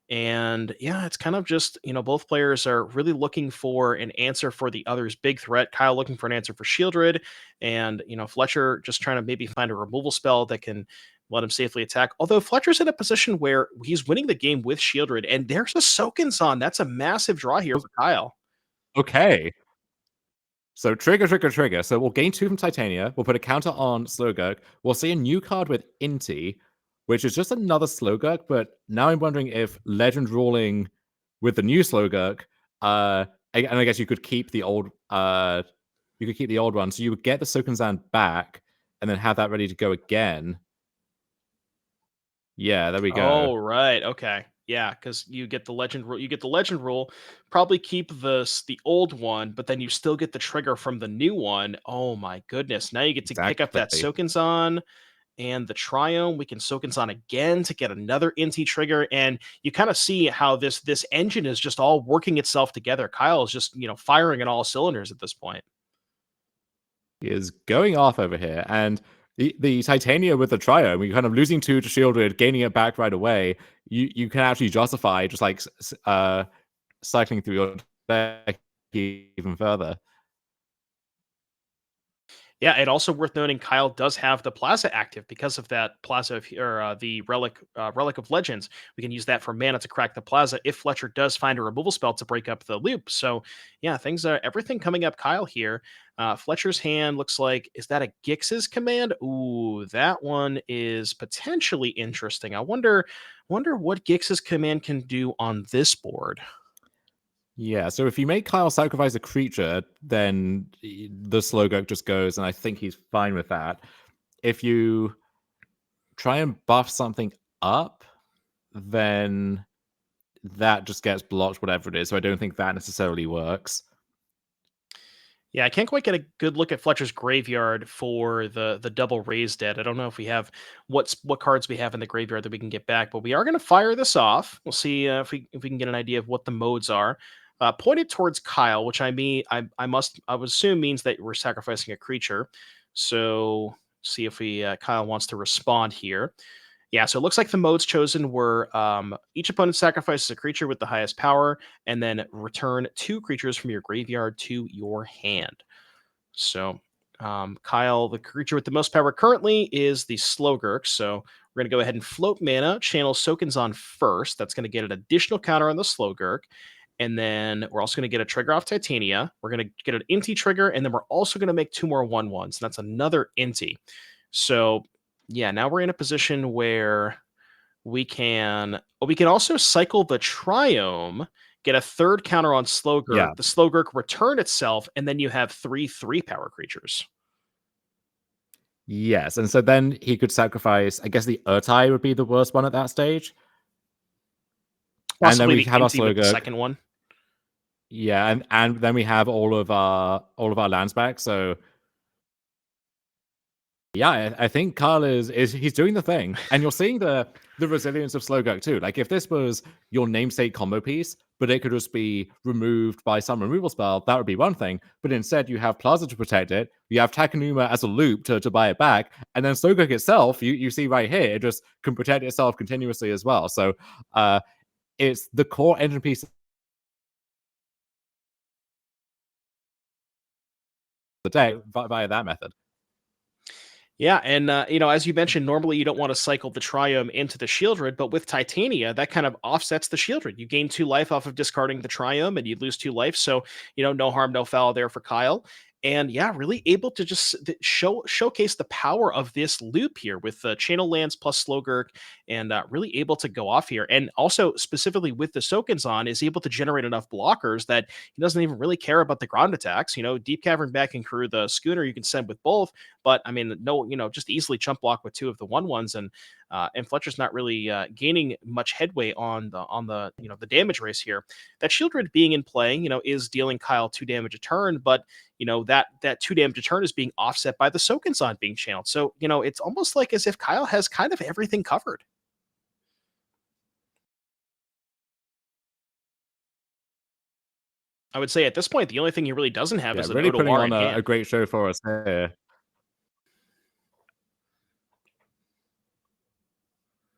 And yeah, it's kind of just, both players are really looking for an answer for the other's big threat. Kyle looking for an answer for Shieldred. And, Fletcher just trying to maybe find a removal spell that can let him safely attack. Although Fletcher's in a position where he's winning the game with Shieldred. And there's a Sokenzan. That's a massive draw here for Kyle. Okay. So trigger. So we'll gain 2 from Titania. We'll put a counter on Slowgurk. We'll see a new card with Inti, which is just another Slowgurk. But now I'm wondering if Legend ruling with the new Slowgurk, and I guess you could keep the old, one. So you would get the Sokenzan back, and then have that ready to go again. Yeah, there we go. Oh, right. Okay. Yeah, because you get the legend rule. You get the legend rule. Probably keep the old one, but then you still get the trigger from the new one. Oh my goodness! Now you get to pick up that Exactly. Sokenzan and the Triome. We can Sokenzan again to get another Inti trigger, and you kind of see how this engine is just all working itself together. Kyle is just firing at all cylinders at this point. Is going off over here, and the Titania with the Triome, you're kind of losing 2 to Shieldred, gaining it back right away. You can actually justify just like cycling through your deck even further. Yeah, and also worth noting, Kyle does have the Plaza active because of that Plaza or the Relic of Legends. We can use that for mana to crack the Plaza if Fletcher does find a removal spell to break up the loop. So yeah, things are everything coming up Kyle here. Fletcher's hand looks like, is that a Gix's command? Ooh, that one is potentially interesting. I wonder what Gix's command can do on this board. Yeah, so if you make Kyle sacrifice a creature, then the Slowgurk just goes, and I think he's fine with that. If you try and buff something up, then that just gets blocked, whatever it is. So I don't think that necessarily works. Yeah, I can't quite get a good look at Fletcher's graveyard for the double raise dead. I don't know if we have what cards we have in the graveyard that we can get back, but we are going to fire this off. We'll see if we can get an idea of what the modes are. Pointed towards Kyle, which I would assume means that we're sacrificing a creature. So see if we Kyle wants to respond here. Yeah, so it looks like the modes chosen were each opponent sacrifices a creature with the highest power, and then return 2 creatures from your graveyard to your hand. So, Kyle, the creature with the most power currently is the Slowgurk. So we're going to go ahead and float mana, channel Sokenzan first. That's going to get an additional counter on the Slowgurk. And then we're also going to get a trigger off Titania. We're going to get an Inti trigger, and then we're also going to make 2 more 1/1s. That's another Inti. So yeah, now we're in a position where we can also cycle the Triome, get a third counter on Slogurk. Yeah. The Slogurk return itself, and then you have 3 power creatures. Yes, and so then he could sacrifice, I guess the Urtai would be the worst one at that stage. And then Possibly we the have our Inti with the Slogurk. second one. Yeah, and then we have all of our lands back. So yeah, I think Kyle is he's doing the thing, and you're seeing the resilience of Slogurk too. Like if this was your namesake combo piece, but it could just be removed by some removal spell, that would be one thing. But instead, you have Plaza to protect it. You have Takenuma as a loop to buy it back, and then Slogurk itself, you see right here, it just can protect itself continuously as well. So it's the core engine piece of the deck via that method. Yeah, and as you mentioned, normally you don't want to cycle the Triome into the Shieldred, but with Titania, that kind of offsets the Shieldred. You gain 2 life off of discarding the Triome, and you lose 2 life. So no harm, no foul there for Kyle. And yeah, really able to just showcase the power of this loop here with Channel Lands plus Slogurk, and really able to go off here. And also specifically with the Sokenzan, is able to generate enough blockers that he doesn't even really care about the ground attacks. Deep Cavern back and crew the Schooner you can send with both, but I mean, no, just easily chump block with 2 of the 1/1s, and Fletcher's not really gaining much headway on the the damage race here. That Shieldred being in play, is dealing Kyle 2 damage a turn, but that 2 damage a turn is being offset by the Sokenzan being channeled. So it's almost like as if Kyle has kind of everything covered. I would say at this point, the only thing he really doesn't have Yeah, is an really putting Odawara on in a hand. great show for us here.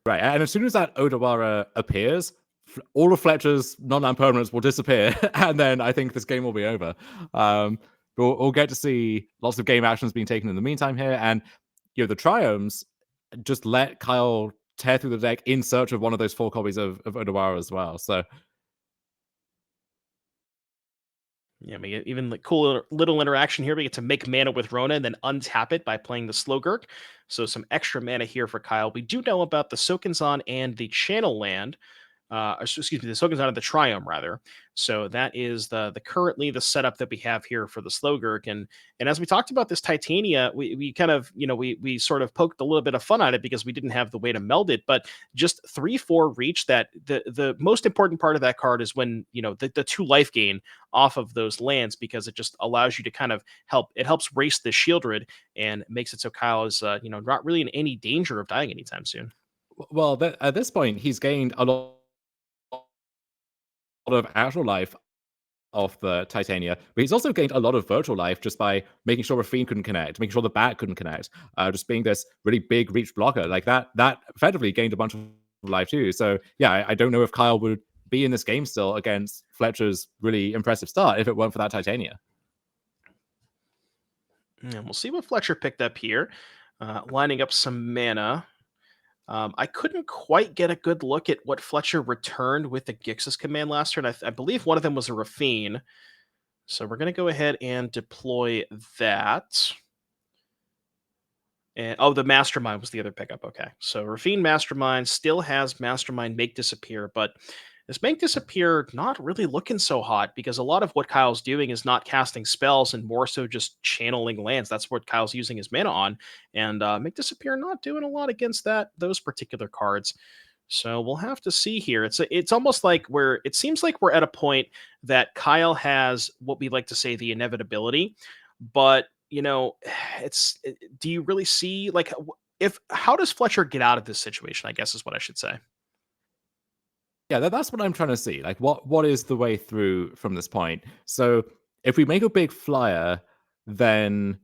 Right, and as soon as that Odawara appears, all of Fletcher's non-land permanents will disappear, and then I think this game will be over. We'll get to see lots of game actions being taken in the meantime here, and the Triomes just let Kyle tear through the deck in search of one of those 4 copies of Odawara as well. So Yeah, we get even like cool little interaction here. We get to make mana with Rona and then untap it by playing the Slogurk. So some extra mana here for Kyle. We do know about the Sokenzan and the Channel Land. Excuse me, the Sokenzan of the Triome rather. So that is the currently the setup that we have here for the Slogurk. And as we talked about this Titania, we kind of we sort of poked a little bit of fun at it because we didn't have the way to meld it, but just 3/4 reach. That the most important part of that card is when the 2 life gain off of those lands, because it just allows you to kind of helps race the Shieldred and makes it so Kyle is not really in any danger of dying anytime soon. well, at this point, he's gained a lot of actual life of the Titania, but he's also gained a lot of virtual life just by making sure Rafine couldn't connect, making sure the bat couldn't connect, just being this really big reach blocker like that. That effectively gained a bunch of life too. So yeah, I don't know if Kyle would be in this game still against Fletcher's really impressive start if it weren't for that Titania. And we'll see what Fletcher picked up here, lining up some mana. I couldn't quite get a good look at what Fletcher returned with the Gixis command last turn. I believe one of them was a Rafine. So we're going to go ahead and deploy that. And the Mastermind was the other pickup. Okay, so Rafine Mastermind still has Mastermind Make Disappear, but this Make Disappear not really looking so hot because a lot of what Kyle's doing is not casting spells and more so just channeling lands. That's what Kyle's using his mana on, and Make Disappear not doing a lot against those particular cards. So we'll have to see here. It's almost like it seems like we're at a point that Kyle has what we like to say the inevitability, but do you really see like if how does Fletcher get out of this situation? I guess is what I should say. Yeah, that's what I'm trying to see. Like, what is the way through from this point? So, if we make a big flyer, then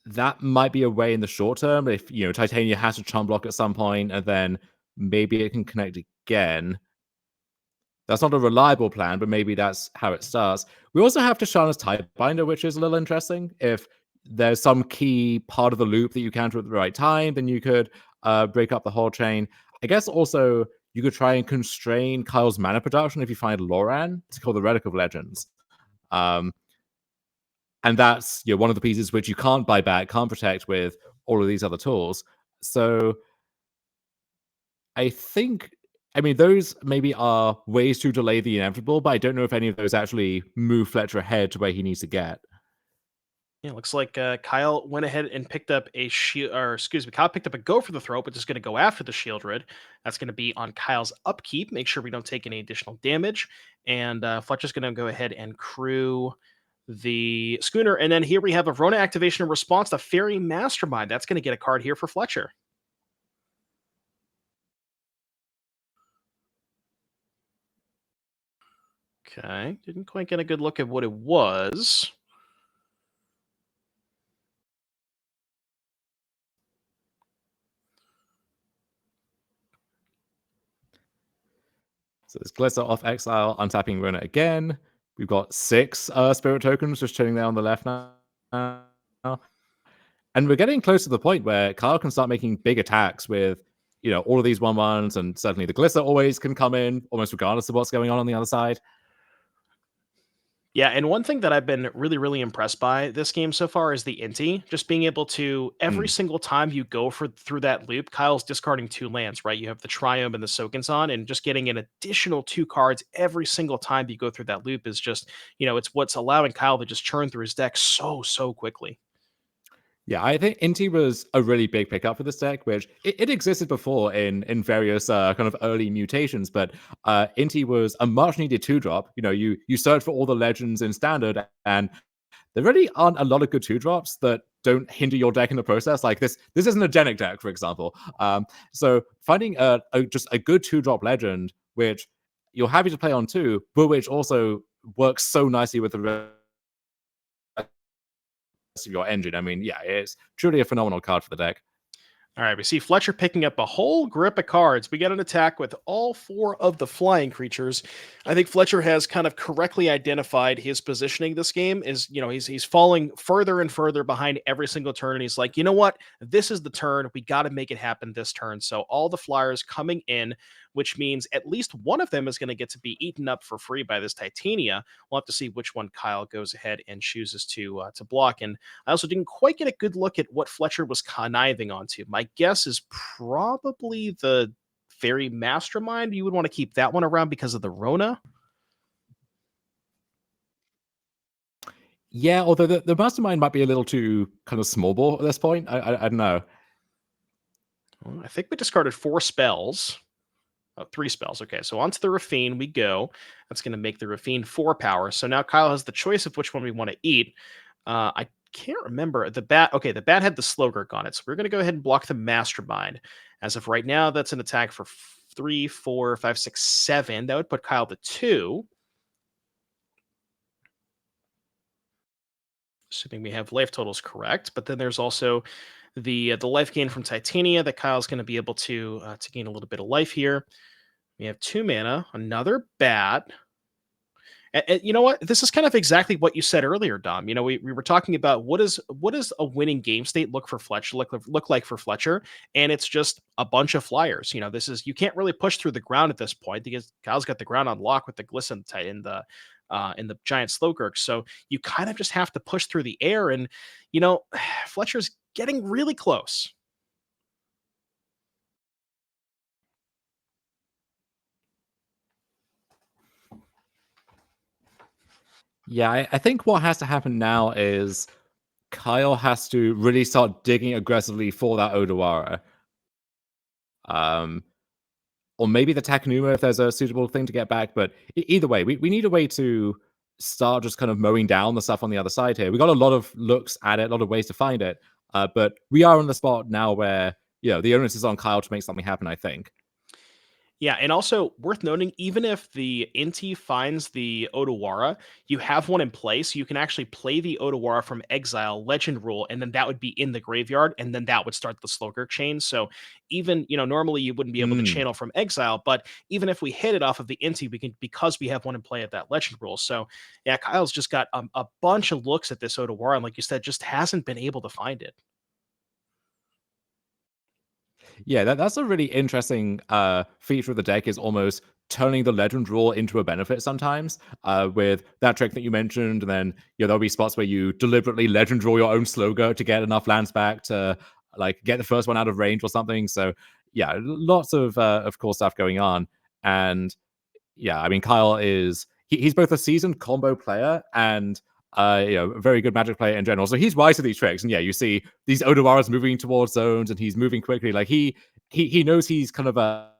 that might be a way in the short term. If Titania has to chum block at some point, and then maybe it can connect again. That's not a reliable plan, but maybe that's how it starts. We also have Tishana's Tidebinder, which is a little interesting. If there's some key part of the loop that you counter at the right time, then you could break up the whole chain. I guess also you could try and constrain Kyle's mana production if you find Loran. It's called the Relic of Legends. Um, and that's one of the pieces which you can't buy back, can't protect with all of these other tools. So I think I mean, those maybe are ways to delay the inevitable, but I don't know if any of those actually move Fletcher ahead to where he needs to get. Yeah, looks like Kyle went ahead and picked up a shield, or excuse me, Kyle picked up a go for the throw, but just going to go after the shield rid. That's going to be on Kyle's upkeep. Make sure we don't take any additional damage. And Fletcher's going to go ahead and crew the schooner. And then here we have a Rona activation in response to Fairy Mastermind. That's going to get a card here for Fletcher. Okay, didn't quite get a good look at what it was. So there's Glitter off exile, untapping Rona again. We've got 6 spirit tokens just chilling there on the left now. And we're getting close to the point where Kyle can start making big attacks with, all of these 1/1s, and certainly the Glitter always can come in, almost regardless of what's going on the other side. Yeah, and one thing that I've been really, really impressed by this game so far is the Inti. Just being able to every Mm. single time you go through that loop, Kyle's discarding 2 lands, right? You have the Triumph and the Sokensan, and just getting an additional 2 cards every single time you go through that loop is just, it's what's allowing Kyle to just churn through his deck so quickly. Yeah, I think Inti was a really big pickup for this deck, which it existed before in various kind of early mutations, but Inti was a much needed 2-drop. You search for all the legends in standard, and there really aren't a lot of good 2-drops that don't hinder your deck in the process. Like this isn't a Genic deck, for example. So finding just a good 2-drop legend, which you're happy to play on 2, but which also works so nicely with the of your engine. I mean, yeah, it's truly a phenomenal card for the deck. All right, we see Fletcher picking up a whole grip of cards. We get an attack with all 4 of the flying creatures. I think Fletcher has kind of correctly identified his positioning this game is, he's falling further and further behind every single turn. And he's like, you know what? This is the turn. We got to make it happen this turn. So all the flyers coming in, which means at least one of them is going to get to be eaten up for free by this Titania. We'll have to see which one Kyle goes ahead and chooses to block. And I also didn't quite get a good look at what Fletcher was conniving onto. My guess is probably the Fairy Mastermind. You would want to keep that one around because of the Rona. Yeah, although the Mastermind might be a little too kind of small ball at this point. I don't know. Well, I think we discarded 4 spells. 3 spells. Okay, so onto the Rafine we go. That's going to make the Rafine 4 power. So now Kyle has the choice of which one we want to eat. I can't remember. The bat. Okay, the bat had the Slogurk on it. So we're going to go ahead and block the Mastermind. As of right now, that's an attack for 3, 4, 5, 6, 7. That would put Kyle to 2. Assuming we have life totals correct. But then there's also the life gain from Titania that Kyle's going to be able to gain a little bit of life here. We have 2 mana, another bat. And you know what? This is kind of exactly what you said earlier, Dom. We were talking about what does a winning game state look for Fletcher look like for Fletcher, and it's just a bunch of flyers. This is you can't really push through the ground at this point because Kyle's got the ground on lock with the glisten in the giant Slowkirk. So you kind of just have to push through the air, and Fletcher's getting really close. Yeah, I think what has to happen now is Kyle has to really start digging aggressively for that Odawara. Or maybe the Takanuma if there's a suitable thing to get back. But either way, we need a way to start just kind of mowing down the stuff on the other side here. We got a lot of looks at it, a lot of ways to find it. But we are in the spot now where, the onus is on Kyle to make something happen, I think. Yeah, and also worth noting, even if the Inti finds the Odawara, you have one in place. You can actually play the Odawara from exile, legend rule, and then that would be in the graveyard, and then that would start the Slogurk chain. So even, normally you wouldn't be able to channel from exile, but even if we hit it off of the Inti, we can because we have one in play at that legend rule. So yeah, Kyle's just got a bunch of looks at this Odawara, and like you said, just hasn't been able to find it. Yeah, that's a really interesting feature of the deck is almost turning the legend rule into a benefit sometimes with that trick that you mentioned. And then, there'll be spots where you deliberately legend draw your own Slogo to get enough lands back to like get the first one out of range or something. So yeah, lots of cool stuff going on. And yeah, I mean, Kyle is he's both a seasoned combo player and a very good Magic player in general. So he's wise to these tricks. And yeah, you see these Odawaras moving towards zones, and he's moving quickly. Like he knows he's kind of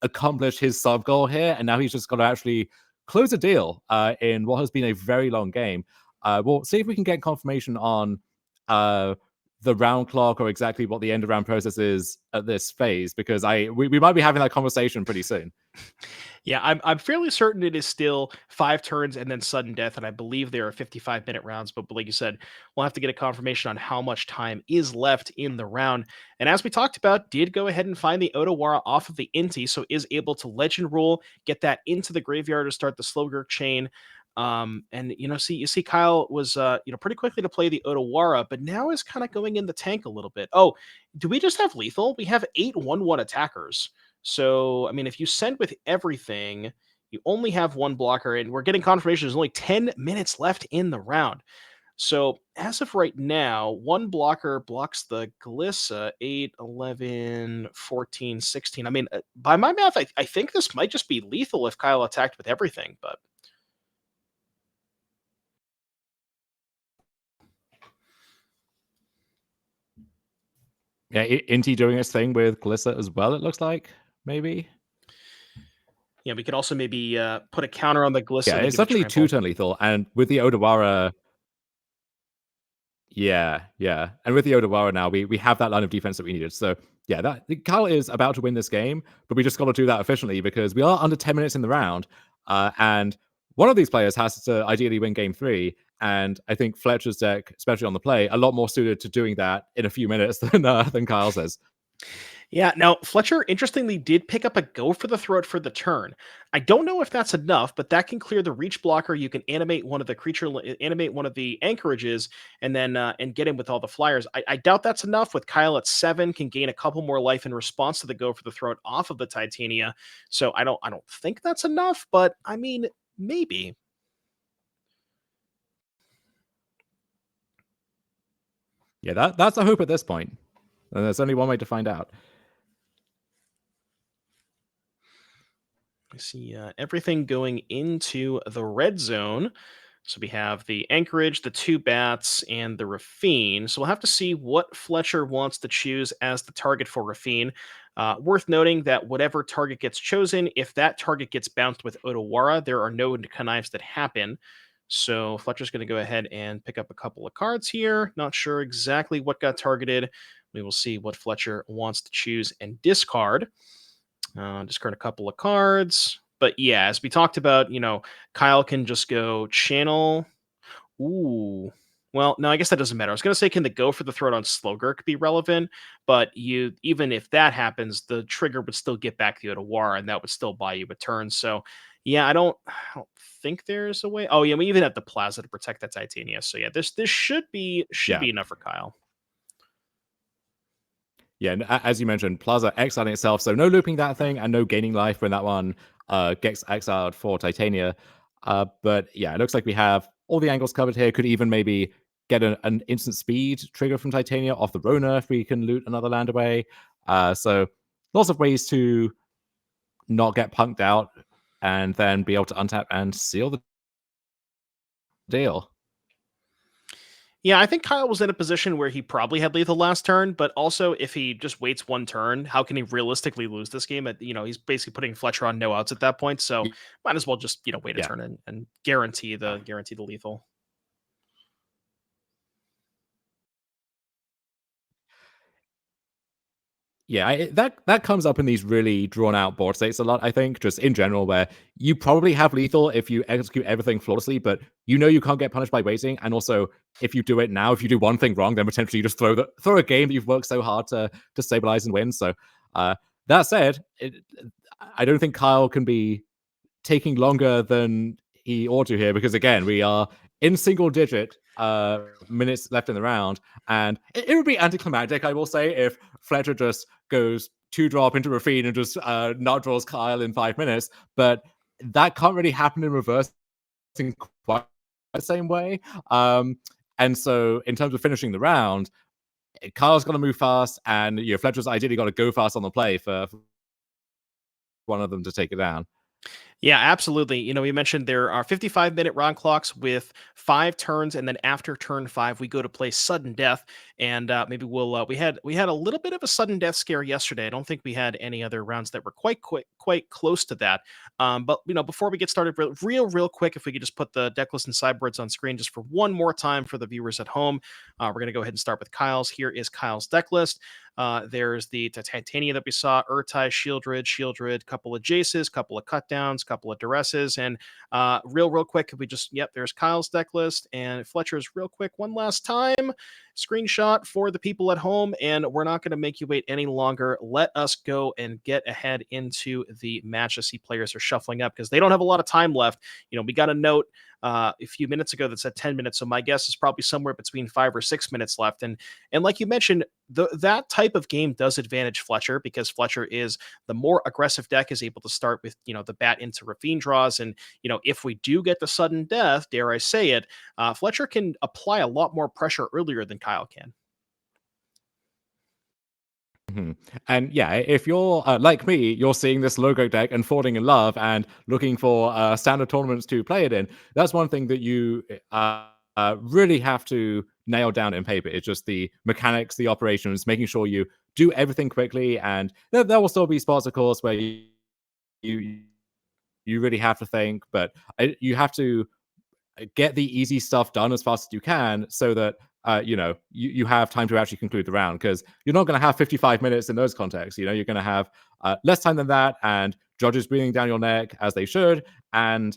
accomplished his sub goal here, and now he's just got to actually close a deal in what has been a very long game. We'll see if we can get confirmation on the round clock or exactly what the end of round process is at this phase, because we might be having that conversation pretty soon. Yeah, I'm fairly certain it is still 5 turns and then sudden death, and I believe there are 55-minute rounds. But like you said, we'll have to get a confirmation on how much time is left in the round. And as we talked about, did go ahead and find the Otawara off of the Inti, so is able to legend rule, get that into the graveyard to start the Slowgurk chain. And you see Kyle was pretty quickly to play the Otawara, but now is kind of going in the tank a little bit. Oh, do we just have lethal? We have 8/1/1 attackers. So, I mean, if you send with everything, you only have one blocker, and we're getting confirmation there's only 10 minutes left in the round. So, as of right now, one blocker blocks the Glissa 8, 11, 14, 16. I mean, by my math, I think this might just be lethal if Kyle attacked with everything, but Yeah, Inti doing his thing with Glissa as well, it looks like, maybe. yeah, we could also maybe put a counter on the Glissa Yeah, to it's give it definitely trample. two-turn lethal, and with the Odawara, yeah, yeah. And with the Odawara now, we have that line of defense that we needed. So yeah, that Kyle is about to win this game, but we just got to do that efficiently because we are under 10 minutes in the round. And one of these players has to ideally win game 3. And I think Fletcher's deck, especially on the play, a lot more suited to doing that in a few minutes than Kyle's is. Yeah, now Fletcher interestingly did pick up a go for the throat for the turn. I don't know if that's enough, but that can clear the reach blocker. You can animate one of the animate one of the anchorages, and then and get him with all the flyers. I doubt that's enough. With Kyle at 7, can gain a couple more life in response to the go for the throat off of the Titania. So I don't think that's enough, but I mean maybe. Yeah, that's a hope at this point. And there's only one way to find out. I see everything going into the red zone. So we have the Anchorage, the 2 Bats, and the Raffine. So we'll have to see what Fletcher wants to choose as the target for Raffine. Worth noting that whatever target gets chosen, if that target gets bounced with Otawara, there are no connives that happen. So Fletcher's going to go ahead and pick up a couple of cards here. Not sure exactly what got targeted. We will see what Fletcher wants to choose and discard. Discard a couple of cards. But yeah, as we talked about, Kyle can just go channel. Ooh. Well, no, I guess that doesn't matter. I was going to say, can the go for the throat on Slowgurk be relevant? But even if that happens, the trigger would still get back the Otawara, and that would still buy you a turn. So, yeah, I don't think there's a way. Oh, yeah, we even have the Plaza to protect that Titania. So, yeah, this should Yeah. be enough for Kyle. Yeah, and as you mentioned, Plaza exiling itself, so no looping that thing and no gaining life when that one gets exiled for Titania. But yeah, it looks like we have all the angles covered here. Could even maybe get an instant speed trigger from Titania off the Rona if we can loot another land away. So lots of ways to not get punked out and then be able to untap and seal the deal. Yeah, I think Kyle was in a position where he probably had lethal last turn, but also if he just waits one turn, how can he realistically lose this game? He's basically putting Fletcher on no outs at that point, so might as well just wait a Yeah. turn and guarantee the lethal. Yeah, that comes up in these really drawn out board states a lot, I think, just in general, where you probably have lethal if you execute everything flawlessly, but you can't get punished by waiting. And also, if you do it now, if you do one thing wrong, then potentially you just throw a game that you've worked so hard to stabilize and win. So that said, I don't think Kyle can be taking longer than he ought to here, because again, we are in single digit minutes left in the round, and it would be anticlimactic, I will say, if Fletcher just goes 2-drop into Raffine and just not draws Kyle in 5 minutes, but that can't really happen in reverse in quite the same way. And so in terms of finishing the round, Kyle's got to move fast, and Fletcher's ideally got to go fast on the play for one of them to take it down. Yeah, absolutely. We mentioned there are 55-minute round clocks with 5 turns, and then after turn 5, we go to play sudden death. And maybe we'll we had a little bit of a sudden death scare yesterday. I don't think we had any other rounds that were quite close to that. But before we get started, real quick, if we could just put the deck list and sideboards on screen just for one more time for the viewers at home. We're gonna go ahead and start with Kyle's. Here is Kyle's deck list. There's the Titania that we saw, Urtai, Shieldred, couple of Jaces, couple of Cutdowns, couple of Duresses, and real quick, there's Kyle's deck list and Fletcher's real quick one last time. Screenshot for the people at home, and we're not going to make you wait any longer. Let us go and get ahead into the match. I see players are shuffling up because they don't have a lot of time left. We got a note a few minutes ago that said 10 minutes, so my guess is probably somewhere between 5 or 6 minutes left. And like you mentioned, that type of game does advantage Fletcher because Fletcher is the more aggressive deck is able to start with the bat into Ravine draws, and if we do get the sudden death, dare I say it, Fletcher can apply a lot more pressure earlier than Kyle can. And yeah, if you're like me, you're seeing this logo deck and falling in love and looking for standard tournaments to play it in. That's one thing that you really have to nail down in paper. It's just the mechanics, the operations, making sure you do everything quickly. And there will still be spots, of course, where you really have to think, but you have to get the easy stuff done as fast as you can so that you have time to actually conclude the round, because you're not going to have 55 minutes in those contexts. You're going to have less time than that, and judges breathing down your neck as they should, and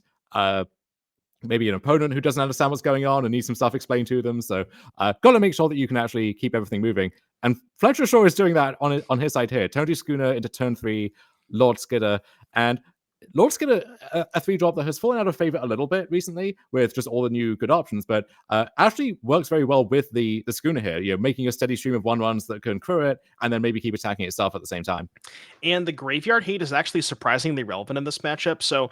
maybe an opponent who doesn't understand what's going on and needs some stuff explained to them. So got to make sure that you can actually keep everything moving. And Fletcher Shaw is doing that on his side here. Tony Schooner into turn 3, Lord Skidder, and Lord Skidder, a 3-drop that has fallen out of favor a little bit recently with just all the new good options, but actually works very well with the Schooner here, making a steady stream of 1/1s that can crew it and then maybe keep attacking itself at the same time. And the Graveyard Hate is actually surprisingly relevant in this matchup. So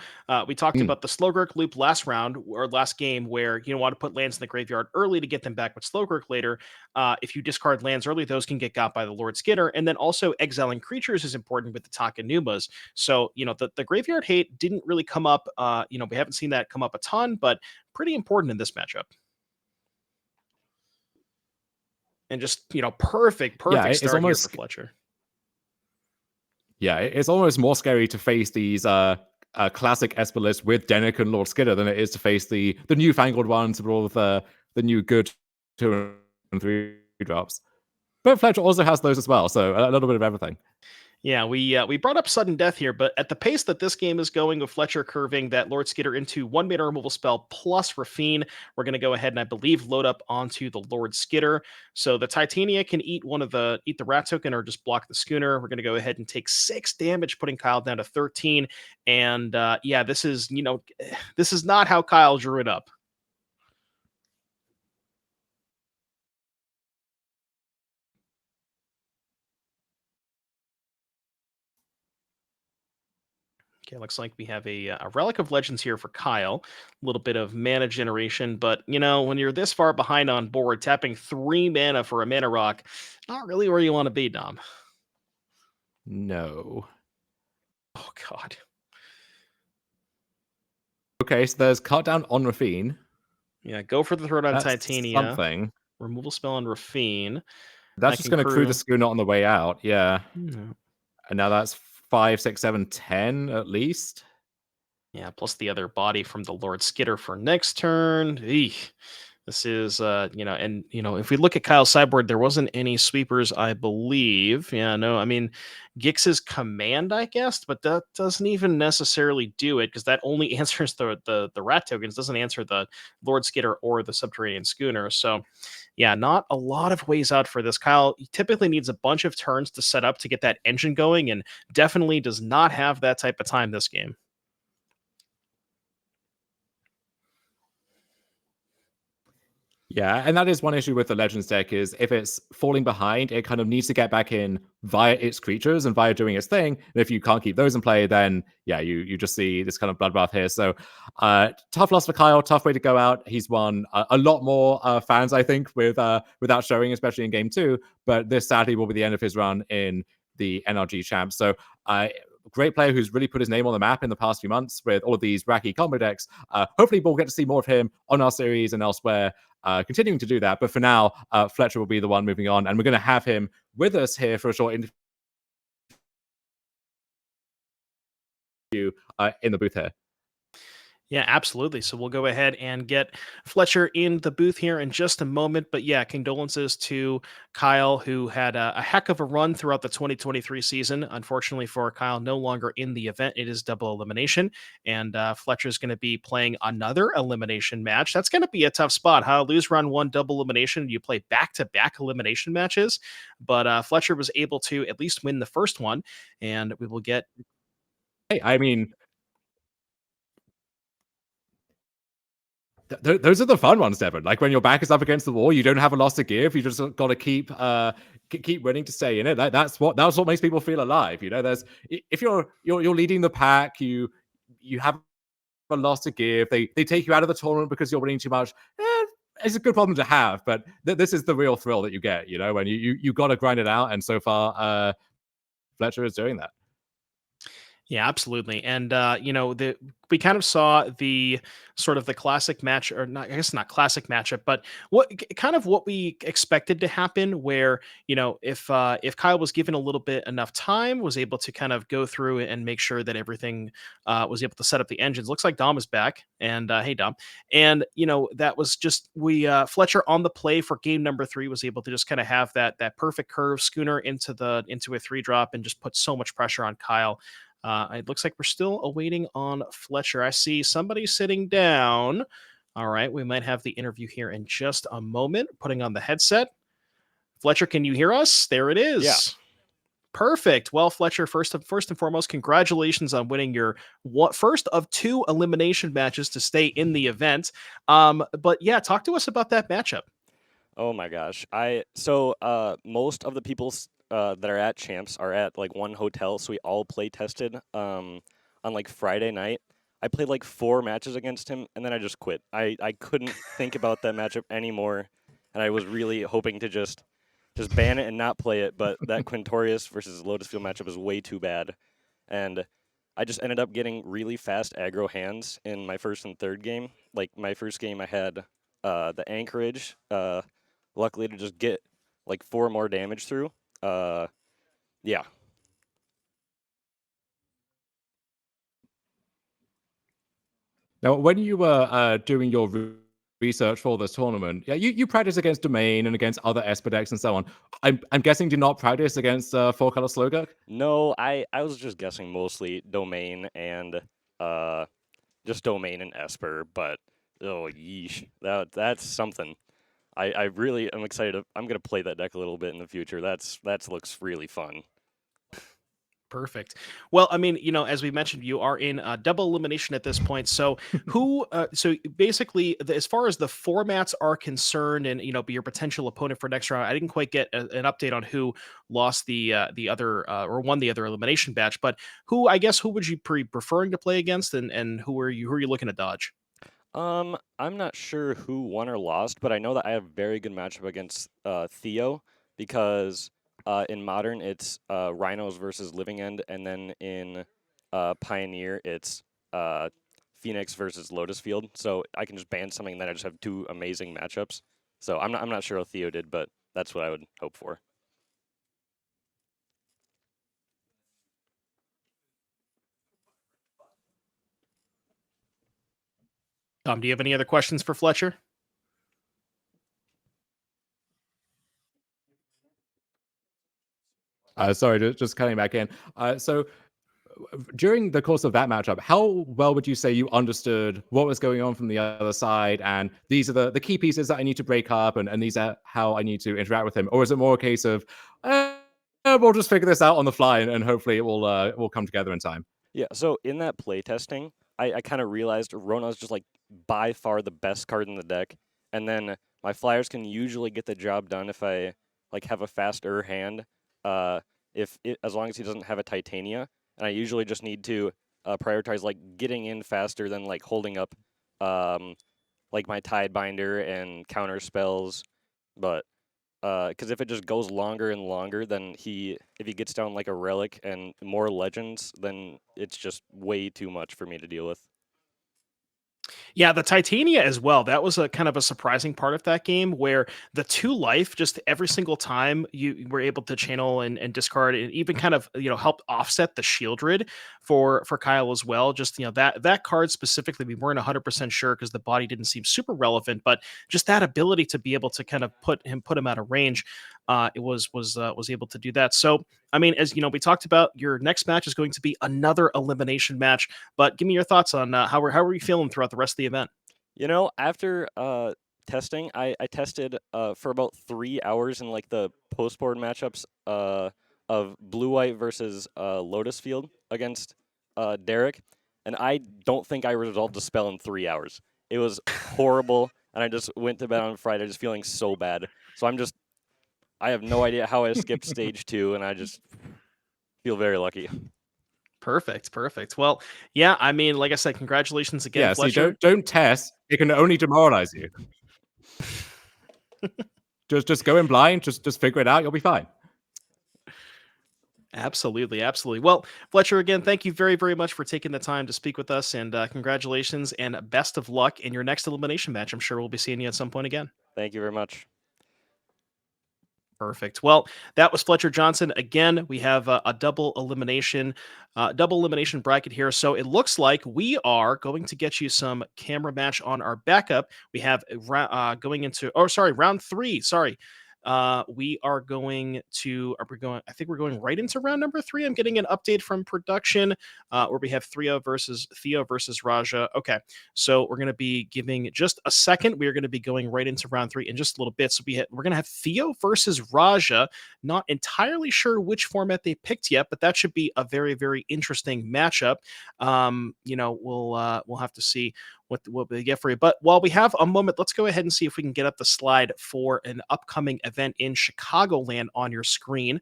we talked about the Slowgurk loop last round or last game where you want to put lands in the graveyard early to get them back with Slowgurk later. If you discard lands early, those can get got by the Lord Skidder. And then also exiling creatures is important with the Takanumas. So, the Graveyard Hate didn't really come up. We haven't seen that come up a ton, but pretty important in this matchup. And just, perfect it's start almost here for Fletcher. Yeah, it's almost more scary to face these classic Espalists with Denick and Lord Skidder than it is to face the newfangled ones with all of the new good 2 and 3 drops. But Fletcher also has those as well, so a little bit of everything. Yeah, we brought up sudden death here, but at the pace that this game is going with Fletcher curving that Lord Skidder into 1-mana removal spell plus Rafine, we're going to go ahead and I believe load up onto the Lord Skidder. So the Titania can eat the rat token or just block the Schooner. We're going to go ahead and take 6 damage, putting Kyle down to 13. And this is this is not how Kyle drew it up. Okay, looks like we have a Relic of Legends here for Kyle. A little bit of mana generation, but when you're this far behind on board, tapping 3 mana for a mana rock, not really where you want to be, Dom. No. Oh God. Okay, so there's cut down on Rafine. Yeah, go for the throw down That's Titania. something. Removal spell on Rafine. That's just going to crew the Schooner on the way out. Yeah. Mm-hmm. And now that's 5, 6, 7, 10 at least. Yeah, plus the other body from the Lord Skidder for next turn. Eek. This is, if we look at Kyle's sideboard, there wasn't any sweepers, I believe. Yeah, no, I mean, Gix's command, I guess, but that doesn't even necessarily do it because that only answers the rat tokens, doesn't answer the Lord Skidder or the Subterranean Schooner. So, yeah, not a lot of ways out for this. Kyle typically needs a bunch of turns to set up to get that engine going and definitely does not have that type of time this game. Yeah, and that is one issue with the Legends deck is if it's falling behind, it kind of needs to get back in via its creatures and via doing its thing. And if you can't keep those in play, then yeah, you just see this kind of bloodbath here. So tough loss for Kyle, tough way to go out. He's won a lot more fans, I think, without showing, especially in game 2. But this sadly will be the end of his run in the NRG champ. So great player who's really put his name on the map in the past few months with all of these wacky combo decks. Hopefully, we'll get to see more of him on our series and elsewhere, continuing to do that. But for now, Fletcher will be the one moving on, and we're going to have him with us here for a short interview in the booth here. Yeah, absolutely. So we'll go ahead and get Fletcher in the booth here in just a moment. But yeah, condolences to Kyle, who had a heck of a run throughout the 2023 season. Unfortunately for Kyle, no longer in the event. It is double elimination. And Fletcher's going to be playing another elimination match. That's going to be a tough spot, huh? Lose round one, double elimination. You play back-to-back elimination matches. But Fletcher was able to at least win the first one. And we will get... Hey, I mean, those are the fun ones, Devin. Like when your back is up against the wall, you don't have a loss to give. You just got to keep winning to stay in it. That's what makes people feel alive. There's if you're leading the pack, you have a loss to give. They take you out of the tournament because you're winning too much. It's a good problem to have, but this is the real thrill that you get. When you got to grind it out, and so far, Fletcher is doing that. Yeah, absolutely. And we kind of saw the sort of the classic match, or not, I guess not classic matchup, but what we expected to happen, where if Kyle was given a little bit enough time, was able to kind of go through and make sure that everything was able to set up the engines. Looks like Dom is back, and hey Dom, and that was just Fletcher on the play for game number 3 was able to just kind of have that perfect curve schooner into a 3-drop and just put so much pressure on Kyle. It looks like we're still awaiting on Fletcher. I see somebody sitting down. All right, we might have the interview here in just a moment. Putting on the headset. Fletcher, can you hear us? There it is. Yeah. Perfect. Well, Fletcher, first and foremost, congratulations on winning your first of 2 elimination matches to stay in the event. But yeah, talk to us about that matchup. Oh my gosh. Most of the people that are at Champs are at like one hotel, so we all play tested on like Friday night. I played like 4 matches against him, and then I just quit. I couldn't think about that matchup anymore, and I was really hoping to just ban it and not play it, but that Quintorius versus Lotus Field matchup is way too bad. And I just ended up getting really fast aggro hands in my first and third game. Like my first game I had the Anchorage, luckily to just get like 4 more damage through. Yeah. Now, when you were doing your research for this tournament, yeah, you practice against Domain and against other Esper decks and so on. I'm guessing did not practice against 4-color Slowgurk? No, I was just guessing mostly Domain and just Domain and Esper, but oh yeesh, that's something. I really am excited. I'm gonna play that deck a little bit in the future. That looks really fun. Perfect. Well, I mean, as we mentioned, you are in double elimination at this point. So, so basically, as far as the formats are concerned, and be your potential opponent for next round, I didn't quite get an update on who lost the other or won the other elimination batch. But who would you be preferring to play against, and who are you looking to dodge? I'm not sure who won or lost, but I know that I have a very good matchup against Theo because in Modern it's Rhinos versus Living End, and then in Pioneer it's Phoenix versus Lotus Field. So I can just ban something, and then I just have 2 amazing matchups. So I'm not sure how Theo did, but that's what I would hope for. Do you have any other questions for Fletcher? Sorry, just cutting back in. So during the course of that matchup, how well would you say you understood what was going on from the other side, and these are the key pieces that I need to break up, and these are how I need to interact with him? Or is it more a case of, we'll just figure this out on the fly, and hopefully it will come together in time? Yeah, so in that playtesting, I kind of realized Rona's just like by far the best card in the deck, and then my flyers can usually get the job done if I like have a faster hand. As long as he doesn't have a Titania, and I usually just need to prioritize like getting in faster than like holding up, like my Tidebinder and counter spells. But Because if it just goes longer and longer, then if he gets down like a relic and more legends, then it's just way too much for me to deal with. Yeah, the Titania as well. That was a kind of a surprising part of that game where the 2 life, just every single time you were able to channel and discard and even kind of help offset the Shieldred for Kyle as well. Just that card specifically, we weren't 100% sure because the body didn't seem super relevant, but just that ability to be able to kind of put him out of range, it was able to do that. So I mean, as you know, we talked about your next match is going to be another elimination match. But give me your thoughts on how are you feeling throughout the rest of the event? After testing, I tested for about 3 hours in like the post board matchups of Blue White versus Lotus Field against Derek, and I don't think I resolved the spell in 3 hours. It was horrible, and I just went to bed on Friday just feeling so bad. So I have no idea how I skipped stage 2, and I just feel very lucky. Perfect, perfect. Well, yeah, I mean, like I said, congratulations again, Yeah, see, Fletcher. don't test. It can only demoralize you. Just go in blind, just figure it out, you'll be fine. Absolutely, absolutely. Well, Fletcher, again, thank you very, very much for taking the time to speak with us, and congratulations and best of luck in your next elimination match. I'm sure we'll be seeing you at some point again. Thank you very much. Perfect. Well, that was Fletcher Johnson. Again, we have a double elimination bracket here. So it looks like we are going to get you some camera match on our backup. We have going into, oh, sorry, round 3. Sorry. We are going to, are we going, I think we're going right into round number 3. I'm getting an update from production where we have Theo versus Raja. Okay. So we're going to be giving just a second. We are going to be going right into round 3 in just a little bit. So we're going to have Theo versus Raja. Not entirely sure which format they picked yet, but that should be a very, very interesting matchup. We'll have to see what we get for you. But while we have a moment, let's go ahead and see if we can get up the slide for an upcoming event in Chicagoland on your screen.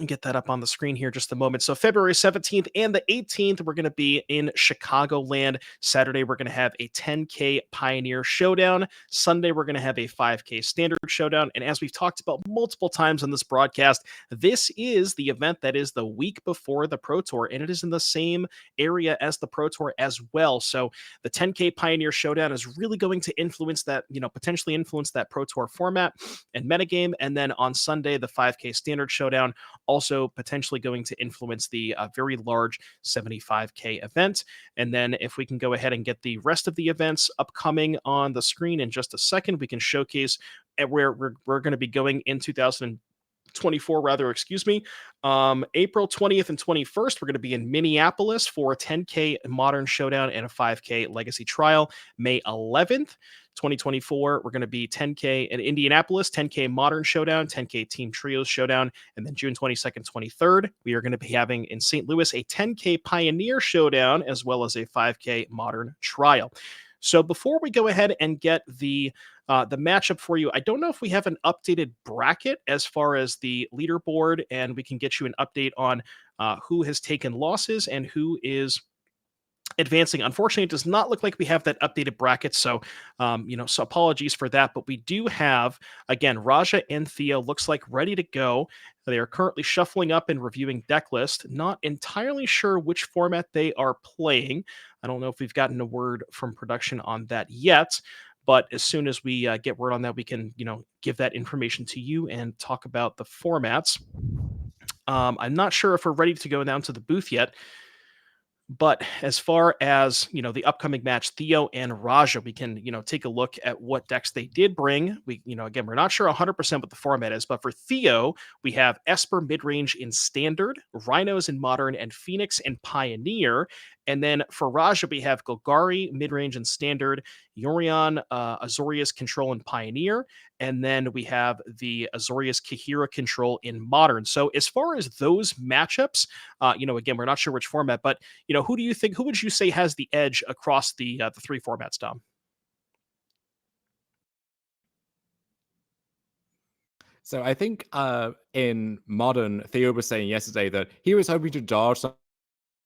Get that up on the screen here just a moment. So February 17th and the 18th, we're going to be in Chicagoland. Saturday, we're going to have a 10K Pioneer Showdown. Sunday, we're going to have a 5K Standard Showdown. And as we've talked about multiple times on this broadcast, this is the event that is the week before the Pro Tour, and it is in the same area as the Pro Tour as well. So the 10K Pioneer Showdown is really going to influence that, potentially influence that Pro Tour format and metagame. And then on Sunday, the 5K Standard Showdown also potentially going to influence the very large 75K event. And then if we can go ahead and get the rest of the events upcoming on the screen in just a second, we can showcase where we're going to be going in 2024, rather, excuse me. April 20th and 21st, we're going to be in Minneapolis for a 10K Modern Showdown and a 5K Legacy Trial. May 11th, 2024, we're going to be 10K in Indianapolis, 10K Modern Showdown, 10K Team Trios Showdown, and then June 22nd, 23rd, we are going to be having in St. Louis a 10K Pioneer Showdown as well as a 5K Modern Trial. So before we go ahead and get the matchup for you, I don't know if we have an updated bracket as far as the leaderboard, and we can get you an update on who has taken losses and who is advancing. Unfortunately, it does not look like we have that updated bracket. So, so apologies for that. But we do have, again, Raja and Theo looks like ready to go. They are currently shuffling up and reviewing deck list. Not entirely sure which format they are playing. I don't know if we've gotten a word from production on that yet. But as soon as we get word on that, we can, give that information to you and talk about the formats. I'm not sure if we're ready to go down to the booth yet. But as far as, the upcoming match, Theo and Raja, we can, take a look at what decks they did bring. We, again, we're not sure 100% what the format is, but for Theo, we have Esper midrange in Standard, Rhinos in Modern, and Phoenix in Pioneer. And then for Raja, we have Golgari midrange in Standard, Yorion, Azorius control in Pioneer, and then we have the Azorius Kahira control in Modern. So as far as those matchups, again, we're not sure which format, but who would you say has the edge across the 3 formats, Dom? So I think in Modern, Theo was saying yesterday that he was hoping to dodge some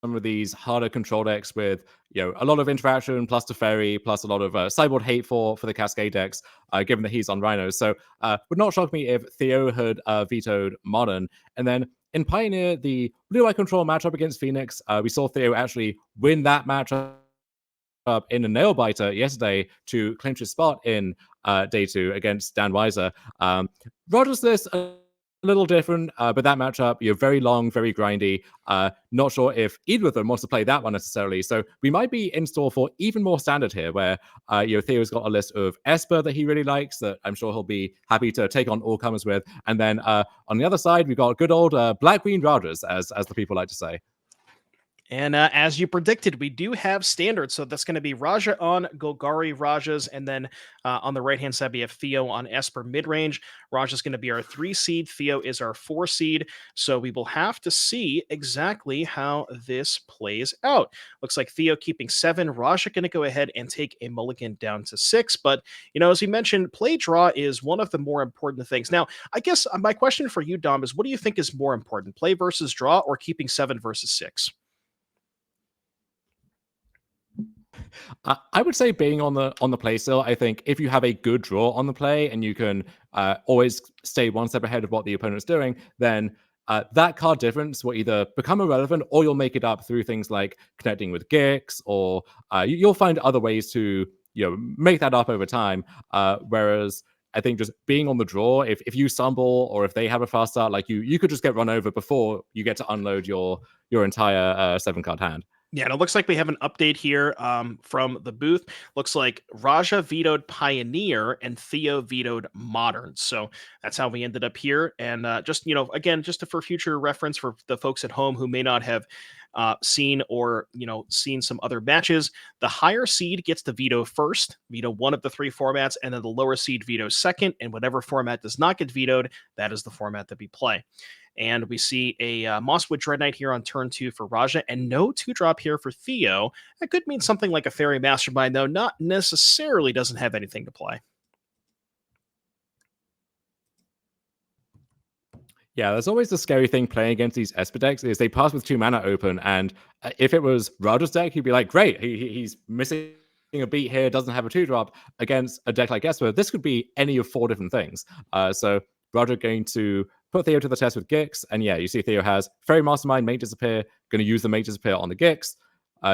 some of these harder control decks with a lot of interaction plus Teferi plus a lot of sideboard hate for the Cascade decks, given that he's on Rhinos. So would not shock me if Theo had vetoed Modern. And then in Pioneer, the blue-eye control matchup against Phoenix, we saw Theo actually win that matchup in a nail biter yesterday to clinch his spot in day 2 against Dan Weiser. Rogers this a little different, but that matchup, very long, very grindy. Not sure if either of them wants to play that one necessarily. So we might be in store for even more standard here, where Theo's got a list of Esper that he really likes that I'm sure he'll be happy to take on all comers with. And then on the other side, we've got good old Black-Green Rogers, as the people like to say. And as you predicted, we do have standards. So that's going to be Raja on Golgari Rajas. And then on the right-hand side, we have Theo on Esper mid-range. Raja's going to be our 3 seed. Theo is our 4 seed. So we will have to see exactly how this plays out. Looks like Theo keeping 7. Raja going to go ahead and take a mulligan down to 6. But, as we mentioned, play draw is one of the more important things. Now, I guess my question for you, Dom, is what do you think is more important, play versus draw or keeping 7 versus 6? I would say being on the play still. I think if you have a good draw on the play and you can always stay one step ahead of what the opponent's doing, then that card difference will either become irrelevant or you'll make it up through things like connecting with Gix, or you'll find other ways to make that up over time. Whereas I think just being on the draw, if you stumble or if they have a fast start, like you could just get run over before you get to unload your entire 7-card hand. Yeah, and it looks like we have an update here from the booth. Looks like Raja vetoed Pioneer and Theo vetoed Modern. So that's how we ended up here. And just, again, just for future reference for the folks at home who may not have seen or, seen some other matches, the higher seed gets to veto first, veto one of the 3 formats, and then the lower seed vetoes second. And whatever format does not get vetoed, that is the format that we play. And we see a Mosswood Dread Knight here on turn 2 for Raja, and no 2-drop here for Theo. That could mean something like a Fairy Mastermind, though not necessarily doesn't have anything to play. Yeah, there's always the scary thing playing against these Esper decks is they pass with 2 mana open, and if it was Raja's deck, he'd be like, great, he's missing a beat here, doesn't have a 2-drop. Against a deck like Esper, this could be any of 4 different things. So Raja going to put Theo to the test with Gix, and yeah, you see Theo has Fairy Mastermind, Make Disappear, going to use the Make Disappear on the Gix.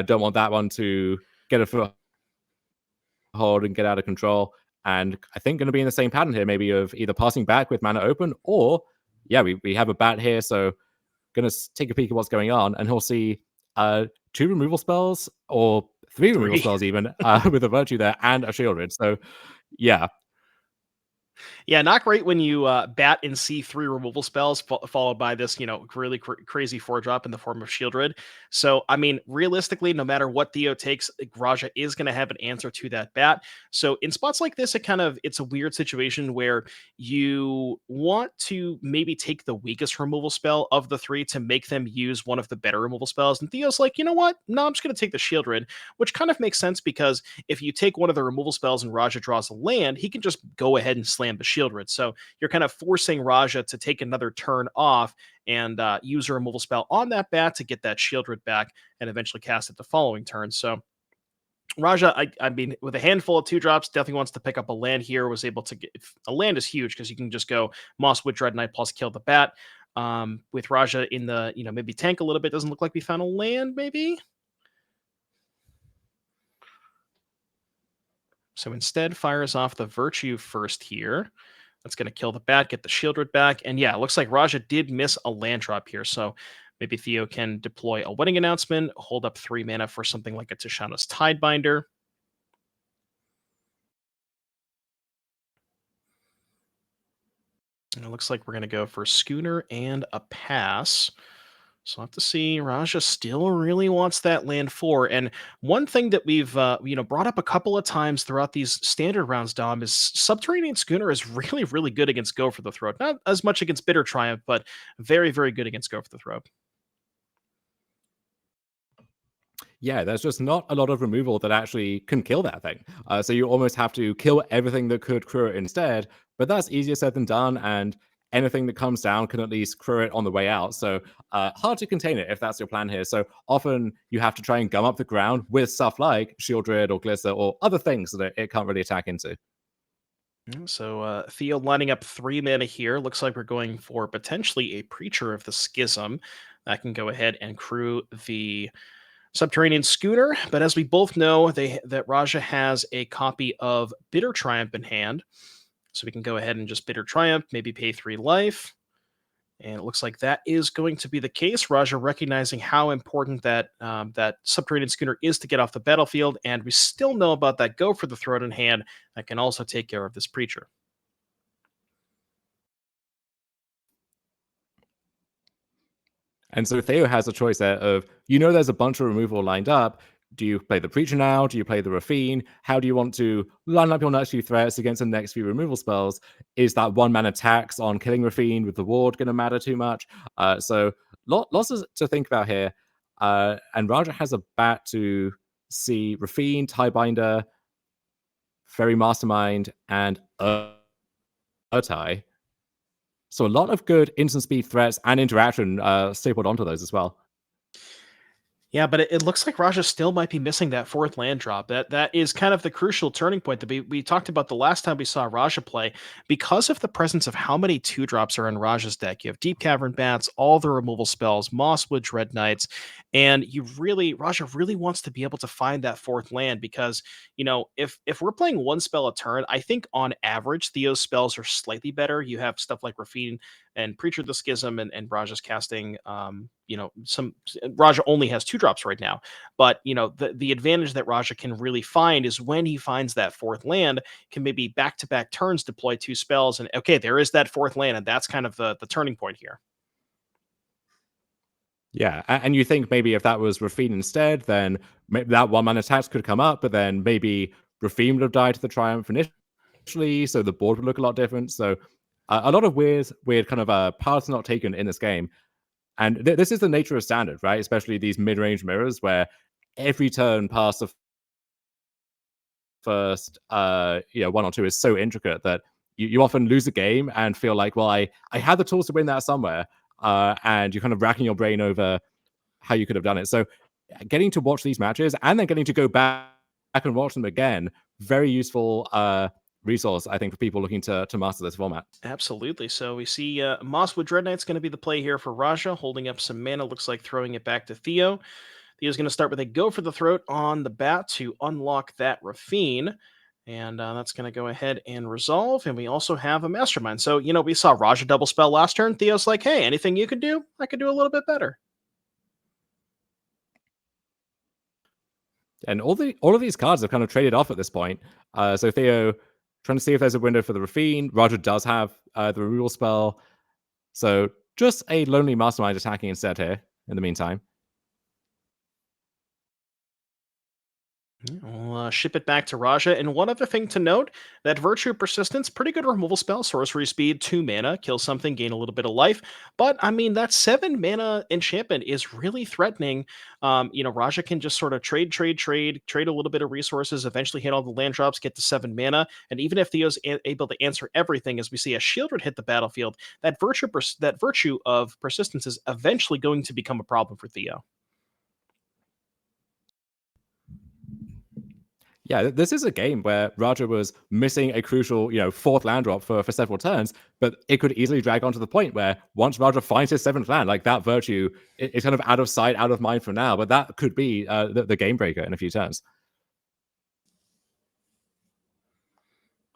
Don't want that one to get a foothold and get out of control. And I think going to be in the same pattern here, maybe of either passing back with mana open, or yeah, we have a bat here, so going to take a peek at what's going on, and he'll see 2 removal spells, or 3 removal spells even, with a Virtue there, and a Shield Rid. So yeah. Yeah, not great when you bat and see 3 removal spells followed by this, really crazy 4-drop in the form of Shieldred. So, I mean, realistically, no matter what Theo takes, Raja is going to have an answer to that bat. So, in spots like this, it's a weird situation where you want to maybe take the weakest removal spell of the 3 to make them use one of the better removal spells. And Theo's like, you know what? No, I'm just going to take the Shieldred, which kind of makes sense because if you take one of the removal spells and Raja draws a land, he can just go ahead and slam the Shieldred. So you're kind of forcing Raja to take another turn off and use a removal spell on that bat to get that Shieldred back and eventually cast it the following turn. So Raja, I mean, with a handful of 2-drops, definitely wants to pick up a land here. Was able to get a land is huge because you can just go Mosswood Dread Knight plus kill the bat. With Raja in the maybe tank a little bit. Doesn't look like we found a land. Maybe. So instead, fires off the Virtue first here. That's going to kill the bat, get the Shieldred back. And yeah, it looks like Raja did miss a land drop here. So maybe Theo can deploy a Wedding Announcement, hold up 3 mana for something like a Tishana's Tidebinder. And it looks like we're going to go for Schooner and a pass. So I'll have to see. Raja still really wants that land 4. And one thing that we've brought up a couple of times throughout these standard rounds, Dom, is Subterranean Schooner is really, really good against Go for the Throat. Not as much against Bitter Triumph, but very, very good against Go for the Throat. Yeah, there's just not a lot of removal that actually can kill that thing. So you almost have to kill everything that could crew it instead. But that's easier said than done. And anything that comes down can at least crew it on the way out. So hard to contain it if that's your plan here. So often you have to try and gum up the ground with stuff like Shieldred or Glister or other things that it can't really attack into. So Theo lining up 3 mana here. Looks like we're going for potentially a Preacher of the Schism. That can go ahead and crew the Subterranean Schooner. But as we both know, that Raja has a copy of Bitter Triumph in hand. So we can go ahead and just Bitter Triumph, maybe pay 3 life. And it looks like that is going to be the case. Raja recognizing how important that Subterranean Schooner is to get off the battlefield, and we still know about that Go for the Throat in hand that can also take care of this Preacher. And so Theo has a choice there of, there's a bunch of removal lined up. Do you play the Preacher now? Do you play the Rafine? How do you want to line up your next few threats against the next few removal spells? Is that 1-mana tax on killing Rafine with the ward going to matter too much? So lots to think about here. And Raja has a bat to see Rafine, Tiebinder, Fairy Mastermind, and Urtai. So a lot of good instant speed threats and interaction stapled onto those as well. Yeah, but it looks like Raja still might be missing that 4th land drop. That is kind of the crucial turning point that we talked about the last time we saw Raja play. Because of the presence of how many 2-drops are in Raja's deck, you have Deep Cavern Bats, all the removal spells, Mosswood Dread Knights, and Raja really wants to be able to find that 4th land because, if we're playing 1 spell a turn, I think on average Theo's spells are slightly better. You have stuff like Rafine and Preacher of the Schism, and Raja's casting some Raja only has 2-drops right now, but the advantage that Raja can really find is when he finds that 4th land, can maybe back-to-back turns deploy 2 spells, and okay, there is that 4th land, and that's kind of the turning point here. Yeah, and you think maybe if that was Rafine instead, then maybe that 1-mana tax could come up, but then maybe Rafine would have died to the Triumph initially, so the board would look a lot different. So a lot of weird kind of paths not taken in this game. And this is the nature of Standard, right? Especially these mid-range mirrors where every turn past the first 1 or 2 is so intricate that you often lose a game and feel like, well, I had the tools to win that somewhere. And you're kind of racking your brain over how you could have done it. So getting to watch these matches and then getting to go back and watch them again, very useful resource, I think, for people looking to master this format. Absolutely. So we see Mosswood Dread Knight's going to be the play here for Raja, holding up some mana, looks like throwing it back to Theo. Theo's going to start with a Go for the Throat on the bat to unlock that Rafine. And that's going to go ahead and resolve. And we also have a Mastermind. So, we saw Raja double spell last turn. Theo's like, hey, anything you could do, I could do a little bit better. And all of these cards have kind of traded off at this point. So Theo trying to see if there's a window for the Rafine. Raja does have the removal spell. So just a lonely Mastermind attacking instead here in the meantime. We'll ship it back to Raja. And one other thing to note, that Virtue Persistence, pretty good removal spell. Sorcery Speed, 2 mana, kill something, gain a little bit of life. But, that 7 mana enchantment is really threatening. Raja can just sort of trade a little bit of resources, eventually hit all the land drops, get to 7 mana. And even if Theo's able to answer everything, as we see a Shieldred hit the battlefield, that virtue of Persistence is eventually going to become a problem for Theo. Yeah, this is a game where Raja was missing a crucial, 4th land drop for several turns, but it could easily drag on to the point where once Raja finds his 7th land, like that Virtue is kind of out of sight, out of mind for now, but that could be the game breaker in a few turns.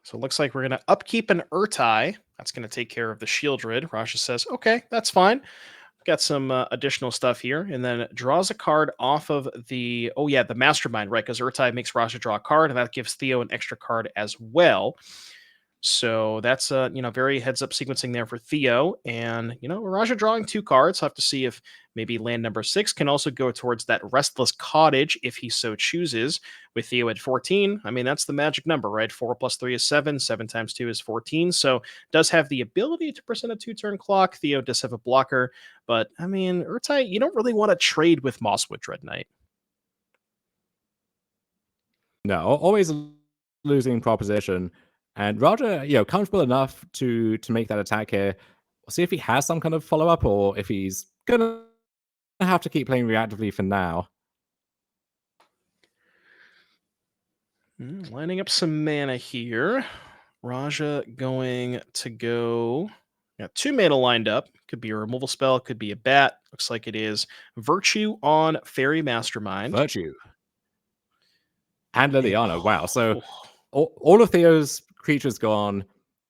So it looks like we're going to upkeep an Urtai. That's going to take care of the Shieldred. Raja says, okay, that's fine. Got some additional stuff here, and then draws a card off of the Mastermind, right? Because Urtai makes Raja draw a card, and that gives Theo an extra card as well. So that's very heads up sequencing there for Theo, and Raja drawing 2 cards. Have to see if maybe land number 6 can also go towards that Restless Cottage if he so chooses. With Theo at 14, that's the magic number, right? 4 plus 3 is 7. 7 times 2 is 14. So does have the ability to present a 2-turn clock. Theo does have a blocker, but Urtai, you don't really want to trade with Mosswood Dread Knight. No, always a losing proposition. And Raja, comfortable enough to make that attack here. see if he has some kind of follow-up or if he's gonna have to keep playing reactively for now. Lining up some mana here. Raja going to go. Got 2 mana lined up. Could be a removal spell, could be a bat. Looks like it is Virtue on Fairy Mastermind. Virtue. And And- Liliana. Wow. So all of Theo's creatures gone.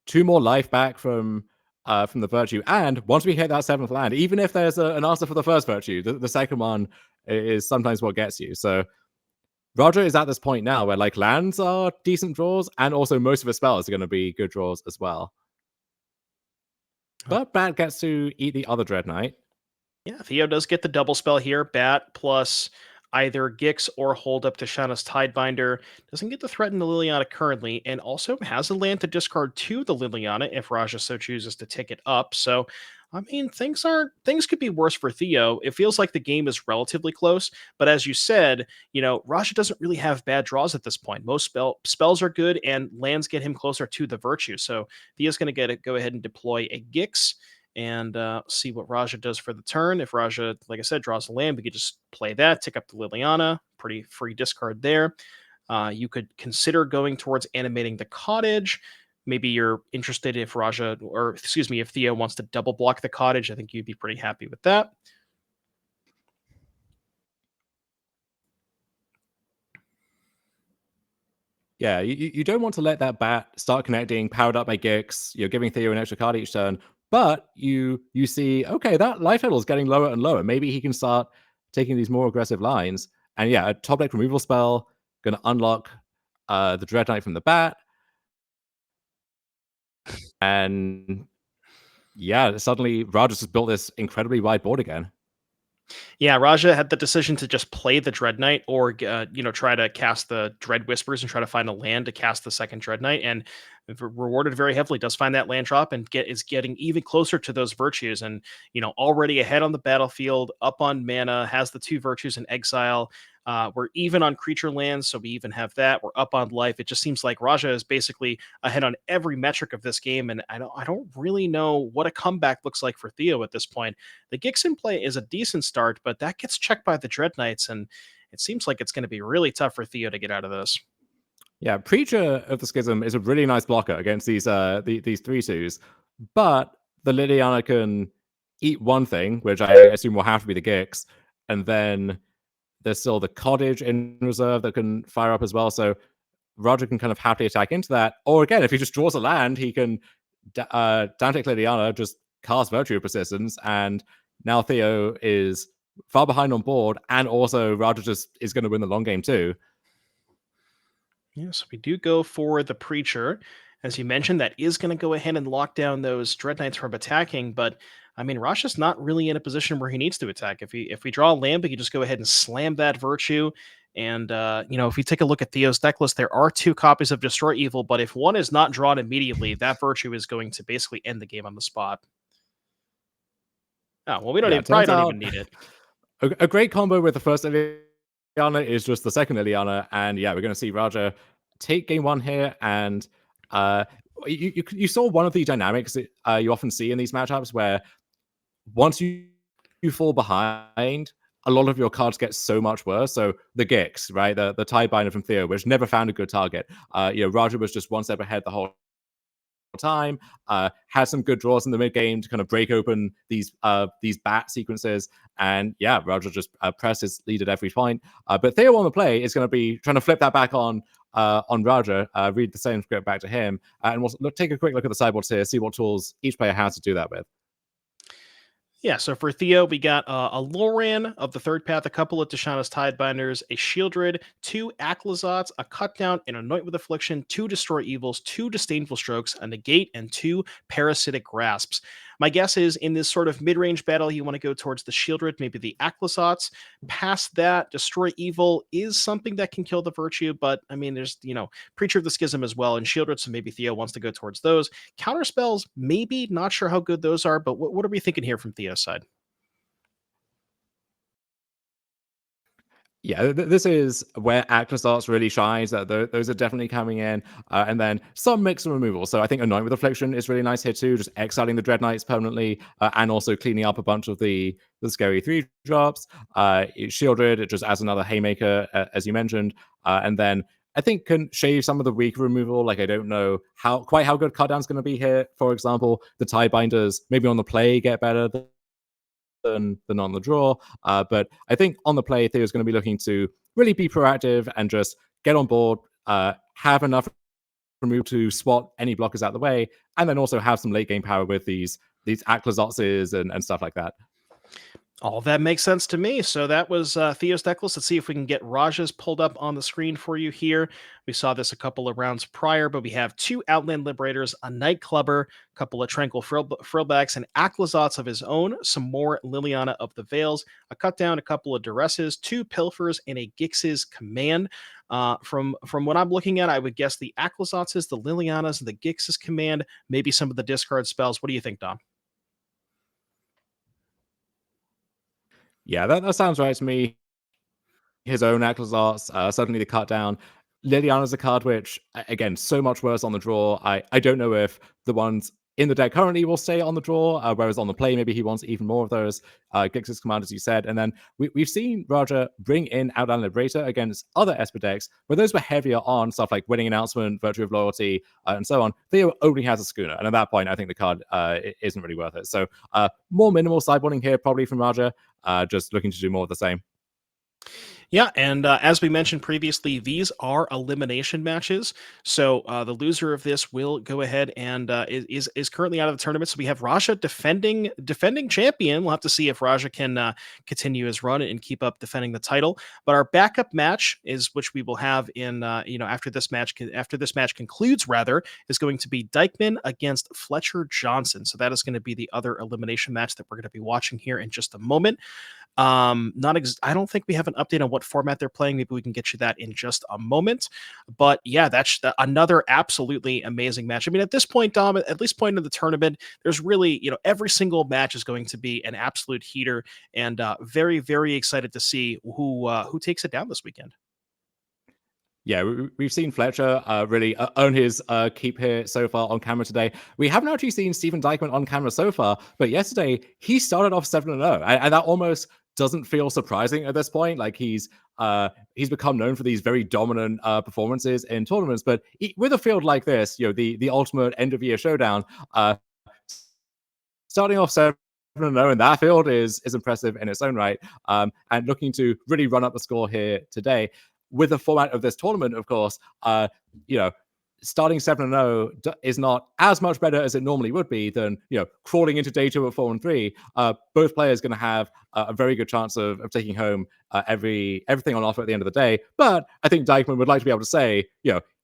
2 more life back from the Virtue. And once we hit that 7th land, even if there's an answer for the first Virtue, the second one is sometimes what gets you. So Roger is at this point now where like lands are decent draws, and also most of his spells are going to be good draws as well. But Bat gets to eat the other Dread Knight. Yeah, Theo does get the double spell here. Bat plus either Gix or hold up to Shana's Tidebinder. Doesn't get to threaten the Liliana currently, and also has a land to discard to the Liliana if Raja so chooses to tick it up. So, I mean, things could be worse for Theo. It feels like the game is relatively close, but as you said, Raja doesn't really have bad draws at this point. Most spells are good, and lands get him closer to the Virtue. So Theo's going to go ahead and deploy a Gix and see what Raja does for the turn. If Raja, like I said, draws a land, we could just play that, tick up the Liliana, pretty free discard there. You could consider going towards animating the cottage. Maybe you're interested if if Theo wants to double block the cottage. I think you'd be pretty happy with that. Yeah, you don't want to let that bat start connecting, powered up by Gix, you're giving Theo an extra card each turn, but you see, okay, that life total is getting lower and lower. Maybe he can start taking these more aggressive lines. And yeah, a top deck removal spell, going to unlock the Dread Knight from the bat. And yeah, suddenly Raja just built this incredibly wide board again. Yeah, Raja had the decision to just play the Dread Knight or try to cast the Dread Whispers and try to find a land to cast the second Dread Knight, and rewarded very heavily. Does find that land drop and is getting even closer to those virtues, and already ahead on the battlefield, up on mana, has the 2 virtues in exile. We're even on creature lands, so we even have that. We're up on life. It just seems like Raja is basically ahead on every metric of this game, and I don't really know what a comeback looks like for Theo at this point. The Gixin play is a decent start, but that gets checked by the Dread Knights, and it seems like it's going to be really tough for Theo to get out of this. Yeah, Preacher of the Schism is a really nice blocker against these 3/2s, but the Liliana can eat one thing, which I assume will have to be the Gix, and then there's still the Cottage in reserve that can fire up as well. So Roger can kind of happily attack into that. Or again, if he just draws a land, he can Dante Liliana just cast Virtue of Persistence, and now Theo is far behind on board, and also Roger just is going to win the long game too. Yes, we do go for the Preacher. As you mentioned, that is going to go ahead and lock down those Dread Knights from attacking, but I mean, Rasha's not really in a position where he needs to attack. If we draw a land, we can just go ahead and slam that Virtue. And, if we take a look at Theo's deck list, there are 2 copies of Destroy Evil, but if one is not drawn immediately, that Virtue is going to basically end the game on the spot. Oh, well, we probably don't even need it. A great combo with the first Liliana is just the second Liliana, and yeah, we're going to see Raja take game 1 here, and you saw one of the dynamics that you often see in these matchups where once you fall behind, a lot of your cards get so much worse. So the Gix, right, the Tidebinder from Theo, which never found a good target. Raja was just one step ahead the whole time, had some good draws in the mid game to kind of break open these bat sequences, and yeah, Roger just pressed his lead at every point. But Theo on the play is going to be trying to flip that back on Roger, read the same script back to him, and we'll take a quick look at the sideboards here, see what tools each player has to do that with. Yeah, so for Theo, we got a Loran of the third path, a couple of Tishana's Tidebinders, a Shieldred, 2 Aclizots, a Cutdown, an Anoint with Affliction, 2 Destroy Evils, 2 Disdainful Strokes, a Negate, and 2 Parasitic Grasps. My guess is in this sort of mid-range battle, you want to go towards the Shieldred, maybe the Aclizots. Past that, Destroy Evil is something that can kill the Virtue, but I mean, there's, Preacher of the Schism as well, and Shieldred, so maybe Theo wants to go towards those. Counter spells, maybe, not sure how good those are, but what are we thinking here from Theo's side? Yeah, this is where Acrosarts really shines. That those are definitely coming in, and then some mix and removal. So I think Anoint with Affliction is really nice here too, just exiling the Dread Knights permanently, and also cleaning up a bunch of the scary 3 drops. Shieldred, it just adds another Haymaker, as you mentioned, and then I think can shave some of the weak removal. Like I don't know how good Cutdown's going to be here. For example, the Tie Binders maybe on the play get better than on the draw. But I think on the play, Theo's going to be looking to really be proactive and just get on board, have enough remove to spot any blockers out the way, and then also have some late game power with these Aclazotses and stuff like that. All that makes sense to me. So that was Theo's Necklace. Let's see if we can get Raja's pulled up on the screen for you here. We saw this a couple of rounds prior, but we have 2 Outland Liberators, a Nightclubber, a couple of Tranquil Frillbacks, and Aclazots of his own, some more Liliana of the Veils, a Cut Down, a couple of Duresses, 2 Pilfers, and a Gix's Command. From what I'm looking at, I would guess the Aclazots, the Lilianas, and the Gix's Command, maybe some of the discard spells. What do you think, Dom? Yeah, that sounds right to me. His own Aclazarts, certainly the cut down. Liliana's a card which, again, so much worse on the draw. I don't know if the ones in the deck currently will stay on the draw, whereas on the play, maybe he wants even more of those. Gix's Command, as you said. And then we've seen Raja bring in Outland Liberator against other Esper decks, where those were heavier on stuff like Winning Announcement, Virtue of Loyalty, and so on. Theo only has a Schooner. And at that point, I think the card isn't really worth it. So more minimal sideboarding here, probably from Raja, just looking to do more of the same. Yeah, and as we mentioned previously, these are elimination matches. So the loser of this will go ahead and is currently out of the tournament. So we have Raja defending champion. We'll have to see if Raja can continue his run and keep up defending the title. But our backup match is, which we will have in after this match concludes, rather, is going to be Dykeman against Fletcher Johnson. So that is going to be the other elimination match that we're going to be watching here in just a moment. I don't think we have an update on what format they're playing. Maybe we can get you that in just a moment. But yeah, that's another absolutely amazing match. I mean, at this point, Dom, at this point in the tournament, there's really, every single match is going to be an absolute heater, and very, very excited to see who takes it down this weekend. Yeah, we've seen Fletcher really earn his keep here so far on camera today. We haven't actually seen Stephen Dykeman on camera so far, but yesterday he started off 7-0, and that almost doesn't feel surprising at this point. Like he's become known for these very dominant performances in tournaments, but with a field like this, the ultimate end of year showdown, starting off 7-0 in that field is impressive in its own right, and looking to really run up the score here today. With the format of this tournament, of course, starting 7-0 is not as much better as it normally would be than, crawling into day 2 at 4-3. Both players going to have a very good chance of taking home everything on offer at the end of the day. But I think Dykeman would like to be able to say,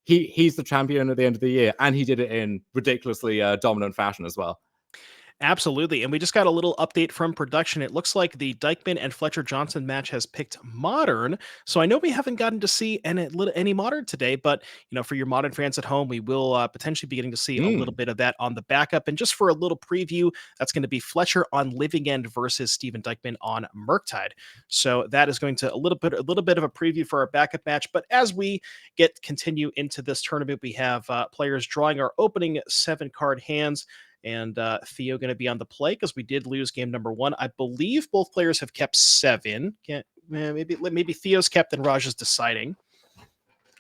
he's the champion at the end of the year, and he did it in ridiculously dominant fashion as well. Absolutely. And we just got a little update from production. It looks like the Dykeman and Fletcher Johnson match has picked Modern. So I know we haven't gotten to see any Modern today, but for your Modern fans at home, we will potentially be getting to see a little bit of that on the backup. And just for a little preview, that's going to be Fletcher on Living End versus Stephen Dykeman on Murktide. So that is going to a little bit of a preview for our backup match. But as we continue into this tournament, we have players drawing our opening 7-card hands. And Theo going to be on the play because we did lose game number 1. I believe both players have kept 7. Maybe Theo's kept and Raj is deciding.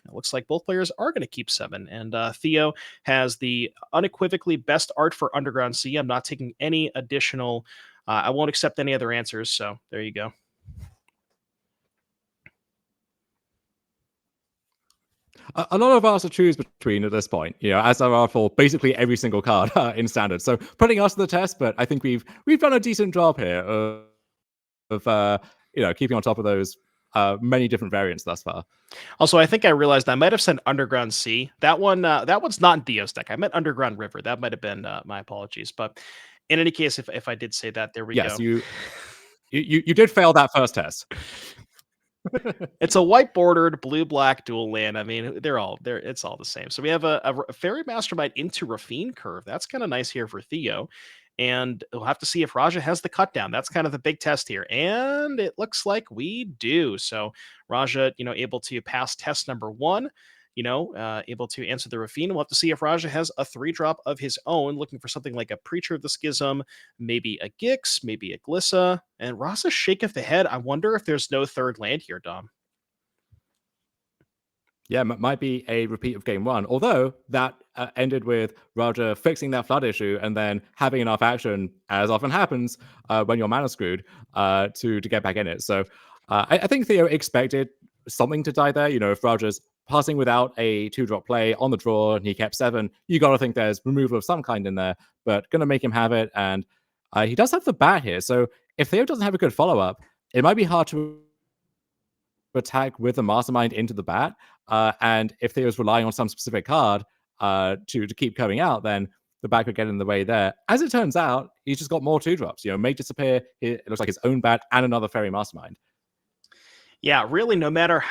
It looks like both players are going to keep 7. And Theo has the unequivocally best art for Underground Sea. I'm not taking any additional. I won't accept any other answers. So there you go. A lot of us to choose between at this point, as there are for basically every single card in Standard. So putting us to the test, but I think we've done a decent job here of keeping on top of those many different variants thus far. Also, I think I realized I might have said Underground Sea. That one's not in Theo's deck. I meant Underground River. That might have been my apologies. But in any case, if I did say that, there we go. Yes, you did fail that first test. It's a white bordered blue-black dual land. I mean, it's all the same. So we have a Fairy Mastermind into Rafine curve. That's kind of nice here for Theo. And we'll have to see if Raja has the cut down. That's kind of the big test here. And it looks like we do. So Raja, able to pass test number 1, able to answer the Rafine. We'll have to see if Raja has a 3-drop of his own, looking for something like a Preacher of the Schism, maybe a Gix, maybe a Glissa. And Rasa's Shake of the Head. I wonder if there's no third land here, Dom. Yeah, might be a repeat of game 1. Although that ended with Raja fixing that flood issue and then having enough action, as often happens when you're mana screwed, to get back in it. So I think Theo expected something to die there. If Raja's passing without a 2-drop play on the draw and he kept 7, you got to think there's removal of some kind in there. But going to make him have it, and he does have the bat here. So if Theo doesn't have a good follow up, it might be hard to attack with the Mastermind into the bat. And if Theo's relying on some specific card to keep coming out, then the bat could get in the way there. As it turns out, he's just got more 2-drops. Make disappear. It looks like his own bat and another Fairy Mastermind. Yeah, really, no matter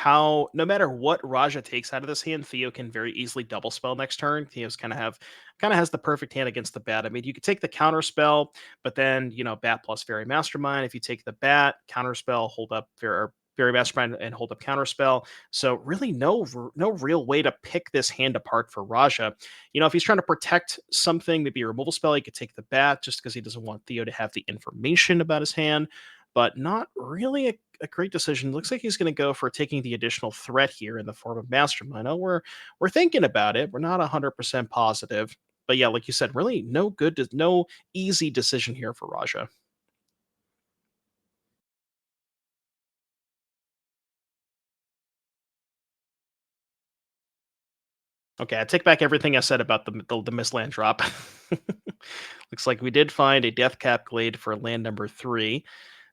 what Raja takes out of this hand, Theo can very easily double spell next turn. Theo's kind of has the perfect hand against the bat. I mean, you could take the counter spell, but then bat plus Fairy Mastermind. If you take the bat, counter spell, hold up Fairy Mastermind and hold up counter spell. So really no real way to pick this hand apart for Raja. If he's trying to protect something, maybe a removal spell, he could take the bat just because he doesn't want Theo to have the information about his hand, but not really a great decision. Looks like he's going to go for taking the additional threat here in the form of Mastermind. We're thinking about it. We're not 100% positive. But yeah, like you said, really no easy decision here for Raja. Okay, I take back everything I said about the misland drop. Looks like we did find a Deathcap Glade for land number 3.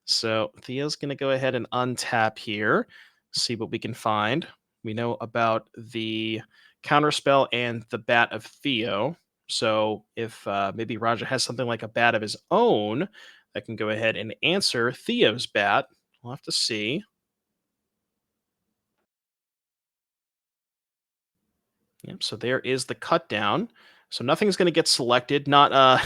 So Theo's going to go ahead and untap here, see what we can find. We know about the counterspell and the bat of Theo. So if maybe Raja has something like a bat of his own that can go ahead and answer Theo's bat, we'll have to see. Yep, so there is the cut down. So nothing's going to get selected. Not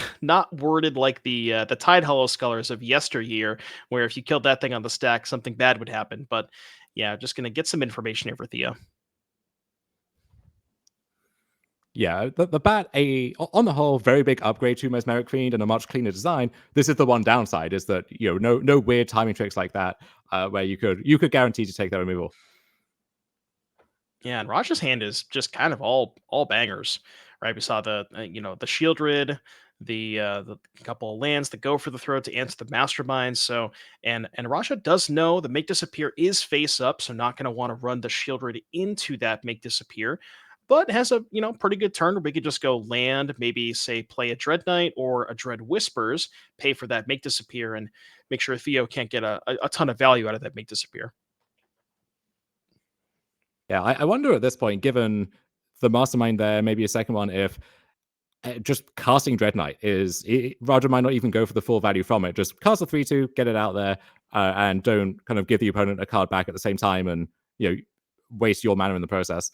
worded like the Tide Hollow Scholars of yesteryear, where if you killed that thing on the stack, something bad would happen. But yeah, just going to get some information here for Theo. Yeah, the bat, on the whole, very big upgrade to Mesmeric Fiend and a much cleaner design. This is the one downside, is that no weird timing tricks like that, where you could guarantee to take that removal. Yeah, and Raja's hand is just kind of all bangers, right? We saw the the Shieldred, the couple of lands that go for the throat to answer the Mastermind. So and Raja does know the Make Disappear is face up, so not going to want to run the Shieldred into that Make Disappear, but has a pretty good turn where we could just go land, maybe say play a Dread Knight or a Dread Whispers, pay for that Make Disappear, and make sure Theo can't get a ton of value out of that Make Disappear. Yeah, I wonder at this point, given the Mastermind there, maybe a second one, if just casting Dread Knight Raja might not even go for the full value from it. Just cast a 3/2, get it out there, and don't kind of give the opponent a card back at the same time and waste your mana in the process.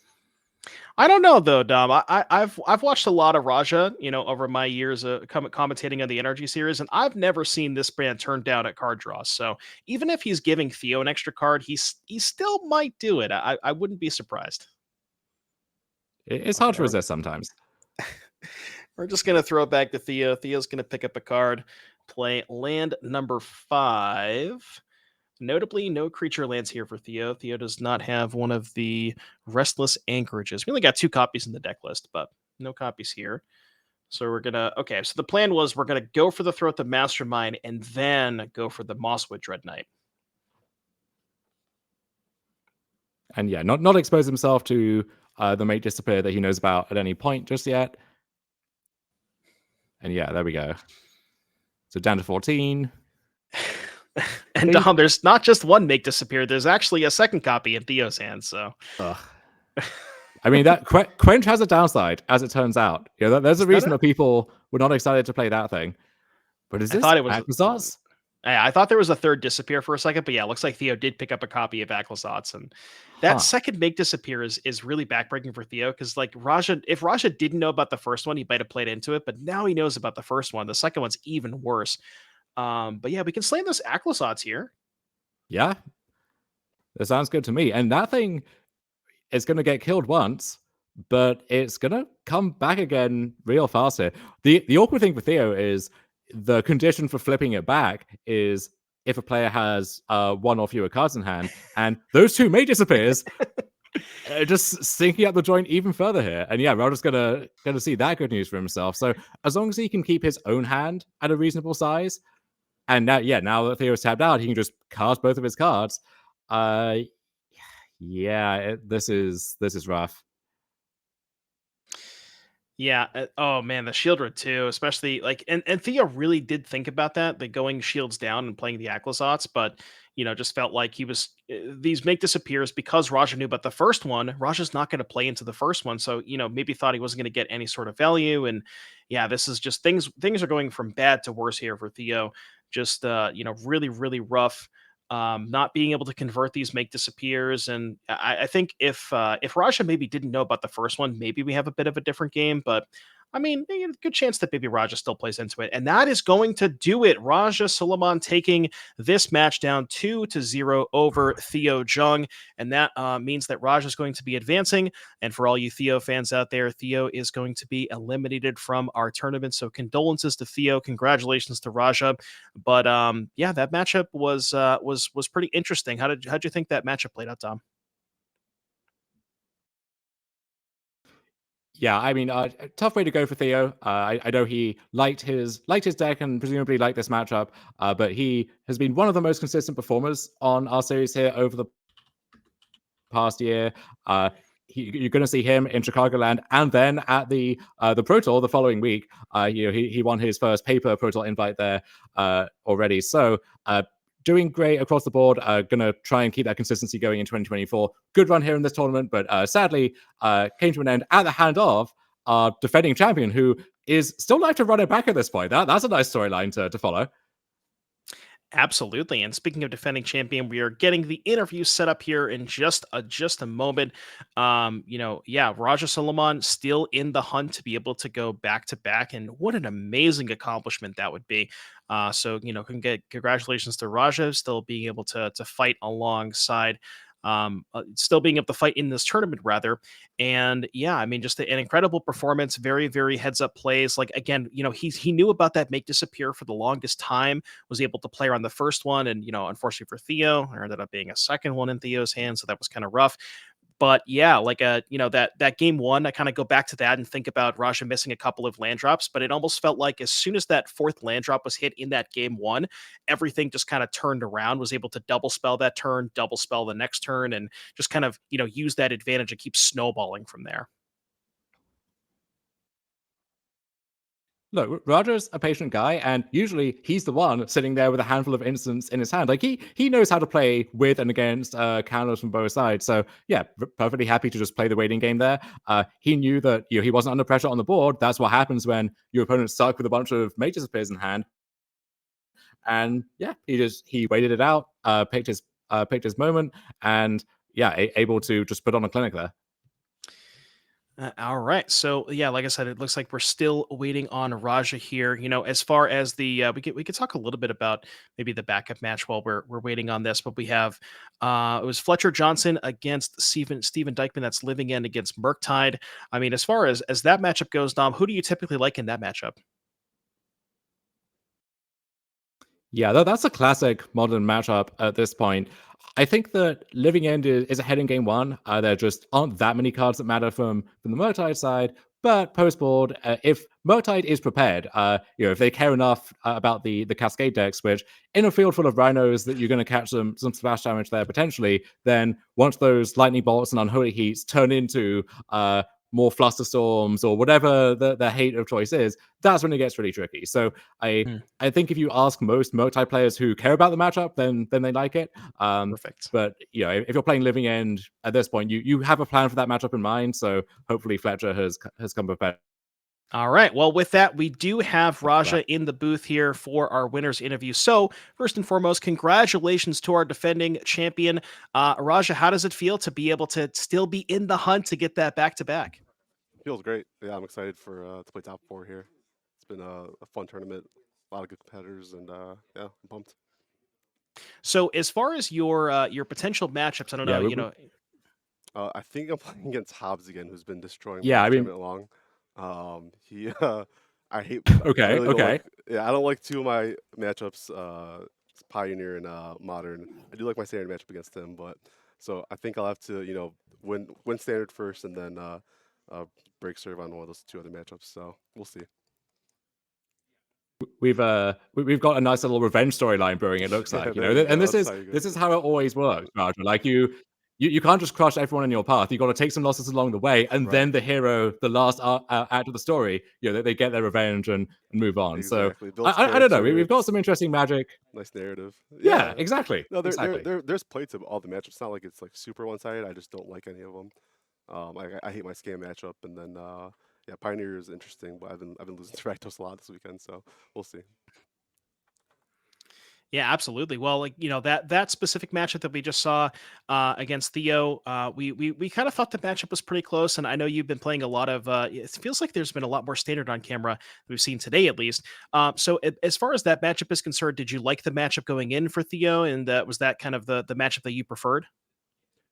I don't know though, Dom. I've watched a lot of Raja, over my years commentating on the NRG series, and I've never seen this brand turned down at card draws. So even if he's giving Theo an extra card, he still might do it. I wouldn't be surprised. It's hard to resist sometimes. We're just gonna throw it back to Theo. Theo's gonna pick up a card, play land number 5. Notably, no creature lands here for Theo. Theo does not have one of the Restless Anchorages. We only got 2 copies in the deck list, but no copies here. So we're going to... Okay, so the plan was we're going to go for the Throat the Mastermind and then go for the Mosswood Dread Knight. And yeah, not expose himself to the Make Disappear that he knows about at any point just yet. And yeah, there we go. So down to 14. And Dom, there's not just one Make Disappear. There's actually a second copy in Theo's hands. So, I mean, that Quench has a downside, as it turns out. There's a reason that people were not excited to play that thing. But is this Agazars? I thought there was a third disappear for a second, but yeah, it looks like Theo did pick up a copy of Aklasats, and that Huh. second make disappear is really backbreaking for Theo because like Raja, if Raja didn't know about the first one, he might have played into it, but now he knows about the first one. The second one's even worse. But yeah, we can slam those Aklasats here. Yeah, that sounds good to me. And that thing is going to get killed once, but it's going to come back again real fast here. The awkward thing for Theo is the condition for flipping it back is if a player has one or fewer cards in hand, and those two may disappears, just sinking up the joint even further here. And yeah, Roger's gonna see that good news for himself. So as long as he can keep his own hand at a reasonable size, and now that Theo's tapped out, he can just cast both of his cards. Uh, this is rough. Yeah. Oh man, the Shieldred too, especially like, and Theo really did think about that, the going shields down and playing the Aklasats, but just felt like he was these make disappears because Raja knew about the first one. Raja's not going to play into the first one, so maybe thought he wasn't going to get any sort of value, and yeah, this is just things are going from bad to worse here for Theo. Just really really rough. Not being able to convert these make disappears, and I think if Raja maybe didn't know about the first one, maybe we have a bit of a different game. But I mean, good chance that maybe Raja still plays into it, and that is going to do it. Raja Suleiman taking this match down 2-0 over Theo Jung, and that means that Raja is going to be advancing. And for all you Theo fans out there, Theo is going to be eliminated from our tournament. So condolences to Theo, congratulations to Raja. But yeah, that matchup was pretty interesting. How'd you think that matchup played out, Tom? Yeah, I mean, tough way to go for Theo. I know he liked his deck and presumably liked this matchup, but he has been one of the most consistent performers on our series here over the past year. Uh, you're going to see him in Chicagoland, and then at the Pro Tour the following week. He won his first paper Pro Tour invite there already. So doing great across the board. Going to try and keep that consistency going in 2024. Good run here in this tournament, but sadly came to an end at the hand of our defending champion, who is still like to run it back at this point. That's a nice storyline to follow. Absolutely. And speaking of defending champion, we are getting the interview set up here in just a moment. Yeah, Raja Suleiman still in the hunt to be able to go back to back, and what an amazing accomplishment that would be. So congratulations to Raja still being able to fight alongside. Still being able to fight in this tournament, rather. And yeah, I mean, just an incredible performance. Very, very heads up plays. Like, again, he knew about that make disappear for the longest time, was able to play around the first one. And, unfortunately for Theo, there ended up being a second one in Theo's hands. So that was kind of rough. But yeah, like that game one, I kind of go back to that and think about Raja missing a couple of land drops, but it almost felt like as soon as that fourth land drop was hit in that game one, everything just kind of turned around, was able to double spell that turn, double spell the next turn, and just kind of, use that advantage and keep snowballing from there. Look, Roger's a patient guy, and usually he's the one sitting there with a handful of instants in his hand. Like he knows how to play with and against counters from both sides. So yeah, perfectly happy to just play the waiting game there. He knew that he wasn't under pressure on the board. That's what happens when your opponent's stuck with a bunch of major disappears in hand. And yeah, he waited it out, picked his moment, and yeah, able to just put on a clinic there. All right. So yeah, like I said, it looks like we're still waiting on Raja here. As far as the we could talk a little bit about maybe the backup match while we're waiting on this. But we have it was Fletcher Johnson against Steven Dykeman, that's living in, against Murktide. I mean, as far as that matchup goes, Dom, who do you typically like in that matchup? Yeah, that's a classic modern matchup at this point. I think that Living End is ahead in game one. There just aren't that many cards that matter from the Murktide side. But post board, if Murktide is prepared, if they care enough about the Cascade decks, which in a field full of rhinos that you're going to catch some splash damage there potentially, then once those lightning bolts and unholy heats turn into more flusterstorms or whatever the hate of choice is, that's when it gets really tricky. So I think if you ask most Murktide players who care about the matchup, then they like it. Perfect. But if you're playing Living End at this point, you have a plan for that matchup in mind. So hopefully Fletcher has come prepared. All right. Well, with that, we do have Right. Raja in the booth here for our winners interview. So, first and foremost, congratulations to our defending champion. Raja, how does it feel to be able to still be in the hunt to get that back to back? Feels great. Yeah, I'm excited for to play top four here. It's been a fun tournament, a lot of good competitors, and yeah, I'm pumped. So, as far as your potential matchups, I don't Yeah, know, I think I'm playing against Hobbs again, who's been destroying me yeah. all I mean, tournament long. He, I hate, I okay, really don't okay. like. Yeah, I don't like two of my matchups, Pioneer and Modern. I do like my standard matchup against him, but so I think I'll have to, win standard first, and then break serve on one of those two other matchups. So we'll see. We've got a nice little revenge storyline brewing. It looks Yeah, like, there you and go. That's how you this go. is how it always works, Roger. Like you can't just crush everyone in your path. You got to take some losses along the way, and Right. then the hero, the last act of the story, they get their revenge and move on. So Exactly. Builds I don't know. character. We've got It's some interesting magic. nice narrative. Yeah, Yeah. exactly, No, exactly. there's play to all the matchups. It's not like it's like super one sided. I just don't like any of them. I hate my scam matchup, and then yeah, Pioneer is interesting, but I've been losing to Rakdos a lot this weekend, so we'll see. Yeah, absolutely. Well, like that specific matchup that we just saw against Theo, we kind of thought the matchup was pretty close, and I know you've been playing a lot of. It feels like there's been a lot more standard on camera we've seen today, at least. So as far as that matchup is concerned, did you like the matchup going in for Theo, and was that kind of the matchup that you preferred?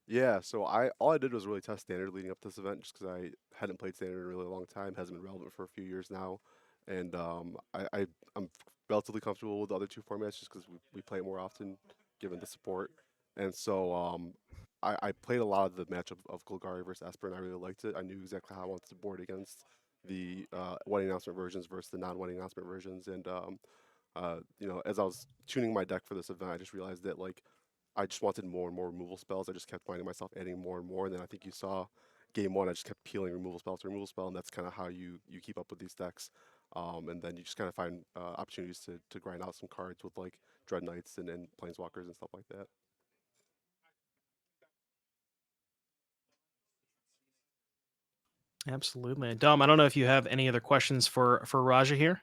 Yeah, so all I did was really test standard leading up to this event, just because I hadn't played standard in a really long time, hasn't been relevant for a few years now, and I'm relatively comfortable with the other two formats just because we play it more often, given the support, and so I played a lot of the matchup of Golgari versus Esper, and I really liked it. I knew exactly how I wanted to board against the wedding announcement versions versus the non-wedding announcement versions, and as I was tuning my deck for this event, I just realized that like I just wanted more and more removal spells. I just kept finding myself adding more and more. And then I think you saw game one, I just kept peeling removal spell to removal spell, and that's kind of how you keep up with these decks. And then you just kind of find opportunities to grind out some cards with like Dread Knights and Planeswalkers and stuff like that. Absolutely. And Dom, I don't know if you have any other questions for Raja here.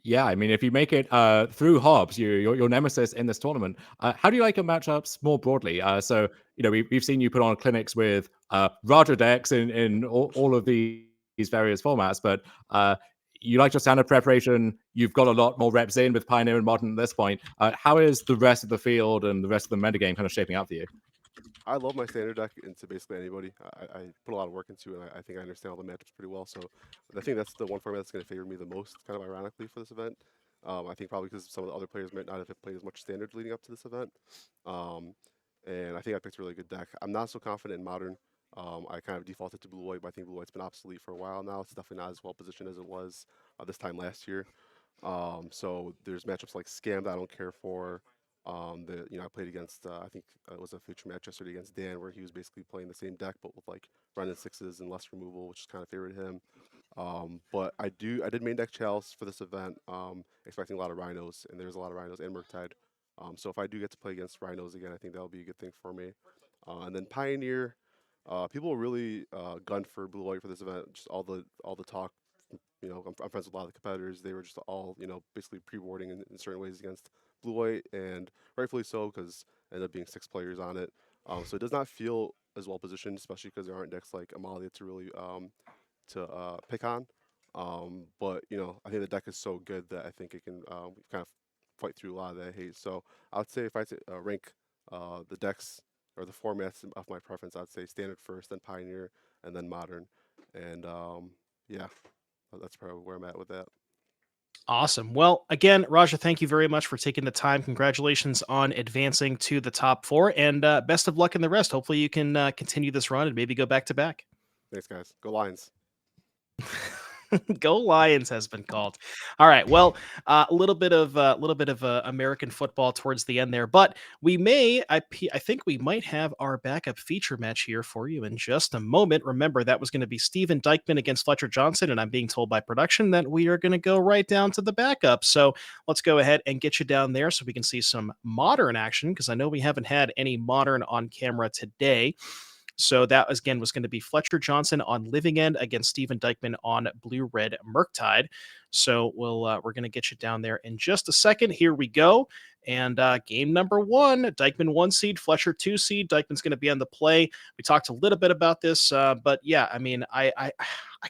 Yeah, I mean, if you make it through Hobbs, your nemesis in this tournament, how do you like your matchups more broadly? So, we've seen you put on clinics with Roger decks in all of these various formats, but you like your standard preparation. You've got a lot more reps in with Pioneer and Modern at this point. How is the rest of the field and the rest of the metagame kind of shaping up for you? I love my standard deck into basically anybody. I put a lot of work into it, and I think I understand all the matchups pretty well. So I think that's the one format that's going to favor me the most, kind of ironically, for this event. I think probably because some of the other players might not have played as much standard leading up to this event. Um, and I think I picked a really good deck. I'm not so confident in Modern. I kind of defaulted to Blue White, but I think Blue White's been obsolete for a while now. It's definitely not as well positioned as it was this time last year. So there's matchups like Scam that I don't care for. I played against I think it was a feature match yesterday against Dan where he was basically playing the same deck but with like run and sixes and less removal, which kind of favored him. But I did main deck Chalice for this event, expecting a lot of Rhinos, and there's a lot of Rhinos and Murktide. So if I do get to play against Rhinos again, I think that'll be a good thing for me. And then Pioneer, people really gun for Blue White for this event. Just all the talk. I'm friends with a lot of the competitors. They were just all basically pre-boarding in certain ways against Blue White, and rightfully so because ended up being 6 players on it. So it does not feel as well positioned, especially because there aren't decks like Amalia to really pick on. But I think the deck is so good that I think it can kind of fight through a lot of that hate. So I would say if I had to rank the decks or the formats of my preference, I'd say standard first, then Pioneer, and then Modern. And yeah, that's probably where I'm at with that. Awesome. Well, again, Raja, thank you very much for taking the time. Congratulations on advancing to the top four, and best of luck in the rest. Hopefully, you can continue this run and maybe go back to back. Thanks, guys. Go Lions. Go Lions has been called. All right. Well, a little bit of American football towards the end there, but we may. I think we might have our backup feature match here for you in just a moment. Remember that was going to be Steven Dykman against Fletcher Johnson, and I'm being told by production that we are going to go right down to the backup. So let's go ahead and get you down there so we can see some modern action because I know we haven't had any modern on camera today. So that again was going to be Fletcher Johnson on Living End against Steven Dykman on Blue Red Murktide. So we're going to get you down there in just a second. Here we go. And game number 1, Dykman 1 seed, Fletcher 2 seed. Dykman's going to be on the play. We talked a little bit about this, but yeah, I mean, I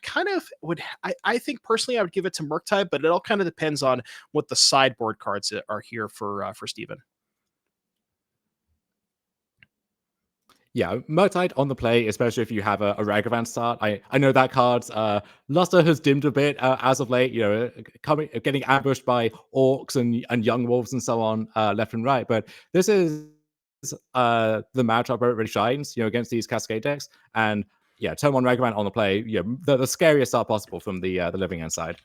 kind of would. I think personally, I would give it to Murktide, but it all kind of depends on what the sideboard cards are here for Steven. Yeah, Murktide on the play, especially if you have a Ragavan start. I know that card's luster has dimmed a bit as of late. Getting ambushed by orcs and young wolves and so on left and right. But this is the matchup where it really shines. Against these Cascade decks. And yeah, turn 1 Ragavan on the play. The scariest start possible from the Living End side.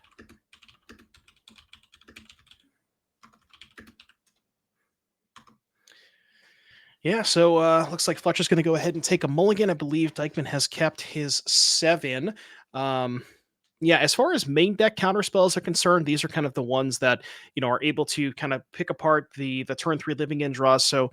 Yeah, so looks like Fletcher's going to go ahead and take a mulligan. I believe Dykman has kept his 7. Yeah, as far as main deck counter spells are concerned, these are kind of the ones that are able to kind of pick apart the turn 3 Living End draws. So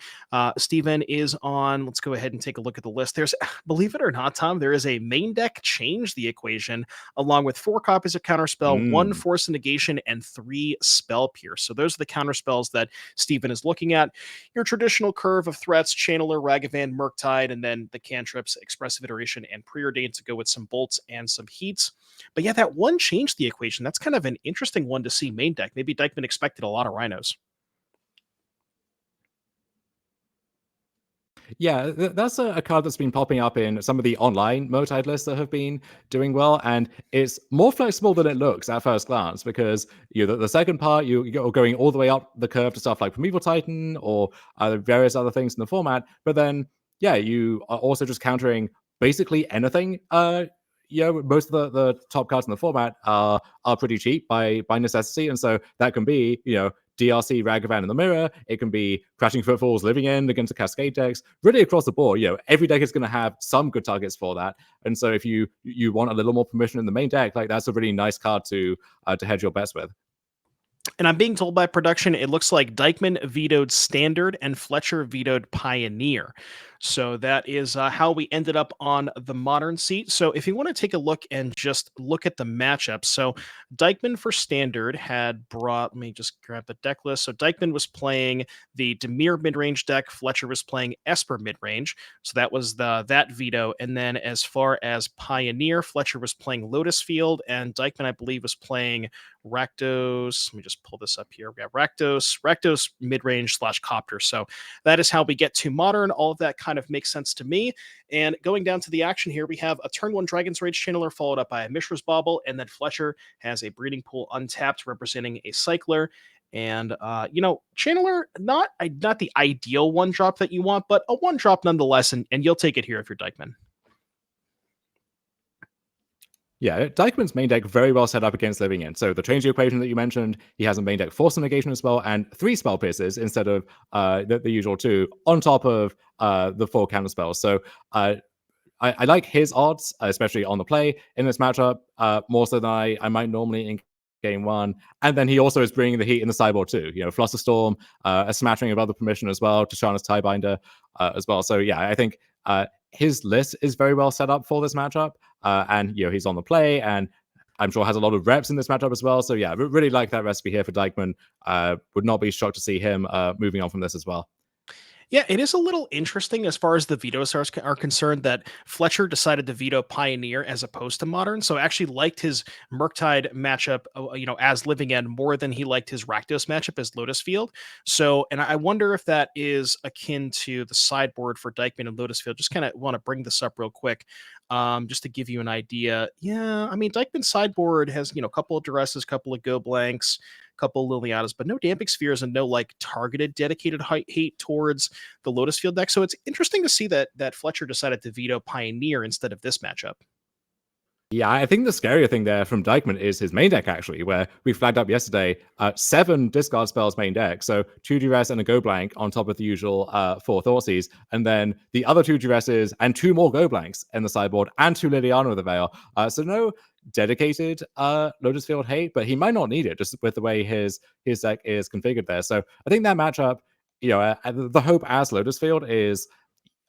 Steven is on. Let's go ahead and take a look at the list. There's, believe it or not, Tom, there is a main deck change the equation along with 4 copies of counter spell, 1 force negation, and 3 spell pierce. So those are the counter spells that Steven is looking at. Your traditional curve of threats, Channeler, Ragavan, Murktide, and then the cantrips, Expressive Iteration, and Preordained to go with some bolts and some heats. But yeah, that one changed the equation. That's kind of an interesting one to see main deck. Maybe Dykman expected a lot of rhinos. Yeah, that's a card that's been popping up in some of the online Murktide lists that have been doing well, and it's more flexible than it looks at first glance because the second part you're going all the way up the curve to stuff like Primeval Titan or various other things in the format, but then you are also just countering basically anything. Most of the top cards in the format are pretty cheap by necessity, and so that can be DRC Ragavan in the mirror. It can be Crashing Footfalls, Living End against the Cascade decks. Really across the board, every deck is going to have some good targets for that. And so if you want a little more permission in the main deck, like that's a really nice card to hedge your bets with. And I'm being told by production, it looks like Dykman vetoed Standard and Fletcher vetoed Pioneer. So that is how we ended up on the Modern seat. So if you want to take a look and just look at the matchup. So Dykman for Standard had brought, let me just grab the deck list. So Dykman was playing the Dimir midrange deck. Fletcher was playing Esper midrange. So that was that veto. And then as far as Pioneer, Fletcher was playing Lotus Field, and Dykman, I believe, was playing Rakdos. Let me just pull this up here. We have Rakdos midrange / Copter. So that is how we get to Modern. All of that kind of makes sense to me. And going down to the action here, we have a turn 1 Dragon's Rage Channeler followed up by a Mishra's Bauble, and then Fletcher has a Breeding Pool untapped representing a Cycler. And Channeler, not the ideal 1-drop that you want, but a 1-drop nonetheless, and you'll take it here if you're Dykman. Yeah, Dykman's main deck very well set up against Living End. So the change equation that you mentioned, he has a main deck Force Negation as well, and 3 spell pierces instead of the usual 2, on top of the 4 counter spells. So I like his odds, especially on the play in this matchup, more so than I might normally in game 1. And then he also is bringing the heat in the sideboard too. Flusterstorm, a smattering of other permission as well, Tishana's Tiebinder as well. So yeah, I think his list is very well set up for this matchup. And he's on the play, and I'm sure has a lot of reps in this matchup as well. So yeah, really like that recipe here for Dykman. Would not be shocked to see him moving on from this as well. Yeah, it is a little interesting as far as the vetoes are concerned that Fletcher decided to veto Pioneer as opposed to Modern. So I actually liked his Murktide matchup, as Living End more than he liked his Rakdos matchup as Lotus Field. So, and I wonder if that is akin to the sideboard for Dykman and Lotus Field. Just kind of want to bring this up real quick, just to give you an idea. Yeah, I mean, Dykman's sideboard has, a couple of Duresses, couple of Go Blanks, couple Lilianas, but no Damping Spheres and no targeted dedicated hate towards the Lotus Field deck. So it's interesting to see that Fletcher decided to veto Pioneer instead of this matchup. Yeah, I think the scarier thing there from Dykman is his main deck, actually, where we flagged up yesterday 7 discard spells main deck. So 2 Duress and a Go Blank on top of the usual 4 Thoughtseize, and then the other 2 Duresses and 2 more Go Blanks in the sideboard, and 2 Liliana with the Veil. So no dedicated Lotus Field hate, but he might not need it just with the way his deck is configured there. So I think that matchup, the hope as Lotus Field is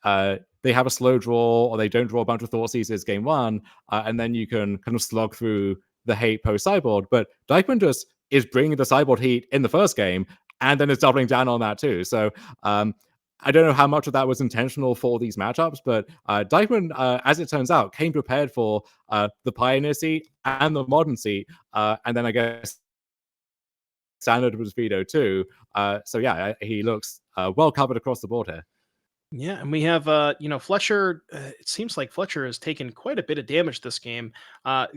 they have a slow draw or they don't draw a bunch of Thought Seizes game one, and then you can kind of slog through the hate post sideboard. But Dykeman just is bringing the sideboard heat in the first game, and then is doubling down on that too. So I don't know how much of that was intentional for these matchups, but Dykeman, as it turns out, came prepared for the Pioneer seat and the Modern seat, and then I guess Standard was Veto too. So yeah, he looks well covered across the board here. Yeah, and we have Fletcher. It seems like Fletcher has taken quite a bit of damage this game.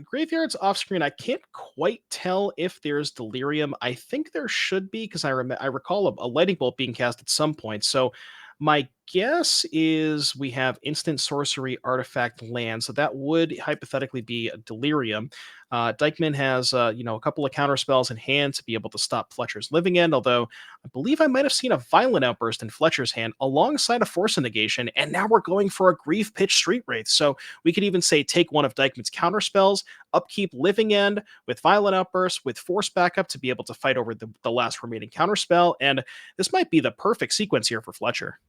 Graveyard's off screen. I can't quite tell if there's delirium. I think there should be because I recall a lightning bolt being cast at some point. So my guess is we have instant sorcery artifact land. So that would hypothetically be a delirium. Dykeman has a couple of counter spells in hand to be able to stop Fletcher's living end. Although I believe I might have seen a violent outburst in Fletcher's hand alongside a force of negation, and now we're going for a grief pitch street wraith. So we could even say take one of Dykeman's counter spells, upkeep living end with violent outburst with force backup to be able to fight over the last remaining counter spell. And this might be the perfect sequence here for Fletcher.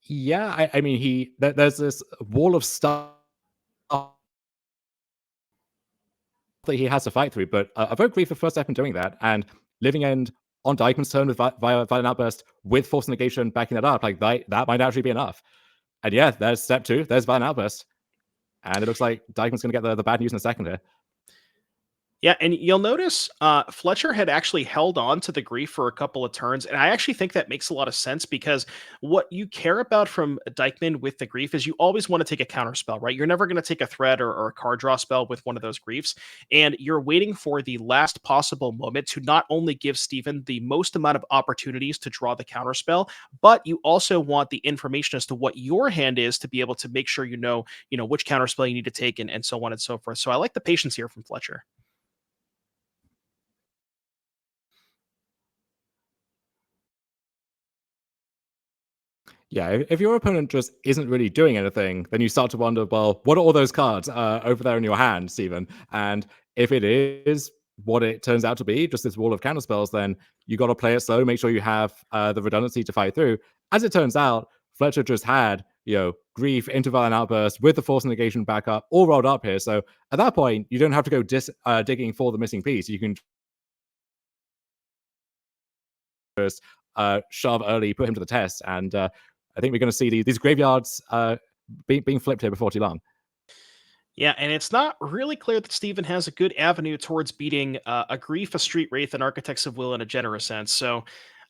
Yeah, I mean, there's this wall of stuff that he has to fight through, but Evoke Grief the first step in doing that, and Living End on Dykeman's turn with Violent Outburst with Force Negation backing that up, like that might actually be enough. And yeah, there's step two, there's Violent Outburst. And it looks like Dykeman's going to get the bad news in a second here. Yeah, and you'll notice Fletcher had actually held on to the grief for a couple of turns, and I actually think that makes a lot of sense because what you care about from Dykeman with the grief is you always want to take a counter spell, right? You're never going to take a threat or a card draw spell with one of those griefs, and you're waiting for the last possible moment to not only give Steven the most amount of opportunities to draw the counter spell, but you also want the information as to what your hand is to be able to make sure you know which counter spell you need to take and so on and so forth. So I like the patience here from Fletcher. Yeah, if your opponent just isn't really doing anything, then you start to wonder, well, what are all those cards over there in your hand, Steven? And if it is what it turns out to be, just this wall of counter spells, then you got to play it slow, make sure you have the redundancy to fight through. As it turns out, Fletcher just had, Grief, Interviolent Outburst with the Force Negation backup all rolled up here. So at that point, you don't have to go digging for the missing piece. You can just shove early, put him to the test, and I think we're going to see these graveyards being flipped here before too long. Yeah, and it's not really clear that Steven has a good avenue towards beating a Grief, a Street Wraith, an Architects of Will in a generous sense. So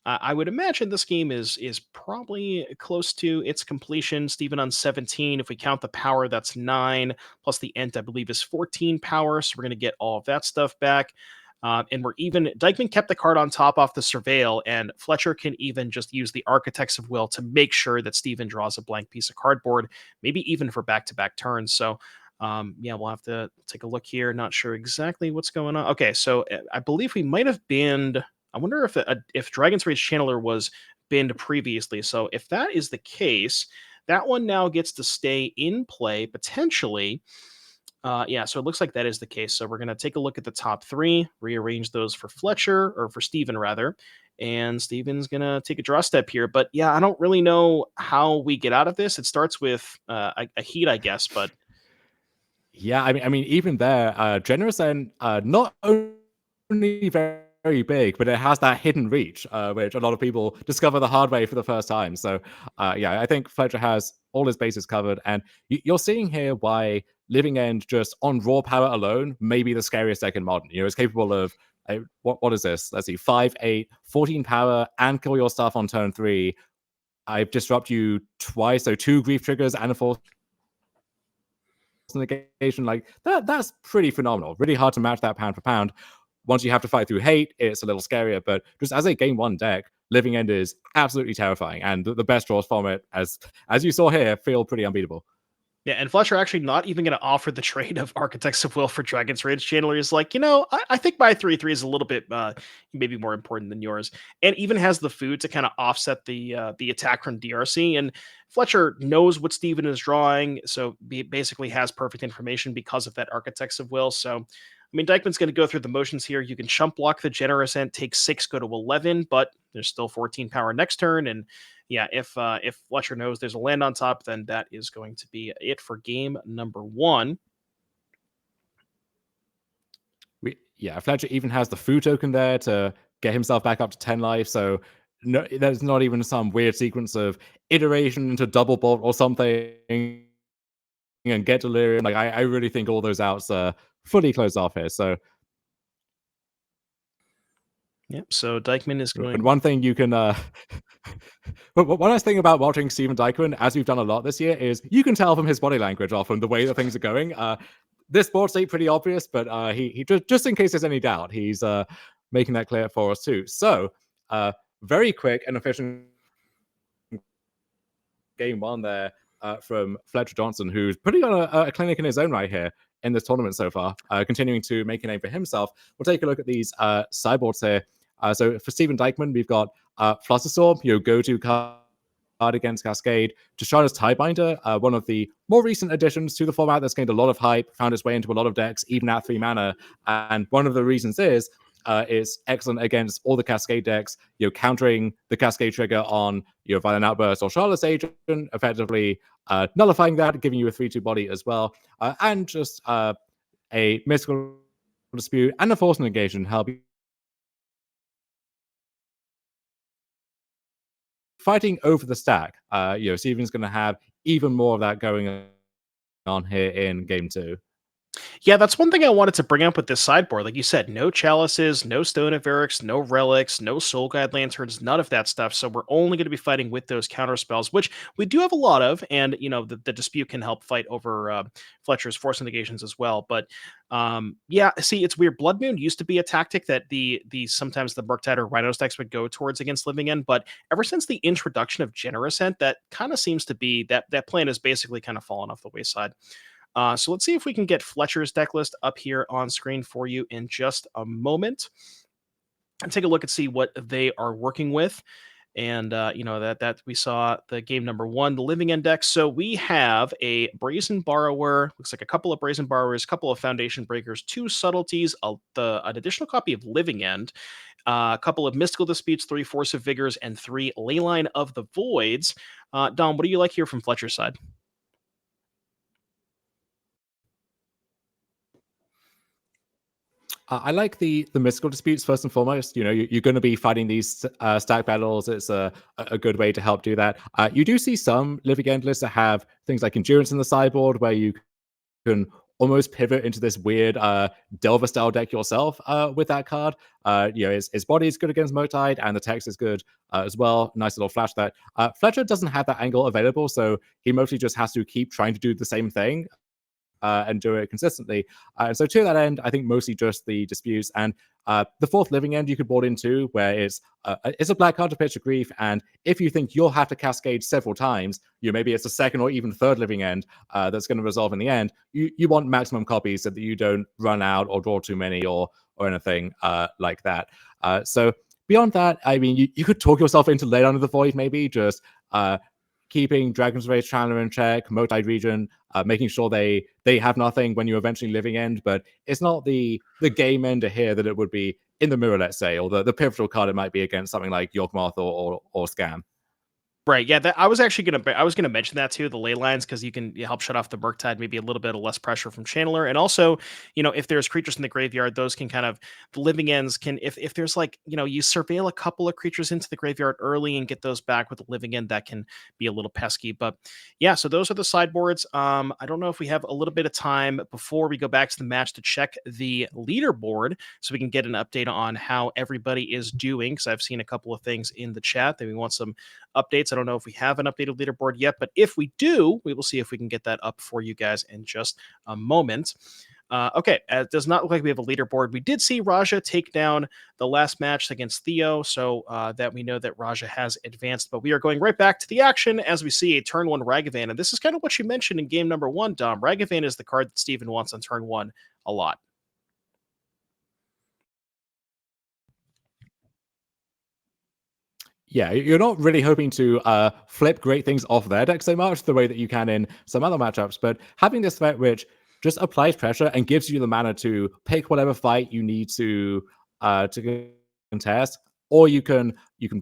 I would imagine this game is probably close to its completion. Steven on 17. If we count the power, that's 9. Plus the Ent, I believe, is 14 power. So we're going to get all of that stuff back. And we're even, Dykeman kept the card on top off the Surveil, and Fletcher can even just use the Architects of Will to make sure that Steven draws a blank piece of cardboard, maybe even for back-to-back turns. So yeah, we'll have to take a look here. Not sure exactly what's going on. Okay, so I believe we might have banned. I wonder if Dragon's Rage Channeler was banned previously. So if that is the case, that one now gets to stay in play potentially. Yeah, so it looks like that is the case. So we're going to take a look at the top three, rearrange those for Fletcher, or for Steven rather. And Steven's going to take a draw step here. But yeah, I don't really know how we get out of this. It starts with a heat, I guess, but yeah, I mean, even there, Generous and not only very big, but it has that hidden reach, which a lot of people discover the hard way for the first time. So, yeah, I think Fletcher has all his bases covered, and you're seeing here why Living End just on raw power alone may be the scariest deck in Modern. It's capable of what is this? Let's see, 5/8, 14 power, and kill your stuff on turn 3. I disrupt you twice, so 2 grief triggers and a force negation, like that's pretty phenomenal. Really hard to match that pound for pound. Once you have to fight through hate, it's a little scarier, but just as a game one deck, Living End is absolutely terrifying, and the best draws from it, as you saw here, feel pretty unbeatable. yeah, and Fletcher actually not even going to offer the trade of Architects of Will for Dragon's Rage Channeler. Is like, I think my 3/3 is a little bit maybe more important than yours, and even has the food to kind of offset the attack from DRC. And Fletcher knows what Steven is drawing, so he basically has perfect information because of that Architects of Will. So I mean, Dykeman's going to go through the motions here. You can chump block the Generous End, take 6, go to 11, but there's still 14 power next turn. And yeah, if Fletcher knows there's a land on top, then that is going to be it for game number 1. Fletcher even has the food token there to get himself back up to 10 life. So no, there's not even some weird sequence of iteration into double bolt or something and get delirium. Like I really think all those outs are fully closed off here. So Yep. So Dykeman is going. and one thing you can but one nice thing about watching Steven Dykeman, as we've done a lot this year, is you can tell from his body language often the way that things are going. This board state pretty obvious, but he just in case there's any doubt, he's making that clear for us too. So very quick and efficient game 1 there from Fletcher Johnson, who's putting on a clinic in his own right here in this tournament so far, continuing to make a name for himself. We'll take a look at these sideboards here. So for Steven Dykeman, we've got Flusterstorm, your go-to card against Cascade. Tashana's Tiebinder, one of the more recent additions to the format that's gained a lot of hype, found its way into a lot of decks, even at 3 mana. And one of the reasons is it's excellent against all the Cascade decks, countering the Cascade trigger on your Violent Outburst or Charlotte's Agent, effectively nullifying that, giving you a 3/2 body as well, and just a Mystical Dispute and a Force Negation help you fighting over the stack. Steven's going to have even more of that going on here in game 2. Yeah, that's one thing I wanted to bring up with this sideboard. Like you said, no Chalices, no Stone of Eric's, no Relics, no Soul Guide Lanterns, none of that stuff. So we're only going to be fighting with those counter spells, which we do have a lot of. And, the Dispute can help fight over Fletcher's Force Negations as well. But yeah, see, it's weird. Blood Moon used to be a tactic that the sometimes the Murktide or Rhinos decks would go towards against Living End. But ever since the introduction of Generous End, that kind of seems to be that plan has basically kind of fallen off the wayside. So let's see if we can get Fletcher's deck list up here on screen for you in just a moment and take a look and see what they are working with. And that we saw the game number 1, the Living End deck. So we have a Brazen Borrower, looks like a couple of Brazen Borrowers, a couple of Foundation Breakers, 2 Subtleties, an additional copy of Living End, a couple of Mystical Disputes, 3 Force of Vigors, and 3 Leyline of the Voids. Dom, what do you like here from Fletcher's side? I like the Mystical Disputes first and foremost. You're going to be fighting these stack battles. It's a good way to help do that. You do see some Living End lists that have things like Endurance in the sideboard, where you can almost pivot into this weird Delver style deck yourself with that card. His body is good against Murktide, and the text is good as well. Nice little flash that. Fletcher doesn't have that angle available, so he mostly just has to keep trying to do the same thing. And do it consistently. And so to that end, I think mostly just the disputes. And the 4th Living End you could board into, where it's a black card to pitch a grief, and if you think you'll have to cascade several times, maybe it's the 2nd or even 3rd Living End that's going to resolve in the end. You want maximum copies so that you don't run out or draw too many or anything like that. So beyond that, I mean, you could talk yourself into Leyline of the Void, maybe just keeping Dragon's Rage Chandler in check, Murktide Region, making sure they have nothing when you eventually Living End, but it's not the game ender here that it would be in the mirror, let's say, or the pivotal card it might be against something like Yawgmoth or Scam. Right. Yeah. I was actually gonna mention that too, the ley lines, because you can help shut off the Murktide, maybe a little bit of less pressure from Channeler, and also, if there's creatures in the graveyard, those can kind of the Living Ends can if there's like you surveil a couple of creatures into the graveyard early and get those back with the Living End, that can be a little pesky. But yeah, so those are the sideboards. I don't know if we have a little bit of time before we go back to the match to check the leaderboard so we can get an update on how everybody is doing, because I've seen a couple of things in the chat that we want some updates. I don't know if we have an updated leaderboard yet, but if we do, we will see if we can get that up for you guys in just a moment. Okay, it does not look like we have a leaderboard. We did see Raja take down the last match against Theo, so that we know that Raja has advanced, but we are going right back to the action as we see a turn 1 Ragavan, and this is kind of what you mentioned in game number 1, Dom. Ragavan is the card that Steven wants on turn 1 a lot. Yeah, you're not really hoping to flip great things off their deck so much the way that you can in some other matchups, but having this threat which just applies pressure and gives you the mana to pick whatever fight you need to contest, or you can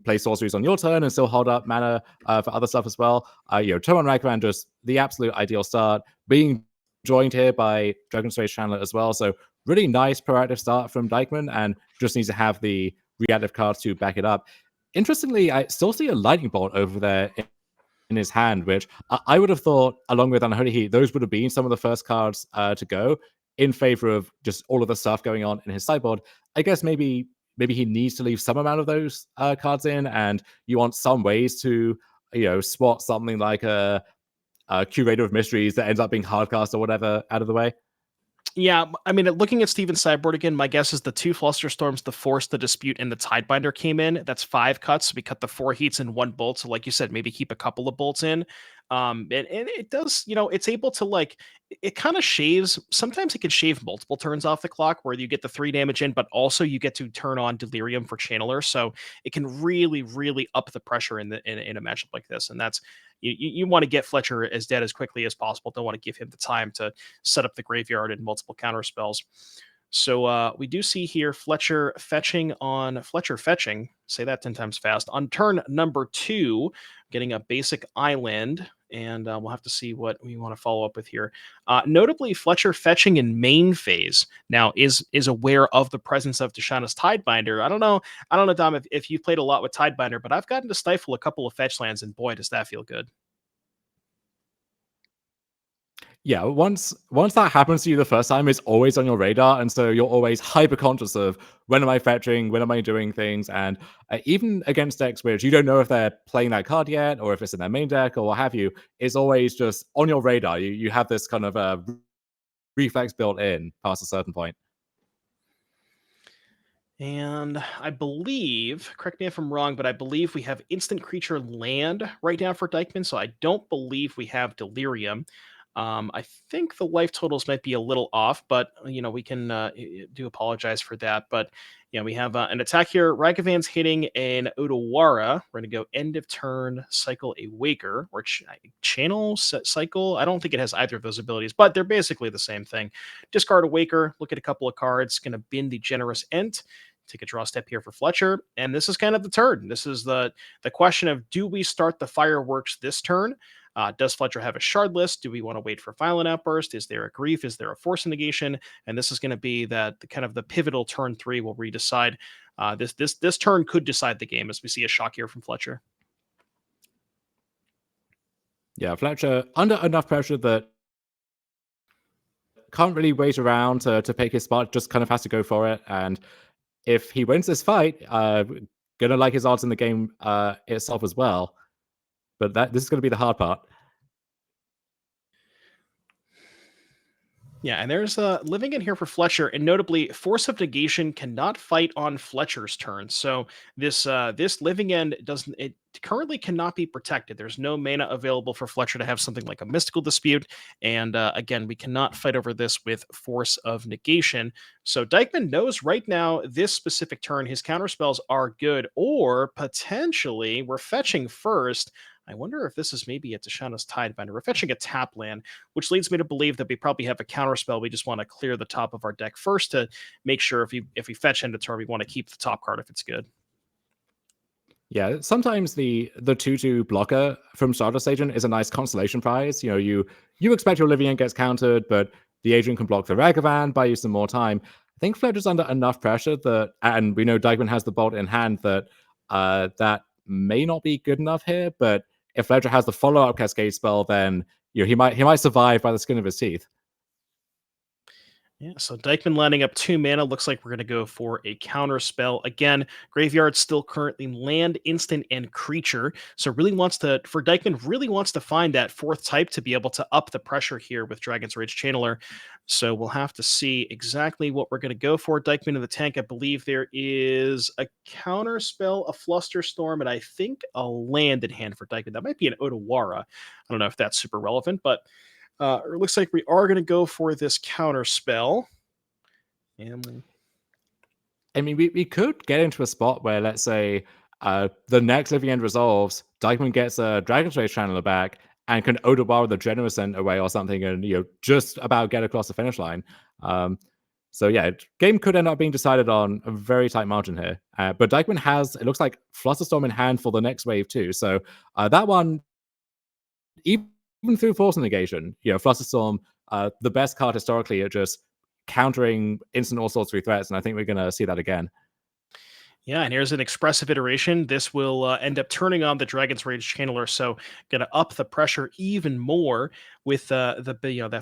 play sorceries on your turn and still hold up mana for other stuff as well. Turn on Ragavan, just the absolute ideal start. Being joined here by Dragon's Rage Chandler as well, so really nice proactive start from Dykeman, and just needs to have the reactive cards to back it up. Interestingly, I still see a Lightning Bolt over there in his hand, which I would have thought, along with Unholy Heat, those would have been some of the first cards to go in favor of just all of the stuff going on in his sideboard. I guess maybe he needs to leave some amount of those cards in, and you want some ways to swat something like a Curator of Mysteries that ends up being hardcast or whatever out of the way. Yeah, I mean, looking at Steven's sideboard again, my guess is the 2 Flusterstorms, the Force, the Dispute, and the Tidebinder came in. That's 5 cuts. So we cut the 4 heats in 1 bolt. So, like you said, maybe keep a couple of bolts in. And it does, it's able to it kind of shaves. Sometimes it can shave multiple turns off the clock where you get the 3 damage in, but also you get to turn on Delirium for Channeler. So it can really, really up the pressure in in a matchup like this. And that's you want to get Fletcher as dead as quickly as possible. Don't want to give him the time to set up the graveyard and multiple counter spells. So we do see here Fletcher fetching. Say that 10 times fast. On turn number 2, getting a basic island. And we'll have to see what we want to follow up with here. Notably, Fletcher fetching in main phase now is aware of the presence of Tishana's Tidebinder. I don't know, Dom, if you've played a lot with Tidebinder, but I've gotten to stifle a couple of fetch lands, and boy, does that feel good. Yeah, once that happens to you the first time, it's always on your radar, and so you're always hyper conscious of when am I fetching, when am I doing things, and even against decks which you don't know if they're playing that card yet, or if it's in their main deck, or what have you, it's always just on your radar. You have this kind of reflex built in past a certain point. And I believe, correct me if I'm wrong, but I believe we have instant creature land right now for Dykeman, so I don't believe we have Delirium. I think the life totals might be a little off, but we can do apologize for that. But yeah, we have an attack here. Ragavan's hitting an Odawara. We're going to go end of turn, cycle a Waker, or channel cycle. I don't think it has either of those abilities, but they're basically the same thing. Discard a Waker, look at a couple of cards, going to bin the Generous Ent. Take a draw step here for Fletcher, and this is kind of the turn. This is the question of, do we start the fireworks this turn? Does Fletcher have a shard list? Do we want to wait for Violent Outburst? Is there a Grief? Is there a Force negation? And this is going to be the kind of the pivotal turn 3 where we decide. This turn could decide the game, as we see a shock here from Fletcher. Yeah, Fletcher under enough pressure that can't really wait around to pick his spot. Just kind of has to go for it. And if he wins this fight, gonna like his odds in the game itself as well. But this is going to be the hard part. Yeah, and there's living in here for Fletcher, and notably, Force of Negation cannot fight on Fletcher's turn. So this living end currently cannot be protected. There's no mana available for Fletcher to have something like a Mystical Dispute, and again, we cannot fight over this with Force of Negation. So Dykeman knows right now this specific turn his counterspells are good, or potentially we're fetching first. I wonder if this is maybe a Tishana's Tidebinder. We're fetching a tap land, which leads me to believe that we probably have a counterspell. We just want to clear the top of our deck first to make sure if we fetch end of turn, we want to keep the top card if it's good. Yeah, sometimes the 2/2 blocker from Stardust Agent is a nice consolation prize. You expect your Living End gets countered, but the agent can block the Ragavan, buy you some more time. I think Fletcher's under enough pressure that, and we know Dykeman has the bolt in hand, that that may not be good enough here. But if Fletcher has the follow-up Cascade spell, then he might survive by the skin of his teeth. Yeah, so Dykeman lining up 2 mana. Looks like we're going to go for a counter spell. Again, Graveyard still currently land, instant, and creature. So Dykeman really wants to find that 4th type to be able to up the pressure here with Dragon's Rage Channeler. So we'll have to see exactly what we're going to go for. Dykeman in the tank, I believe there is a counter spell, a Flusterstorm, and I think a land in hand for Dykeman. That might be an Odawara. I don't know if that's super relevant, but it looks like we are going to go for this counter spell. And I mean, we could get into a spot where, let's say, the next Living End resolves, Dykeman gets a Dragon's Rage Channeler back, and can Odawara the Generous Scent away or something and, just about get across the finish line. So yeah, game could end up being decided on a very tight margin here. But Dykeman has, it looks like, Flusterstorm in hand for the next wave too. So that one, even through Force Negation, Flusterstorm, the best card historically at just countering instant all sorts of threats, and I think we're going to see that again. Yeah, and here's an expressive iteration. This will end up turning on the Dragon's Rage Channeler, so going to up the pressure even more with that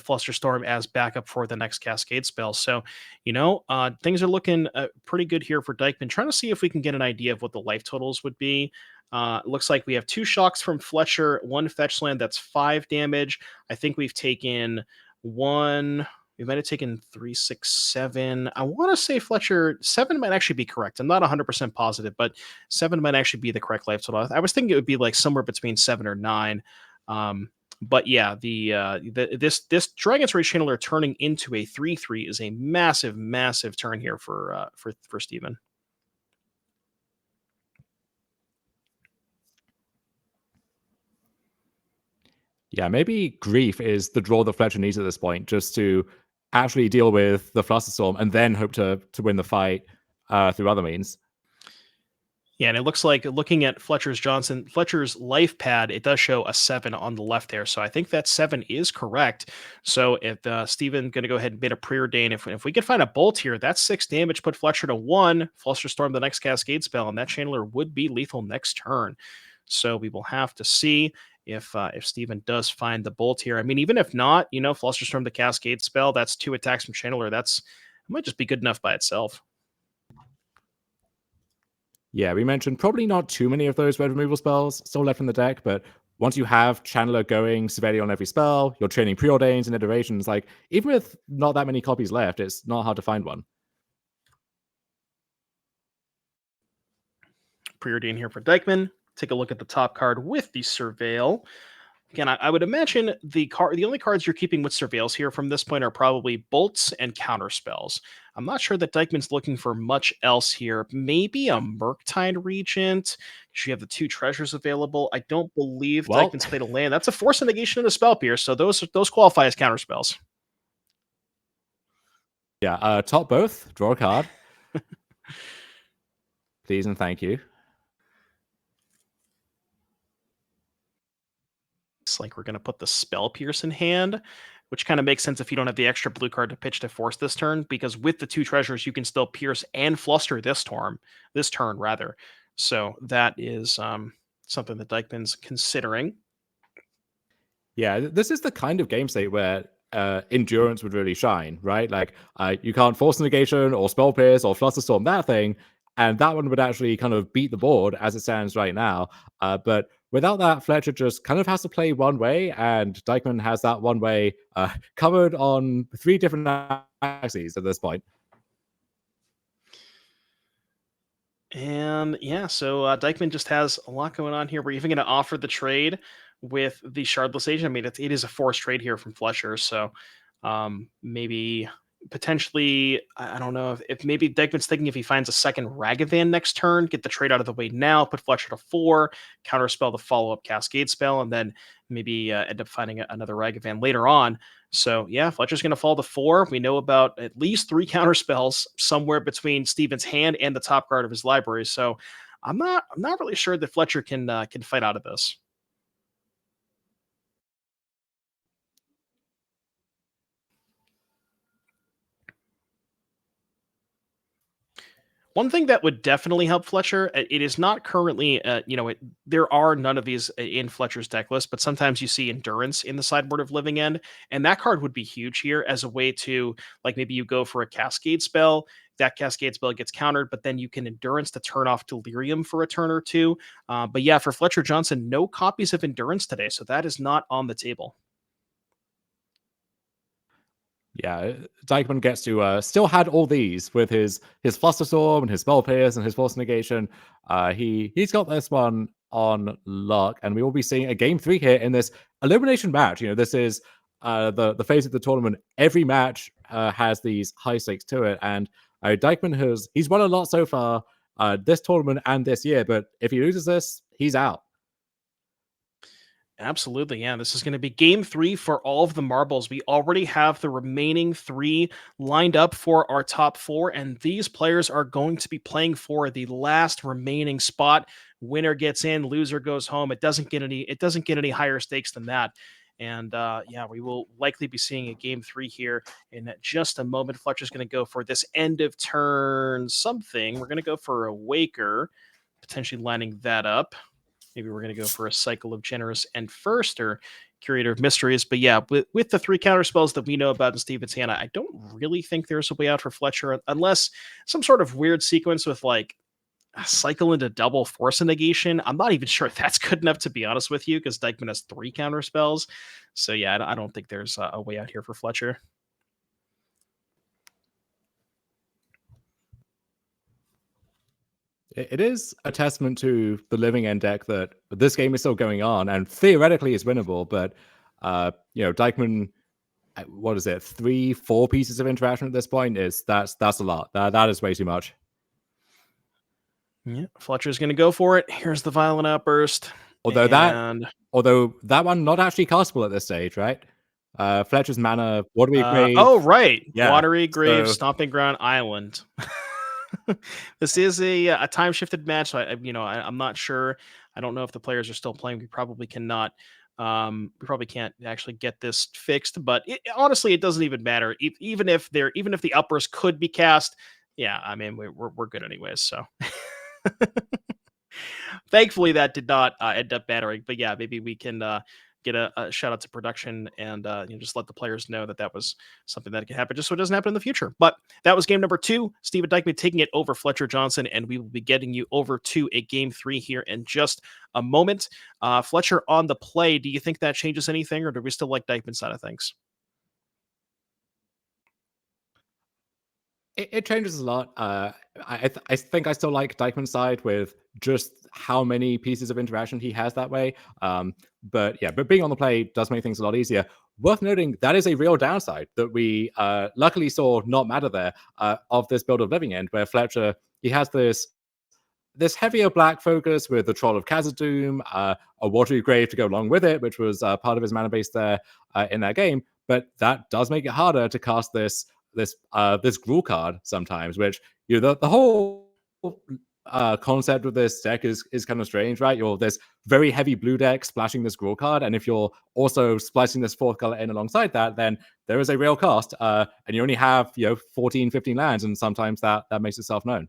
Flusterstorm as backup for the next Cascade spell. So, things are looking pretty good here for Dykeman. Trying to see if we can get an idea of what the life totals would be. Looks like we have 2 shocks from Fletcher, 1 fetch land that's 5 damage. I think we've taken 1. We might have taken 3, 6, 7. I want to say Fletcher 7 might actually be correct. I'm not 100% positive, but 7 might actually be the correct life total. I was thinking it would be like somewhere between 7 or 9. But yeah, this Dragon's Rage Channeler turning into a 3/3 is a massive, massive turn here for Steven. Yeah, maybe Grief is the draw that Fletcher needs at this point, just to actually deal with the Flusterstorm and then hope to win the fight through other means. Yeah, and it looks like looking at Fletcher's life pad, it does show a 7 on the left there. So I think that 7 is correct. So if Steven going to go ahead and bid a preordain, if we could find a bolt here, that's 6 damage, put Fletcher to 1, Flusterstorm the next Cascade spell, and that Channeler would be lethal next turn. So we will have to see if Steven does find the bolt here. I mean, even if not, Flusterstorm the Cascade spell, that's 2 attacks from Channeler. It might just be good enough by itself. Yeah, we mentioned probably not too many of those red removal spells still left in the deck, but once you have Channeler going severely on every spell, you're training preordains and iterations, like, even with not that many copies left, it's not hard to find one. Preordain here for Dykeman. Take a look at the top card with the Surveil. Again, I would imagine the only cards you're keeping with Surveils here from this point are probably bolts and counter spells. I'm not sure that Dykeman's looking for much else here. Maybe a Murktide Regent, because you have the 2 treasures available. I don't believe Dykeman's played a land. That's a Force Negation and a Spell Pierce, so those qualify as counter spells. Yeah, top both, draw a card. Please and thank you. It's like we're going to put the Spell Pierce in hand, which kind of makes sense if you don't have the extra blue card to pitch to force this turn, because with the 2 treasures, you can still Pierce and Fluster this turn. So that is something that Dykeman's considering. Yeah, this is the kind of game state where endurance would really shine, right? Like, you can't force negation or spell pierce or flusterstorm that thing, and that one would actually kind of beat the board as it stands right now. But without that, Fletcher just kind of has to play one way, and Dykeman has that one way covered on 3 different axes at this point. And yeah, so Dykeman just has a lot going on here. We're even going to offer the trade with the Shardless Agent. I mean, it is a forced trade here from Fletcher, so maybe potentially, I don't know if maybe Dykeman's thinking if he finds a second Ragavan next turn, get the trade out of the way now, put Fletcher to 4, counterspell the follow-up Cascade spell, and then maybe end up finding another Ragavan later on. So yeah, Fletcher's going to fall to 4. We know about at least 3 counterspells somewhere between Steven's hand and the top card of his library. So I'm not really sure that Fletcher can fight out of this. One thing that would definitely help Fletcher, it is not currently, there are none of these in Fletcher's deck list, but sometimes you see Endurance in the sideboard of Living End, and that card would be huge here as a way to, like, maybe you go for a Cascade spell, that Cascade spell gets countered, but then you can Endurance to turn off Delirium for a turn or 2. But yeah, for Fletcher Johnson, no copies of Endurance today, so that is not on the table. Yeah, Dykeman gets to still had all these with his Flusterstorm and his Spell Pierce and his Force Negation. He's got this one on lock, and we will be seeing a game 3 here in this elimination match. This is the phase of the tournament. Every match has these high stakes to it, and Dykeman he's won a lot so far this tournament and this year. But if he loses this, he's out. Absolutely. Yeah. This is going to be game 3 for all of the marbles. We already have the remaining 3 lined up for our top 4, and these players are going to be playing for the last remaining spot. Winner gets in, loser goes home. It doesn't get any higher stakes than that. And yeah, we will likely be seeing a game 3 here in just a moment. Fletcher's going to go for this end of turn something. We're going to go for a Waker, potentially lining that up. Maybe we're going to go for a Cycle of Generous and First, or Curator of Mysteries. But yeah, with the 3 counter spells that we know about in Steven's hand, I don't really think there's a way out for Fletcher unless some sort of weird sequence with like a cycle into double force and negation. I'm not even sure if that's good enough, to be honest with you, because Dykeman has 3 counter spells. So yeah, I don't think there's a way out here for Fletcher. It is a testament to the living end deck that this game is still going on, and theoretically it's winnable. But Dykeman, what is it? 3-4 pieces of interaction at this point that's a lot. That is way too much. Yeah, Fletcher's going to go for it. Here's the Violent Outburst. Although that one not actually castable at this stage, right? Fletcher's mana, Watery Grave. Oh, right. Yeah, Watery Grave, so... Stomping Ground Island. This is a time shifted match. So I'm not sure. I don't know if the players are still playing. We probably cannot. We probably can't actually get this fixed. But honestly, it doesn't even matter. Even if the uppers could be cast, yeah, I mean we're good anyways. So. Thankfully, that did not end up mattering. But yeah, maybe we can get a shout out to production and just let the players know that was something that can happen, just so it doesn't happen in the future. But that was game number 2. Steven Dykeman taking it over Fletcher Johnson, and we will be getting you over to a game 3 here in just a moment. Fletcher on the play. Do you think that changes anything, or do we still like Dykeman's side of things? It changes a lot. I think I still like Dykeman's side with just how many pieces of interaction he has that way. But being on the play does make things a lot easier. Worth noting, that is a real downside that we luckily saw not matter there of this build of Living End, where Fletcher, he has this heavier black focus with the Troll of Khazad-dûm, a Watery Grave to go along with it, which was part of his mana base there in that game. But that does make it harder to cast this Gruul card sometimes, which the whole concept of this deck is kind of strange, right? You're this very heavy blue deck splashing this Gruul card, and if you're also splicing this 4th color in alongside that, then there is a real cost, and you only have 14, 15 lands, and sometimes that makes itself known.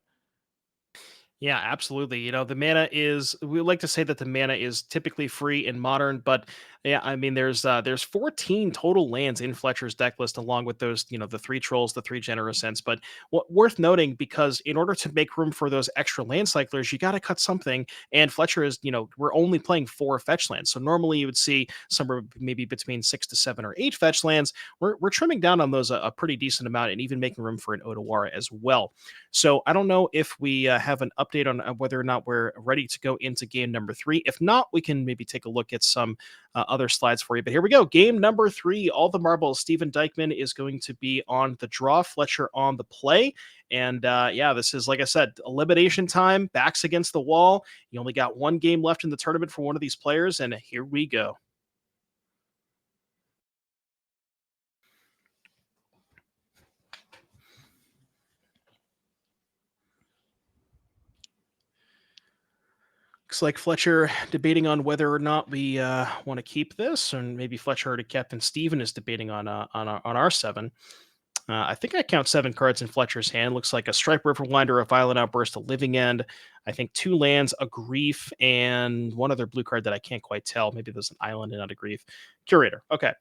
Yeah, absolutely. The mana is, we like to say that the mana is typically free in Modern, but yeah, I mean, there's 14 total lands in Fletcher's deck list, along with those, the 3 trolls, the 3 generous cents. But worth noting, because in order to make room for those extra land cyclers, you got to cut something. And Fletcher is, we're only playing 4 fetch lands. So normally you would see somewhere maybe between 6 to 7 or 8 fetch lands. We're trimming down on those a pretty decent amount, and even making room for an Odawara as well. So I don't know if we have an update on whether or not we're ready to go into game number 3. If not, we can maybe take a look at some other slides for you. But here we go. Game number 3, all the marbles. Steven Dykeman is going to be on the draw, Fletcher on the play. And this is, like I said, elimination time, backs against the wall. You only got 1 game left in the tournament for one of these players, and here we go. Looks like Fletcher debating on whether or not we want to keep this, and maybe Fletcher already kept, and Steven is debating on our 7. I think I count 7 cards in Fletcher's hand. Looks like a Stripe Riverwinder, a Violent Outburst, a Living End. I think 2 lands, a Grief, and one other blue card that I can't quite tell. Maybe there's an Island and not a Grief. Curator. Okay.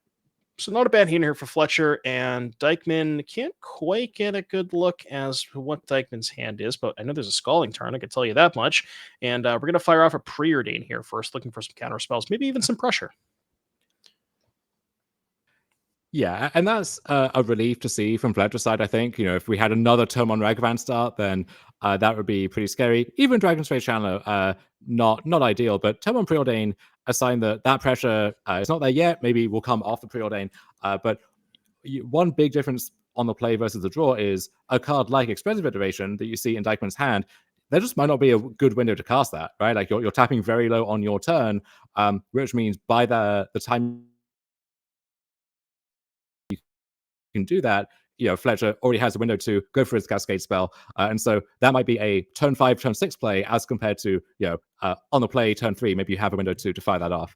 So not a bad hand here for Fletcher, and Dykeman can't quite get a good look as to what Dykeman's hand is, but I know there's a Scalding Tarn, I can tell you that much. And we're going to fire off a Preordain here first, looking for some counter spells, maybe even some pressure. Yeah, and that's a relief to see from Fletcher's side, I think. If we had another turn on Ragavan start, then that would be pretty scary. Even Dragon's Rage Channeler, not ideal, but turn on Preordain, a sign that pressure is not there yet. Maybe will come off the Preordain. But one big difference on the play versus the draw is a card like Expressive Iteration that you see in Dykeman's hand. there just might not be a good window to cast that, right? Like you're tapping very low on your turn, which means by the time you can do that, Fletcher already has a window to go for his Cascade spell. And so that might be a turn 5, turn 6 play as compared to, on the play turn 3, maybe you have a window to fire that off.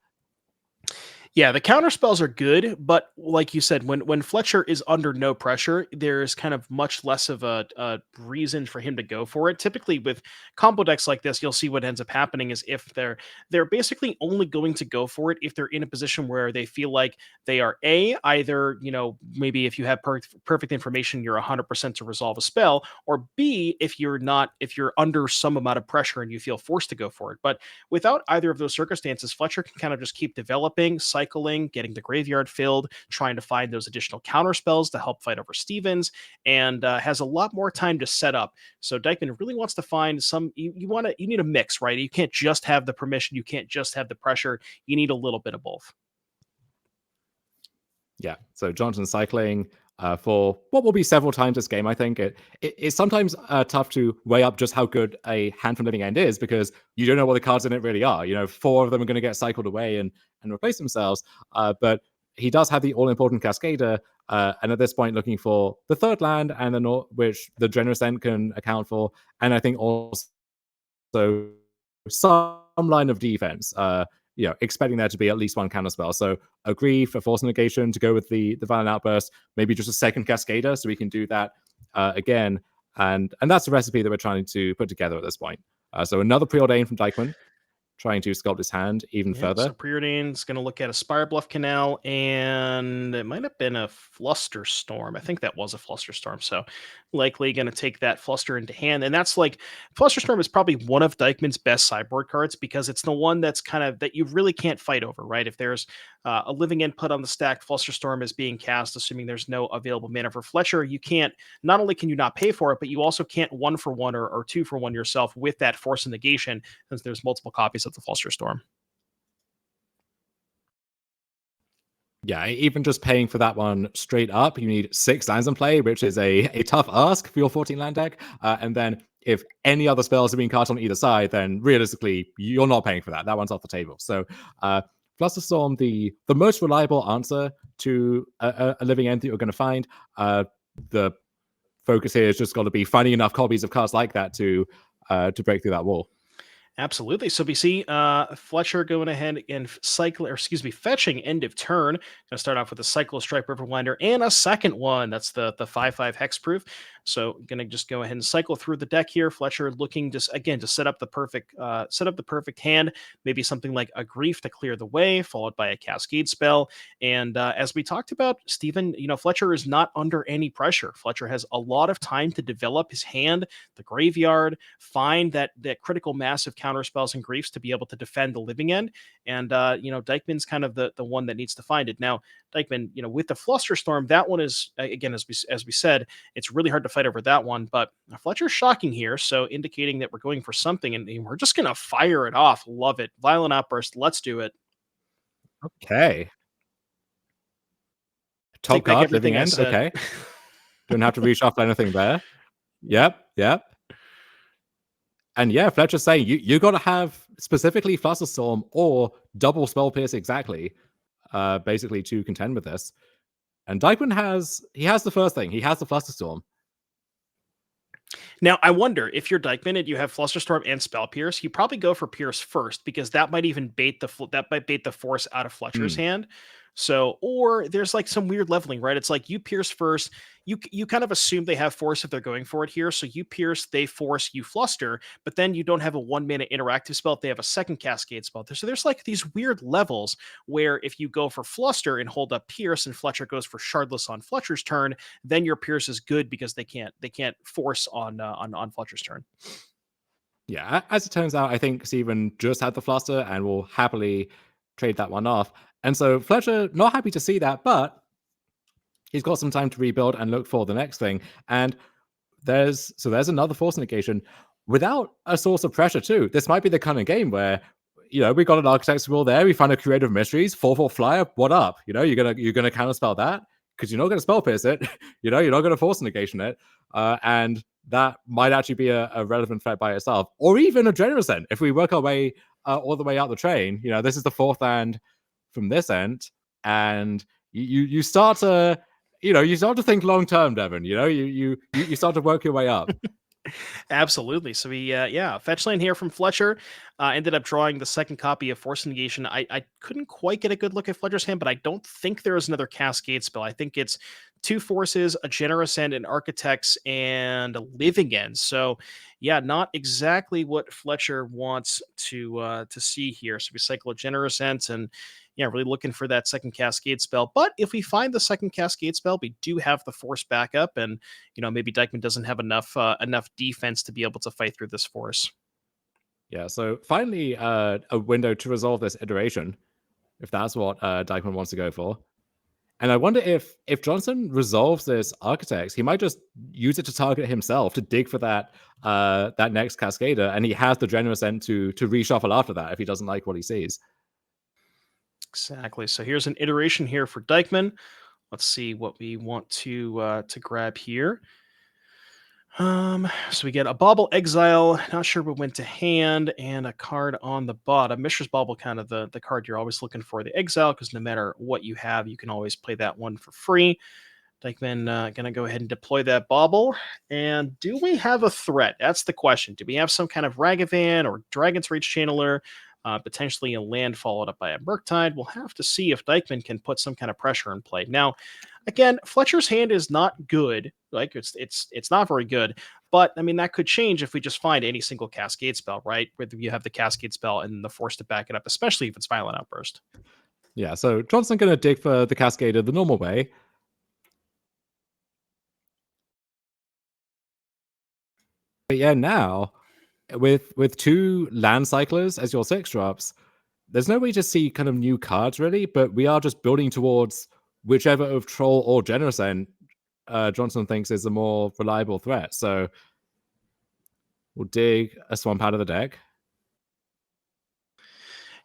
Yeah, the counter spells are good, but like you said, when Fletcher is under no pressure, there's kind of much less of a reason for him to go for it. Typically, with combo decks like this, you'll see what ends up happening is if they're basically only going to go for it if they're in a position where they feel like they are either maybe if you have perfect information, you're 100% to resolve a spell, or B, if you're under some amount of pressure and you feel forced to go for it. But without either of those circumstances, Fletcher can kind of just keep developing, cycling, getting the graveyard filled, trying to find those additional counter spells to help fight over Stevens, and has a lot more time to set up. So Dykeman really wants to find some. You need a mix, right? You can't just have the permission. You can't just have the pressure. You need a little bit of both. Yeah. So Jonathan cycling for what will be several times this game. I think it's sometimes tough to weigh up just how good a hand from Living End is because you don't know what the cards in it really are. 4 of them are going to get cycled away and replace themselves. But he does have the all-important Cascader, and at this point looking for the 3rd land and which the Generous End can account for, and I think also some line of defense. Expecting there to be at least one counterspell. So agree for Force Negation to go with the Violent Outburst, maybe just a 2nd Cascader, so we can do that again. And that's the recipe that we're trying to put together at this point. So another Preordain from Dykeman, trying to sculpt his hand even further. So Preordain's going to look at a Spire Bluff Canal, and it might have been a Flusterstorm. I think that was a Flusterstorm, so likely going to take that Fluster into hand. And that's like, Flusterstorm is probably one of Dykeman's best sideboard cards because it's the one that's kind of, that you really can't fight over, right? If there's a living input on the stack, Flusterstorm is being cast, assuming there's no available mana for Fletcher. You can't, not only can you not pay for it, but you also can't 1-for-1 or 2-for-1 yourself with that Force Negation, since there's multiple copies of the Flusterstorm. Yeah, even just paying for that one straight up, you need 6 lands in play, which is a tough ask for your 14 land deck. And then if any other spells are being cast on either side, then realistically, you're not paying for that. That one's off the table. So Flusterstorm, the most reliable answer to a living end that you're going to find. The focus here has just got to be finding enough copies of cards like that to break through that wall. Absolutely. So we see Fletcher going ahead and fetching end of turn. Going to start off with a Cyclo Stripe Riverwinder and a second one. That's the 5/5 hexproof. So going to just go ahead and cycle through the deck here. Fletcher looking just again to set up the perfect hand. Maybe something like a Grief to clear the way, followed by a Cascade spell. And as we talked about, Stephen, Fletcher is not under any pressure. Fletcher has a lot of time to develop his hand, the graveyard, find that critical mass of counter spells and griefs to be able to defend the living end. And Dykeman's kind of the one that needs to find it. Now, Dykeman, with the Flusterstorm, that one is, again, as we said, it's really hard to fight over that one. But Fletcher's shocking here, so indicating that we're going for something, and we're just gonna fire it off. Love it. Violent Outburst. Let's do it. Okay. Top card, living end. Okay. Don't have to reshuffle anything there. Yep. And yeah, Fletcher's saying you got to have specifically Flusterstorm or double Spell Pierce exactly, basically to contend with this. And Dykeman has the first thing. He has the Flusterstorm. Now, I wonder if you're Dykeman and you have Flusterstorm and Spell Pierce, you probably go for Pierce first because that might even bait the force out of Fletcher's hand. So, or there's like some weird leveling, right? It's like you pierce first. You kind of assume they have force if they're going for it here. So you pierce, they force, you fluster, but then you don't have a 1-mana interactive spell if they have a second Cascade spell. So there's like these weird levels where if you go for fluster and hold up pierce and Fletcher goes for shardless on Fletcher's turn, then your pierce is good because they can't force on Fletcher's turn. Yeah, as it turns out, I think Steven just had the fluster and will happily trade that one off. And so Fletcher, not happy to see that, but he's got some time to rebuild and look for the next thing. And there's another Force Negation without a source of pressure too. This might be the kind of game where, we got an Architect's Rule there. We find a Creative Mysteries, 4/4 flyer. What up? You're gonna counterspell that. because you're not going to spell pierce it. You're not going to force negation it. And that might actually be a relevant threat by itself, or even a generous end. If we work our way all the way out the train, this is the fourth end from this end, and you start to think long term, Devin. You start to work your way up. Absolutely. So we, fetch land here from Fletcher. Ended up drawing the second copy of Force Negation. I couldn't quite get a good look at Fletcher's hand, but I don't think there is another Cascade spell. I think it's 2 Forces, a Generous End, an Architects, and a Living End. So, yeah, not exactly what Fletcher wants to see here. So we cycle a Generous End and really looking for that second Cascade spell. But if we find the second Cascade spell, we do have the Force backup, and maybe Dykeman doesn't have enough defense to be able to fight through this Force. Yeah. So finally, a window to resolve this iteration, if that's what Dykeman wants to go for. And I wonder if Johnson resolves this Architects, he might just use it to target himself to dig for that next Cascader, and he has the Generous End to reshuffle after that if he doesn't like what he sees. Exactly. So here's an iteration here for Dykeman. Let's see what we want to grab here. So we get a Bauble Exile, not sure what went to hand, and a card on the bottom. Mishra's Bauble, kind of the card you're always looking for, the Exile, because no matter what you have, you can always play that one for free. Dykeman going to go ahead and deploy that Bauble. And do we have a threat? That's the question. Do we have some kind of Ragavan or Dragon's Rage Channeler, potentially a land followed up by a Murktide? We'll have to see if Dykeman can put some kind of pressure in play. Now, again, Fletcher's hand is not good. Like it's not very good. But I mean, that could change if we just find any single Cascade spell, right? Whether you have the Cascade spell and the Force to back it up, especially if it's Violent Outburst. Yeah, so Johnson going to dig for the Cascader the normal way. But yeah, now with 2 land cyclers as your 6 drops, there's no way to see kind of new cards really, but we are just building towards whichever of Troll or Generous End Johnson thinks is a more reliable threat. So we'll dig a Swamp out of the deck.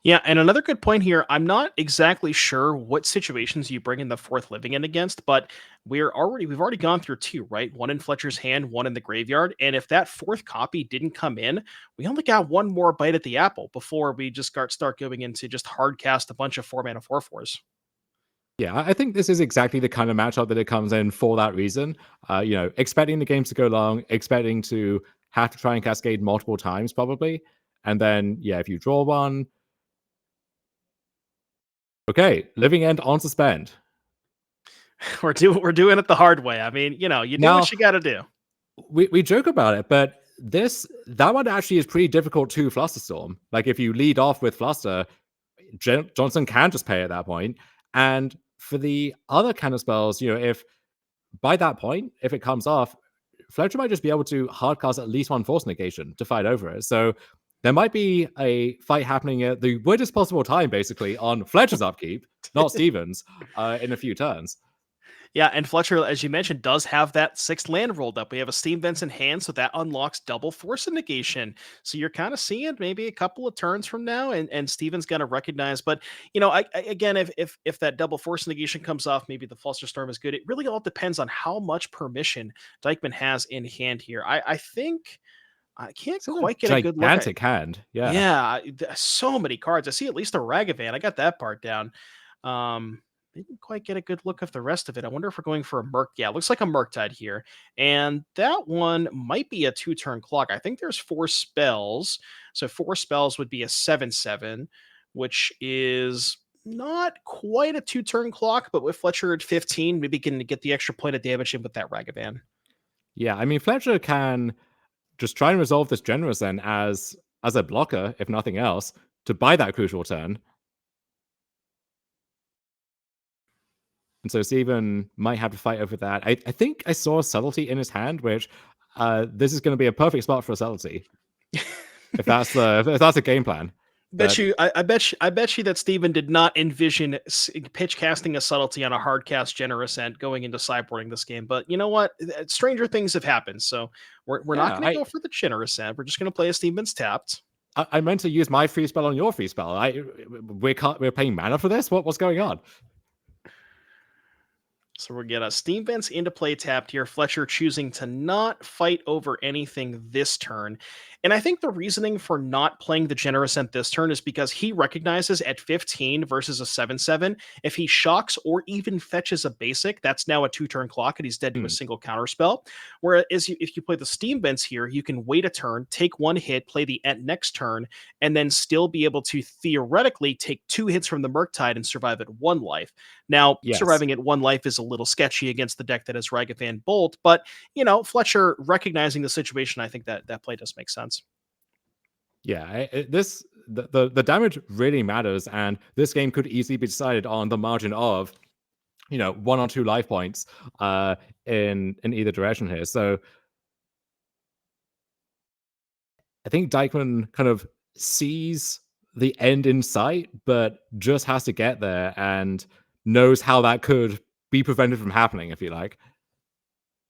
Yeah, and another good point here, I'm not exactly sure what situations you bring in the 4th Living End against, but we've already gone through 2, right? One in Fletcher's hand, one in the graveyard, and if that 4th copy didn't come in, we only got one more bite at the apple before we just start going into just hard cast a bunch of 4-mana 4/4s. Yeah, I think this is exactly the kind of matchup that it comes in for that reason. Expecting the games to go long, expecting to have to try and cascade multiple times probably, and then if you draw one. Okay, Living End on suspend. We're doing it the hard way. I mean, you do what you got to do. We joke about it, but that one actually is pretty difficult to Flusterstorm. Like if you lead off with Fluster, Johnson can just pay at that point. And for the other kind of spells, if by that point, if it comes off, Fletcher might just be able to hardcast at least one Force Negation to fight over it. So there might be a fight happening at the weirdest possible time, basically, on Fletcher's upkeep, not Stevens, in a few turns. Yeah, and Fletcher, as you mentioned, does have that 6th land rolled up. We have a Steam Vents in hand, so that unlocks double Force of Negation. So you're kind of seeing maybe a couple of turns from now, and Steven's going to recognize. But, again, if that double Force of Negation comes off, maybe the Flusterstorm is good. It really all depends on how much permission Dykeman has in hand here. I think I can't quite get a good look. Gigantic hand, yeah. Yeah, so many cards. I see at least a Ragavan. I got that part down. Didn't quite get a good look of the rest of it. I wonder if we're going for a Murk. Yeah, looks like a Murktide here. And that one might be a 2-turn clock. I think there's 4 spells. So 4 spells would be a 7/7, which is not quite a 2-turn clock, but with Fletcher at 15, maybe can get the extra point of damage in with that Ragavan. Yeah, I mean, Fletcher can just try and resolve this Generous End as a blocker, if nothing else, to buy that crucial turn. And so Steven might have to fight over that. I think I saw a Subtlety in his hand, which this is going to be a perfect spot for a Subtlety. if that's a game plan. I bet you that Steven did not envision pitch casting a Subtlety on a hard cast Generous End going into sideboarding this game. But you know what? Stranger things have happened. So we're not going to go for the Generous End. We're just going to play a Steven's tapped. I meant to use my free spell on your free spell. We're paying mana for this? What's going on? So we'll get Steam Vents into play tapped here. Fletcher choosing to not fight over anything this turn. And I think the reasoning for not playing the Generous Scent this turn is because he recognizes at 15 versus a 7/7, if he shocks or even fetches a basic, that's now a 2-turn clock and he's dead to a single counter spell. Whereas if you play the Steam Vents here, you can wait a turn, take 1 hit, play the next turn, and then still be able to theoretically take 2 hits from the Murktide and survive at 1 life. Now, Yes. surviving at 1 life is a little sketchy against the deck that has Ragavan Bolt, but, Fletcher recognizing the situation, I think that play does make sense. Yeah, the damage really matters, and this game could easily be decided on the margin of 1 or 2 life points in either direction here. So I think Dykman kind of sees the end in sight, but just has to get there and knows how that could be prevented from happening, if you like.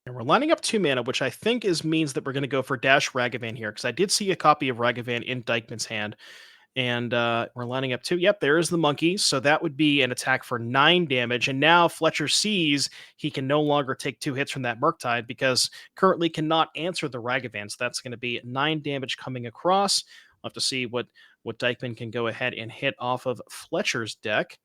And we're lining up 2 mana, which I think means that we're going to go for Dash Ragavan here, because I did see a copy of Ragavan in Dykman's hand. And we're lining up 2. Yep, there is the monkey. So that would be an attack for 9 damage. And now Fletcher sees he can no longer take 2 hits from that Murktide because currently cannot answer the Ragavan. So that's going to be 9 damage coming across. We'll have to see what Dykman can go ahead and hit off of Fletcher's deck.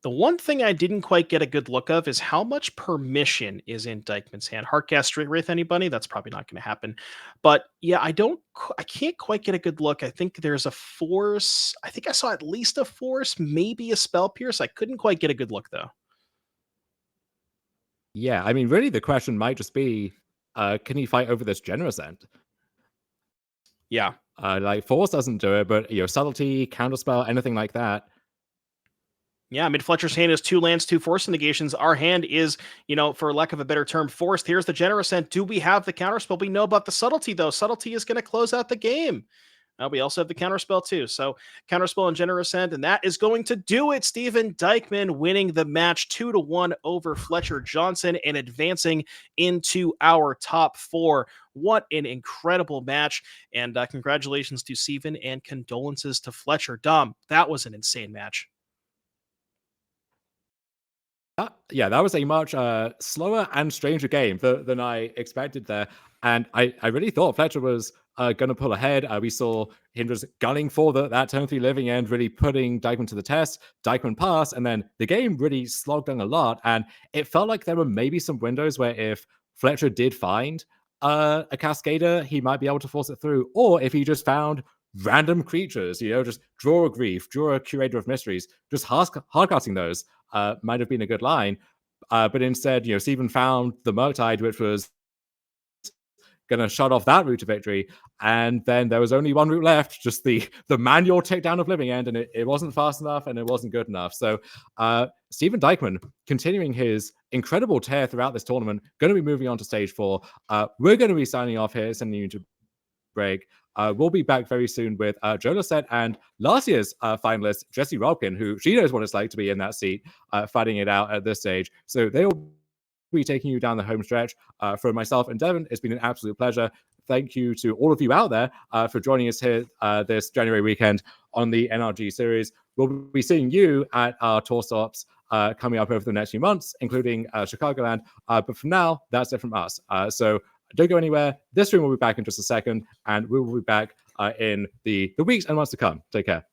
The one thing I didn't quite get a good look of is how much permission is in Dykman's hand. Heartcast Straight Wraith anybody? That's probably not going to happen. But yeah, I can't quite get a good look. I think there's a Force. I think I saw at least a Force, maybe a Spell Pierce. I couldn't quite get a good look though. Yeah, I mean, really the question might just be, can he fight over this Generous End? Yeah. Like Force doesn't do it, but Subtlety, Counterspell, anything like that. Yeah, I mean, Fletcher's hand is 2 lands, 2 force negations. Our hand is, for lack of a better term, forced. Here's the Generous Scent. Do we have the counterspell? We know about the Subtlety, though. Subtlety is going to close out the game. We also have the counterspell, too. So, counterspell and Generous Scent, and that is going to do it. Steven Dykman winning the match 2-1 over Fletcher Johnson and advancing into our top 4. What an incredible match. And congratulations to Steven and condolences to Fletcher. Dom, that was an insane match. Yeah, that was a much slower and stranger game than I expected there. And I really thought Fletcher was going to pull ahead. We saw him just gunning for that turn 3 living end, really putting Dykman to the test. Dykman passed, and then the game really slogged on a lot. And it felt like there were maybe some windows where if Fletcher did find a Cascader, he might be able to force it through. Or if he just found random creatures, just draw a Grief, draw a Curator of Mysteries, just hardcasting those might have been a good line. But instead, Steven found the Murktide, which was going to shut off that route to victory. And then there was only one route left, just the manual takedown of Living End, and it wasn't fast enough and it wasn't good enough. So Steven Dykman continuing his incredible tear throughout this tournament, going to be moving on to stage 4. We're going to be signing off here, sending you to break. We'll be back very soon with Joe Lissette and last year's finalist, Jessie Robkin, who she knows what it's like to be in that seat, fighting it out at this stage. So they'll be taking you down the home stretch. For myself and Devin, it's been an absolute pleasure. Thank you to all of you out there for joining us here this January weekend on the NRG Series. We'll be seeing you at our tour stops coming up over the next few months, including Chicagoland. But for now, that's it from us. So don't go anywhere. This stream will be back in just a second, and we will be back in the weeks and months to come. Take care.